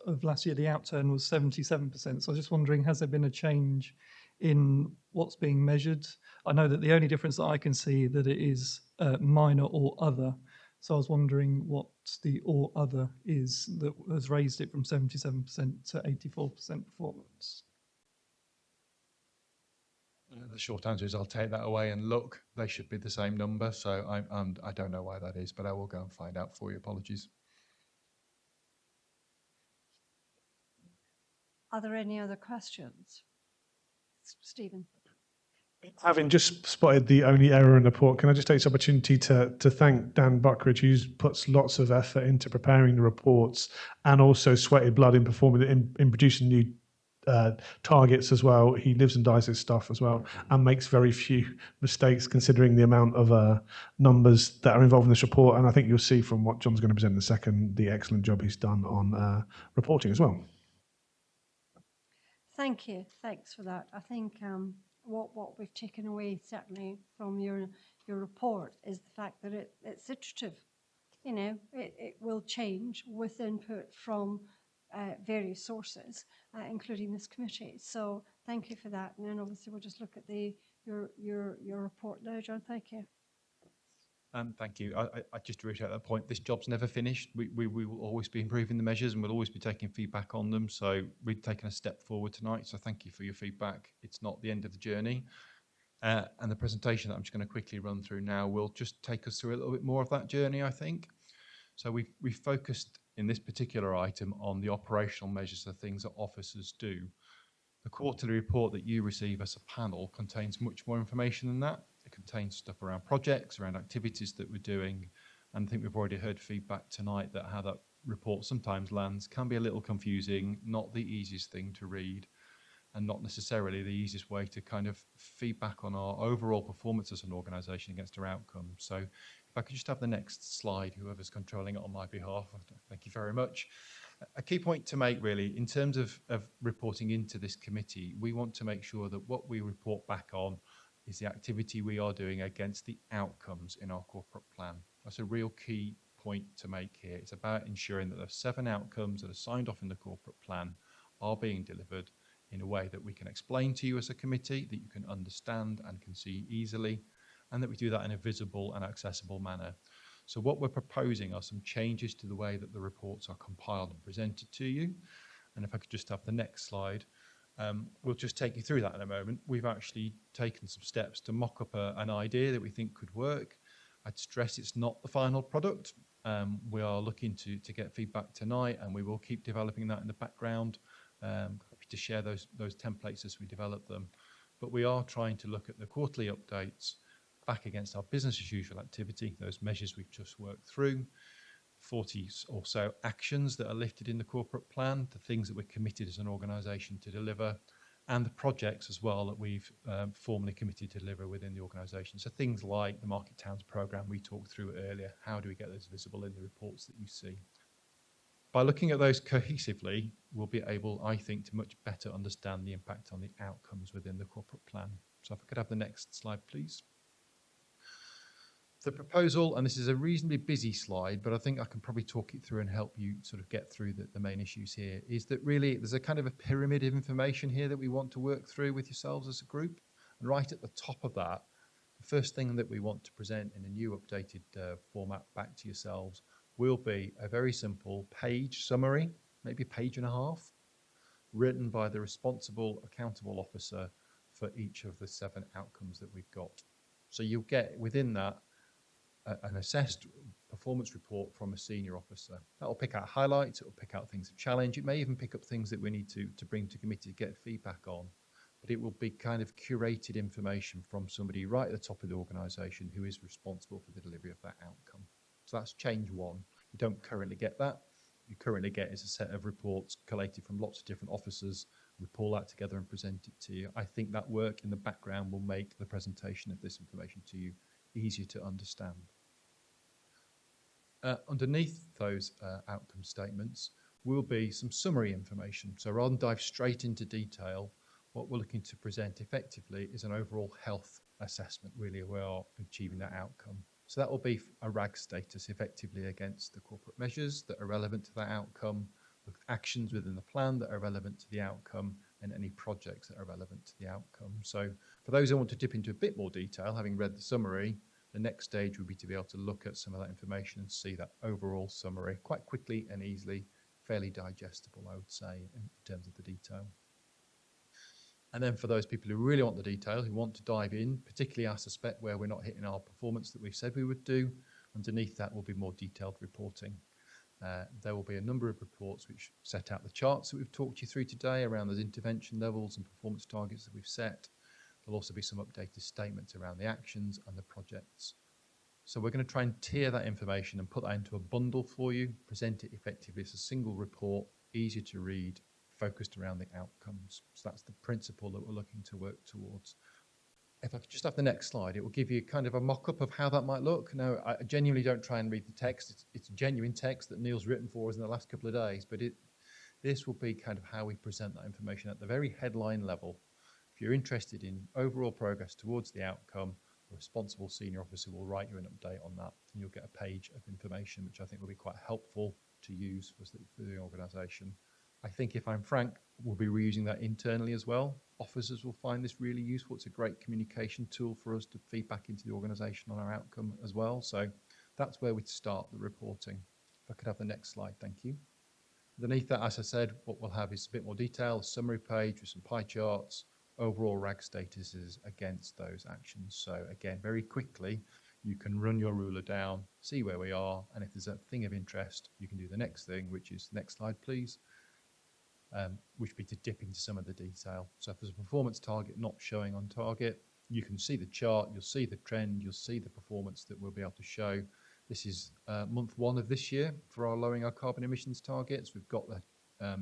of last year, the outturn was 77%. So I was just wondering, has there been a change in what's being measured? I know that the only difference that I can see that it is minor or other. So I was wondering what the or other is that has raised it from 77% to 84% performance. The short answer is I'll take that away and look. They should be the same number. So I don't know why that is, but I will go and find out for you. Apologies. Are there any other questions? Stephen. Having just spotted the only error in the report, can I just take this opportunity to thank Dan Buckridge, who puts lots of effort into preparing the reports and also sweated blood in performing in producing new targets as well. He lives and dies his stuff as well and makes very few mistakes considering the amount of numbers that are involved in this report. And I think you'll see from what John's going to present in a second the excellent job he's done on reporting as well. Thank you. Thanks for that. I think what we've taken away certainly from your report is the fact that it's iterative. You know, it will change with input from various sources, including this committee. So thank you for that. And then obviously we'll just look at your report now, John. Thank you. Thank you. I just to reiterate that point, this job's never finished. We will always be improving the measures and we'll always be taking feedback on them. So we've taken a step forward tonight. So thank you for your feedback. It's not the end of the journey. And the presentation that I'm just going to quickly run through now will just take us through a little bit more of that journey, I think. So we've focused in this particular item on the operational measures, the things that officers do. The quarterly report that you receive as a panel contains much more information than that. It contains stuff around projects, around activities that we're doing. And I think we've already heard feedback tonight that how that report sometimes lands can be a little confusing, not the easiest thing to read, and not necessarily the easiest way to kind of feedback on our overall performance as an organisation against our outcomes. So if I could just have the next slide, whoever's controlling it on my behalf, thank you very much. A key point to make really, in terms of reporting into this committee, we want to make sure that what we report back on is the activity we are doing against the outcomes in our corporate plan. That's a real key point to make here. It's about ensuring that the 7 outcomes that are signed off in the corporate plan are being delivered in a way that we can explain to you as a committee, that you can understand and can see easily, and that we do that in a visible and accessible manner. So what we're proposing are some changes to the way that the reports are compiled and presented to you. And if I could just have the next slide, we'll just take you through that in a moment. We've actually taken some steps to mock up an idea that we think could work. I'd stress it's not the final product. We are looking to get feedback tonight, and we will keep developing that in the background. Happy to share those templates as we develop them. But we are trying to look at the quarterly updates back against our business as usual activity, those measures we've just worked through, 40 or so actions that are lifted in the corporate plan, the things that we're committed as an organisation to deliver, and the projects as well that we've formally committed to deliver within the organisation. So things like the Market Towns programme we talked through earlier, how do we get those visible in the reports that you see? By looking at those cohesively, we'll be able, I think, to much better understand the impact on the outcomes within the corporate plan. So if I could have the next slide, please. The proposal, and this is a reasonably busy slide, but I think I can probably talk it through and help you sort of get through the main issues here, is that really there's a kind of a pyramid of information here that we want to work through with yourselves as a group. And right at the top of that, the first thing that we want to present in a new updated format back to yourselves will be a very simple page summary, maybe a page and a half, written by the responsible accountable officer for each of the 7 outcomes that we've got. So you'll get within that an assessed performance report from a senior officer. That'll pick out highlights, it'll pick out things of challenge, it may even pick up things that we need to bring to committee to get feedback on, but it will be kind of curated information from somebody right at the top of the organisation who is responsible for the delivery of that outcome. So that's change 1. You don't currently get that. What you currently get is a set of reports collated from lots of different officers. We pull that together and present it to you. I think that work in the background will make the presentation of this information to you easier to understand. Underneath those outcome statements will be some summary information. So rather than dive straight into detail, what we're looking to present effectively is an overall health assessment, really, where we are achieving that outcome. So that will be a RAG status effectively against the corporate measures that are relevant to that outcome, the actions within the plan that are relevant to the outcome, and any projects that are relevant to the outcome. So for those who want to dip into a bit more detail, having read the summary, the next stage would be to be able to look at some of that information and see that overall summary quite quickly and easily, fairly digestible, I would say, in terms of the detail. And then for those people who really want the detail, who want to dive in, particularly I suspect where we're not hitting our performance that we've said we would do, underneath that will be more detailed reporting. There will be a number of reports which set out the charts that we've talked you through today around those intervention levels and performance targets that we've set. There'll also be some updated statements around the actions and the projects. So we're going to try and tier that information and put that into a bundle for you, present it effectively as a single report, easier to read, focused around the outcomes. So that's the principle that we're looking to work towards. If I could just have the next slide, it will give you kind of a mock-up of how that might look. Now, I genuinely don't try and read the text. It's genuine text that Neil's written for us in the last couple of days, but this will be kind of how we present that information at the very headline level. If you're interested in overall progress towards the outcome, a responsible senior officer will write you an update on that, and you'll get a page of information, which I think will be quite helpful to use for the organisation. I think, if I'm frank, we'll be reusing that internally as well. Officers will find this really useful. It's a great communication tool for us to feed back into the organisation on our outcome as well. So that's where we'd start the reporting. If I could have the next slide, thank you. Underneath that, as I said, what we'll have is a bit more detail, a summary page with some pie charts, overall RAG statuses against those actions. So again, very quickly, you can run your ruler down, see where we are, and if there's a thing of interest, you can do the next thing, which is next slide, please. Which would be to dip into some of the detail. So if there's a performance target not showing on target, you can see the chart, you'll see the trend, you'll see the performance that we'll be able to show. This is month 1 of this year for our lowering our carbon emissions targets. We've got the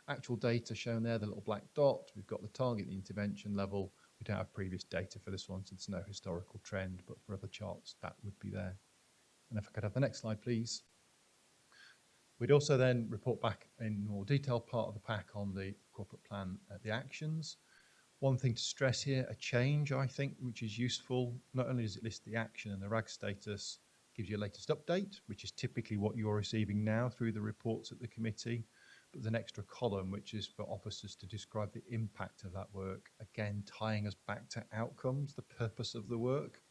actual data shown there, the little black dot. We've got the target, the intervention level. We don't have previous data for this one, so there's no historical trend, but for other charts, that would be there. And if I could have the next slide, please. We'd also then report back in more detailed part of the pack on the corporate plan, the actions. One thing to stress here, a change, I think, which is useful. Not only does it list the action and the RAG status, gives you a latest update, which is typically what you're receiving now through the reports at the committee, but there's an extra column which is for officers to describe the impact of that work, again tying us back to outcomes, the purpose of the work.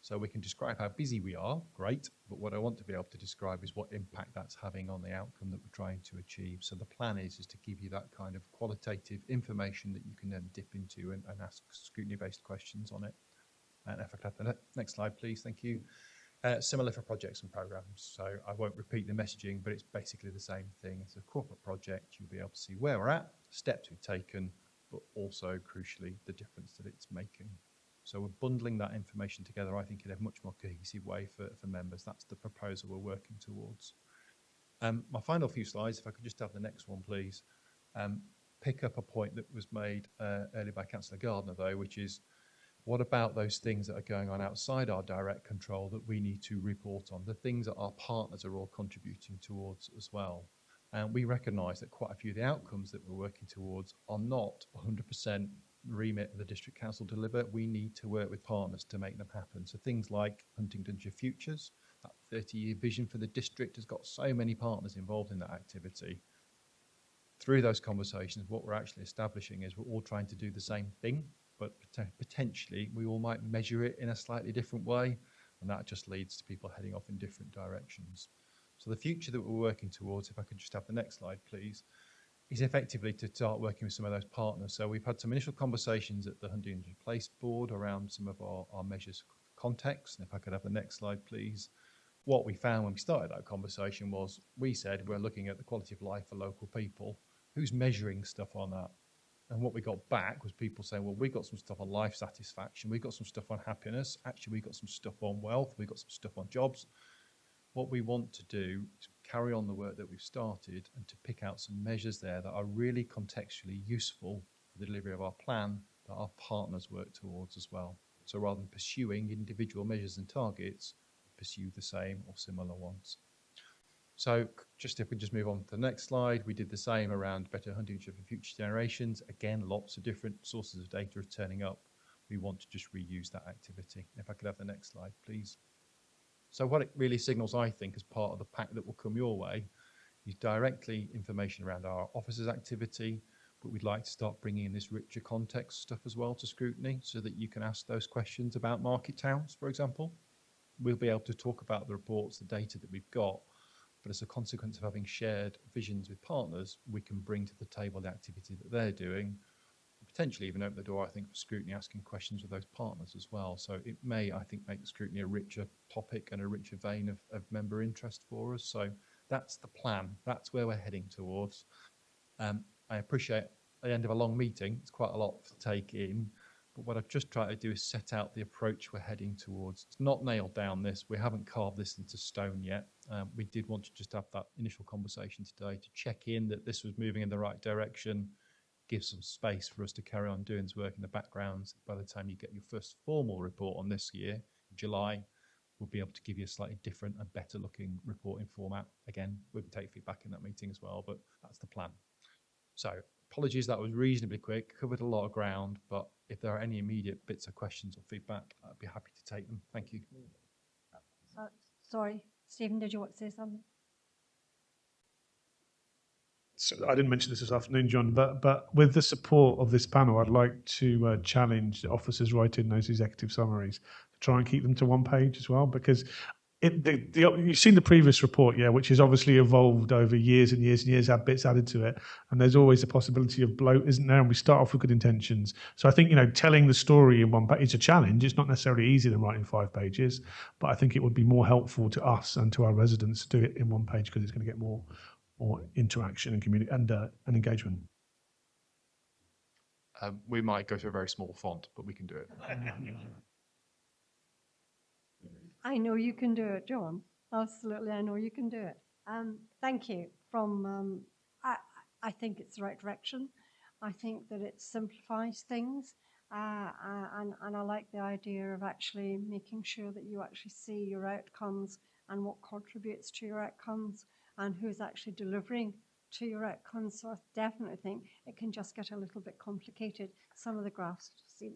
So we can describe how busy we are, great, but what I want to be able to describe is what impact that's having on the outcome that we're trying to achieve. So the plan is to give you that kind of qualitative information that you can then dip into and ask scrutiny-based questions on it. And if I could have the next slide, please, thank you. Similar for projects and programs. So I won't repeat the messaging, but it's basically the same thing. It's a corporate project. You'll be able to see where we're at, steps we've taken, but also, crucially, the difference that it's making. So we're bundling that information together, I think, in a much more cohesive way for members. That's the proposal we're working towards. My final few slides, if I could just have the next one, please. Pick up a point that was made earlier by Councillor Gardner, though, which is, what about those things that are going on outside our direct control that we need to report on, the things that our partners are all contributing towards as well? And we recognise that quite a few of the outcomes that we're working towards are not 100% remit of the District Council to deliver. We need to work with partners to make them happen. So things like Huntingdonshire Futures, that 30-year vision for the district has got so many partners involved in that activity. Through those conversations, what we're actually establishing is we're all trying to do the same thing, but potentially we all might measure it in a slightly different way, and that just leads to people heading off in different directions. So the future that we're working towards, if I could just have the next slide, please, is effectively to start working with some of those partners. So we've had some initial conversations at the Huntingdonshire Place Board around some of our measures context. And if I could have the next slide, please. What we found when we started that conversation was, we said we're looking at the quality of life for local people. Who's measuring stuff on that? And what we got back was people saying, well, we've got some stuff on life satisfaction, we've got some stuff on happiness, actually we've got some stuff on wealth, we've got some stuff on jobs. What we want to do is carry on the work that we've started and to pick out some measures there that are really contextually useful for the delivery of our plan that our partners work towards as well. So rather than pursuing individual measures and targets, pursue the same or similar ones. So just if we just move on to the next slide, we did the same around better Huntingdonshire for future generations. Again, lots of different sources of data are turning up. We want to just reuse that activity. If I could have the next slide, please. So what it really signals, I think, as part of the pack that will come your way, is directly information around our officers' activity, but we'd like to start bringing in this richer context stuff as well to scrutiny so that you can ask those questions about market towns, for example. We'll be able to talk about the reports, the data that we've got, but as a consequence of having shared visions with partners, we can bring to the table the activity that they're doing, potentially even open the door, I think, for scrutiny asking questions with those partners as well. So it may, I think, make the scrutiny a richer topic and a richer vein of member interest for us. So That's the plan. That's where we're heading towards. I appreciate at the end of a long meeting, it's quite a lot to take in. But what I've just tried to do is set out the approach we're heading towards. It's not nailed down this. We haven't carved this into stone yet. We did want to just have that initial conversation today to check in that this was moving in the right direction, give some space for us to carry on doing this work in the background. By the time you get your first formal report on this year, in July, we'll be able to give you a slightly different and better looking reporting format. Again, we can take feedback in that meeting as well, but that's the plan. So apologies, that was reasonably quick, covered a lot of ground, but if there are any immediate bits of questions or feedback, I'd be happy to take them. Thank you. Sorry, Stephen, did you want to say something? So I didn't mention this afternoon, John, but with the support of this panel, I'd like to challenge the officers writing those executive summaries to try and keep them to one page as well, because you've seen the previous report, yeah, which has obviously evolved over years and years and years, had bits added to it, and there's always a possibility of bloat, isn't there? And we start off with good intentions. So I think, telling the story in one page is a challenge. It's not necessarily easier than writing 5 pages, but I think it would be more helpful to us and to our residents to do it in one page because it's going to get more interaction and community and engagement. We might go to a very small font, but we can do it. I know you can do it, John. Absolutely, I know you can do it. Thank you. I think it's the right direction. I think that it simplifies things, and I like the idea of actually making sure that you actually see your outcomes and what contributes to your outcomes and who's actually delivering to your outcomes. So I definitely think it can just get a little bit complicated. Some of the graphs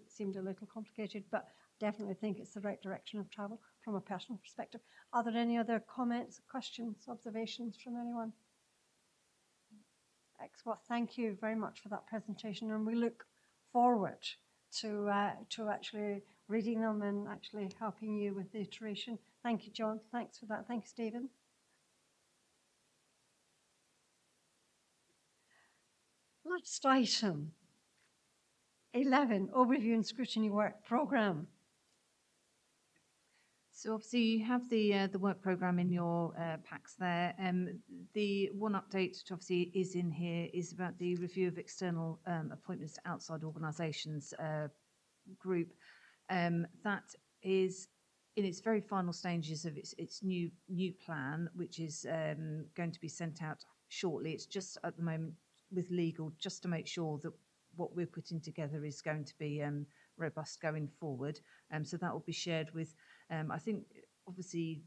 seemed a little complicated, but definitely think it's the right direction of travel from a personal perspective. Are there any other comments, questions, observations from anyone? Excellent. Well, thank you very much for that presentation, and we look forward to actually reading them and actually helping you with the iteration. Thank you, John. Thanks for that. Thank you, Stephen. Last item, 11, Overview and Scrutiny Work Programme. So obviously you have the work programme in your packs there. The one update which obviously is in here is about the review of external appointments to outside organisations group. That is in its very final stages of its new plan, which is going to be sent out shortly. It's just at the moment with legal, just to make sure that what we're putting together is going to be robust going forward. So that will be shared with, I think, obviously,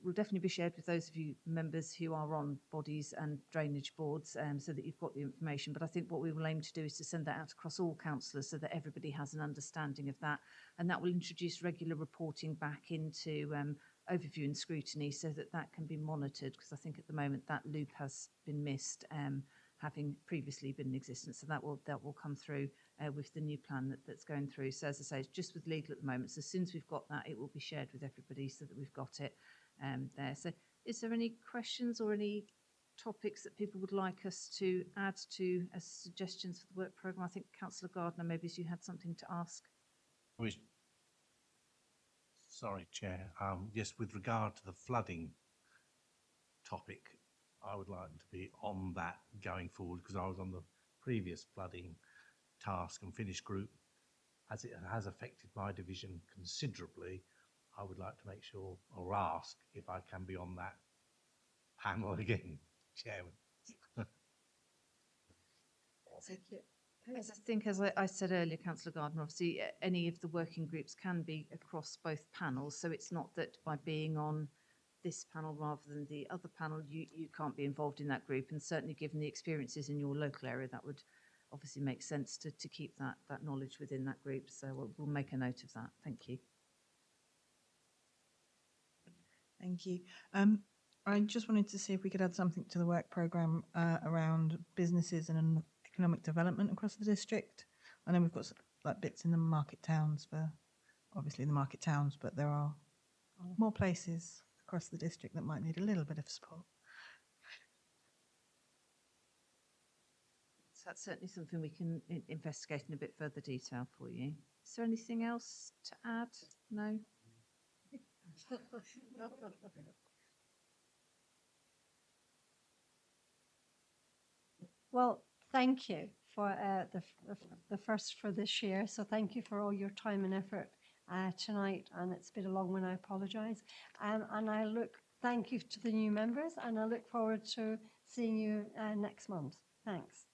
will definitely be shared with those of you members who are on bodies and drainage boards, so that you've got the information. But I think what we will aim to do is to send that out across all councillors so that everybody has an understanding of that. And that will introduce regular reporting back into overview and scrutiny so that that can be monitored, because I think at the moment that loop has been missed, having previously been in existence. So that will come through with the new plan that's going through. So as I say, it's just with legal at the moment. So as soon as we've got that, it will be shared with everybody so that we've got it there. So is there any questions or any topics that people would like us to add to as suggestions for the work programme? I think Councillor Gardner, maybe you had something to ask. Sorry, Chair. Yes, with regard to the flooding topic, I would like to be on that going forward because I was on the previous flooding task and finish group. As it has affected my division considerably, I would like to make sure or ask if I can be on that panel again, Chairman. Thank you. As I think, as I said earlier, Councillor Gardner, obviously any of the working groups can be across both panels. So it's not that by being on this panel rather than the other panel, you can't be involved in that group. And certainly given the experiences in your local area, that would obviously make sense to keep that knowledge within that group. So we'll make a note of that. Thank you. Thank you. I just wanted to see if we could add something to the work programme around businesses and economic development across the district. I know we've got like bits in the market towns for obviously the market towns, but there are more places across the district that might need a little bit of support. So that's certainly something we can investigate in a bit further detail for you. Is there anything else to add? No? Well, thank you for the first for this year. So thank you for all your time and effort tonight. And it's been a long one. I apologise. And thank you to the new members, and I look forward to seeing you next month. Thanks.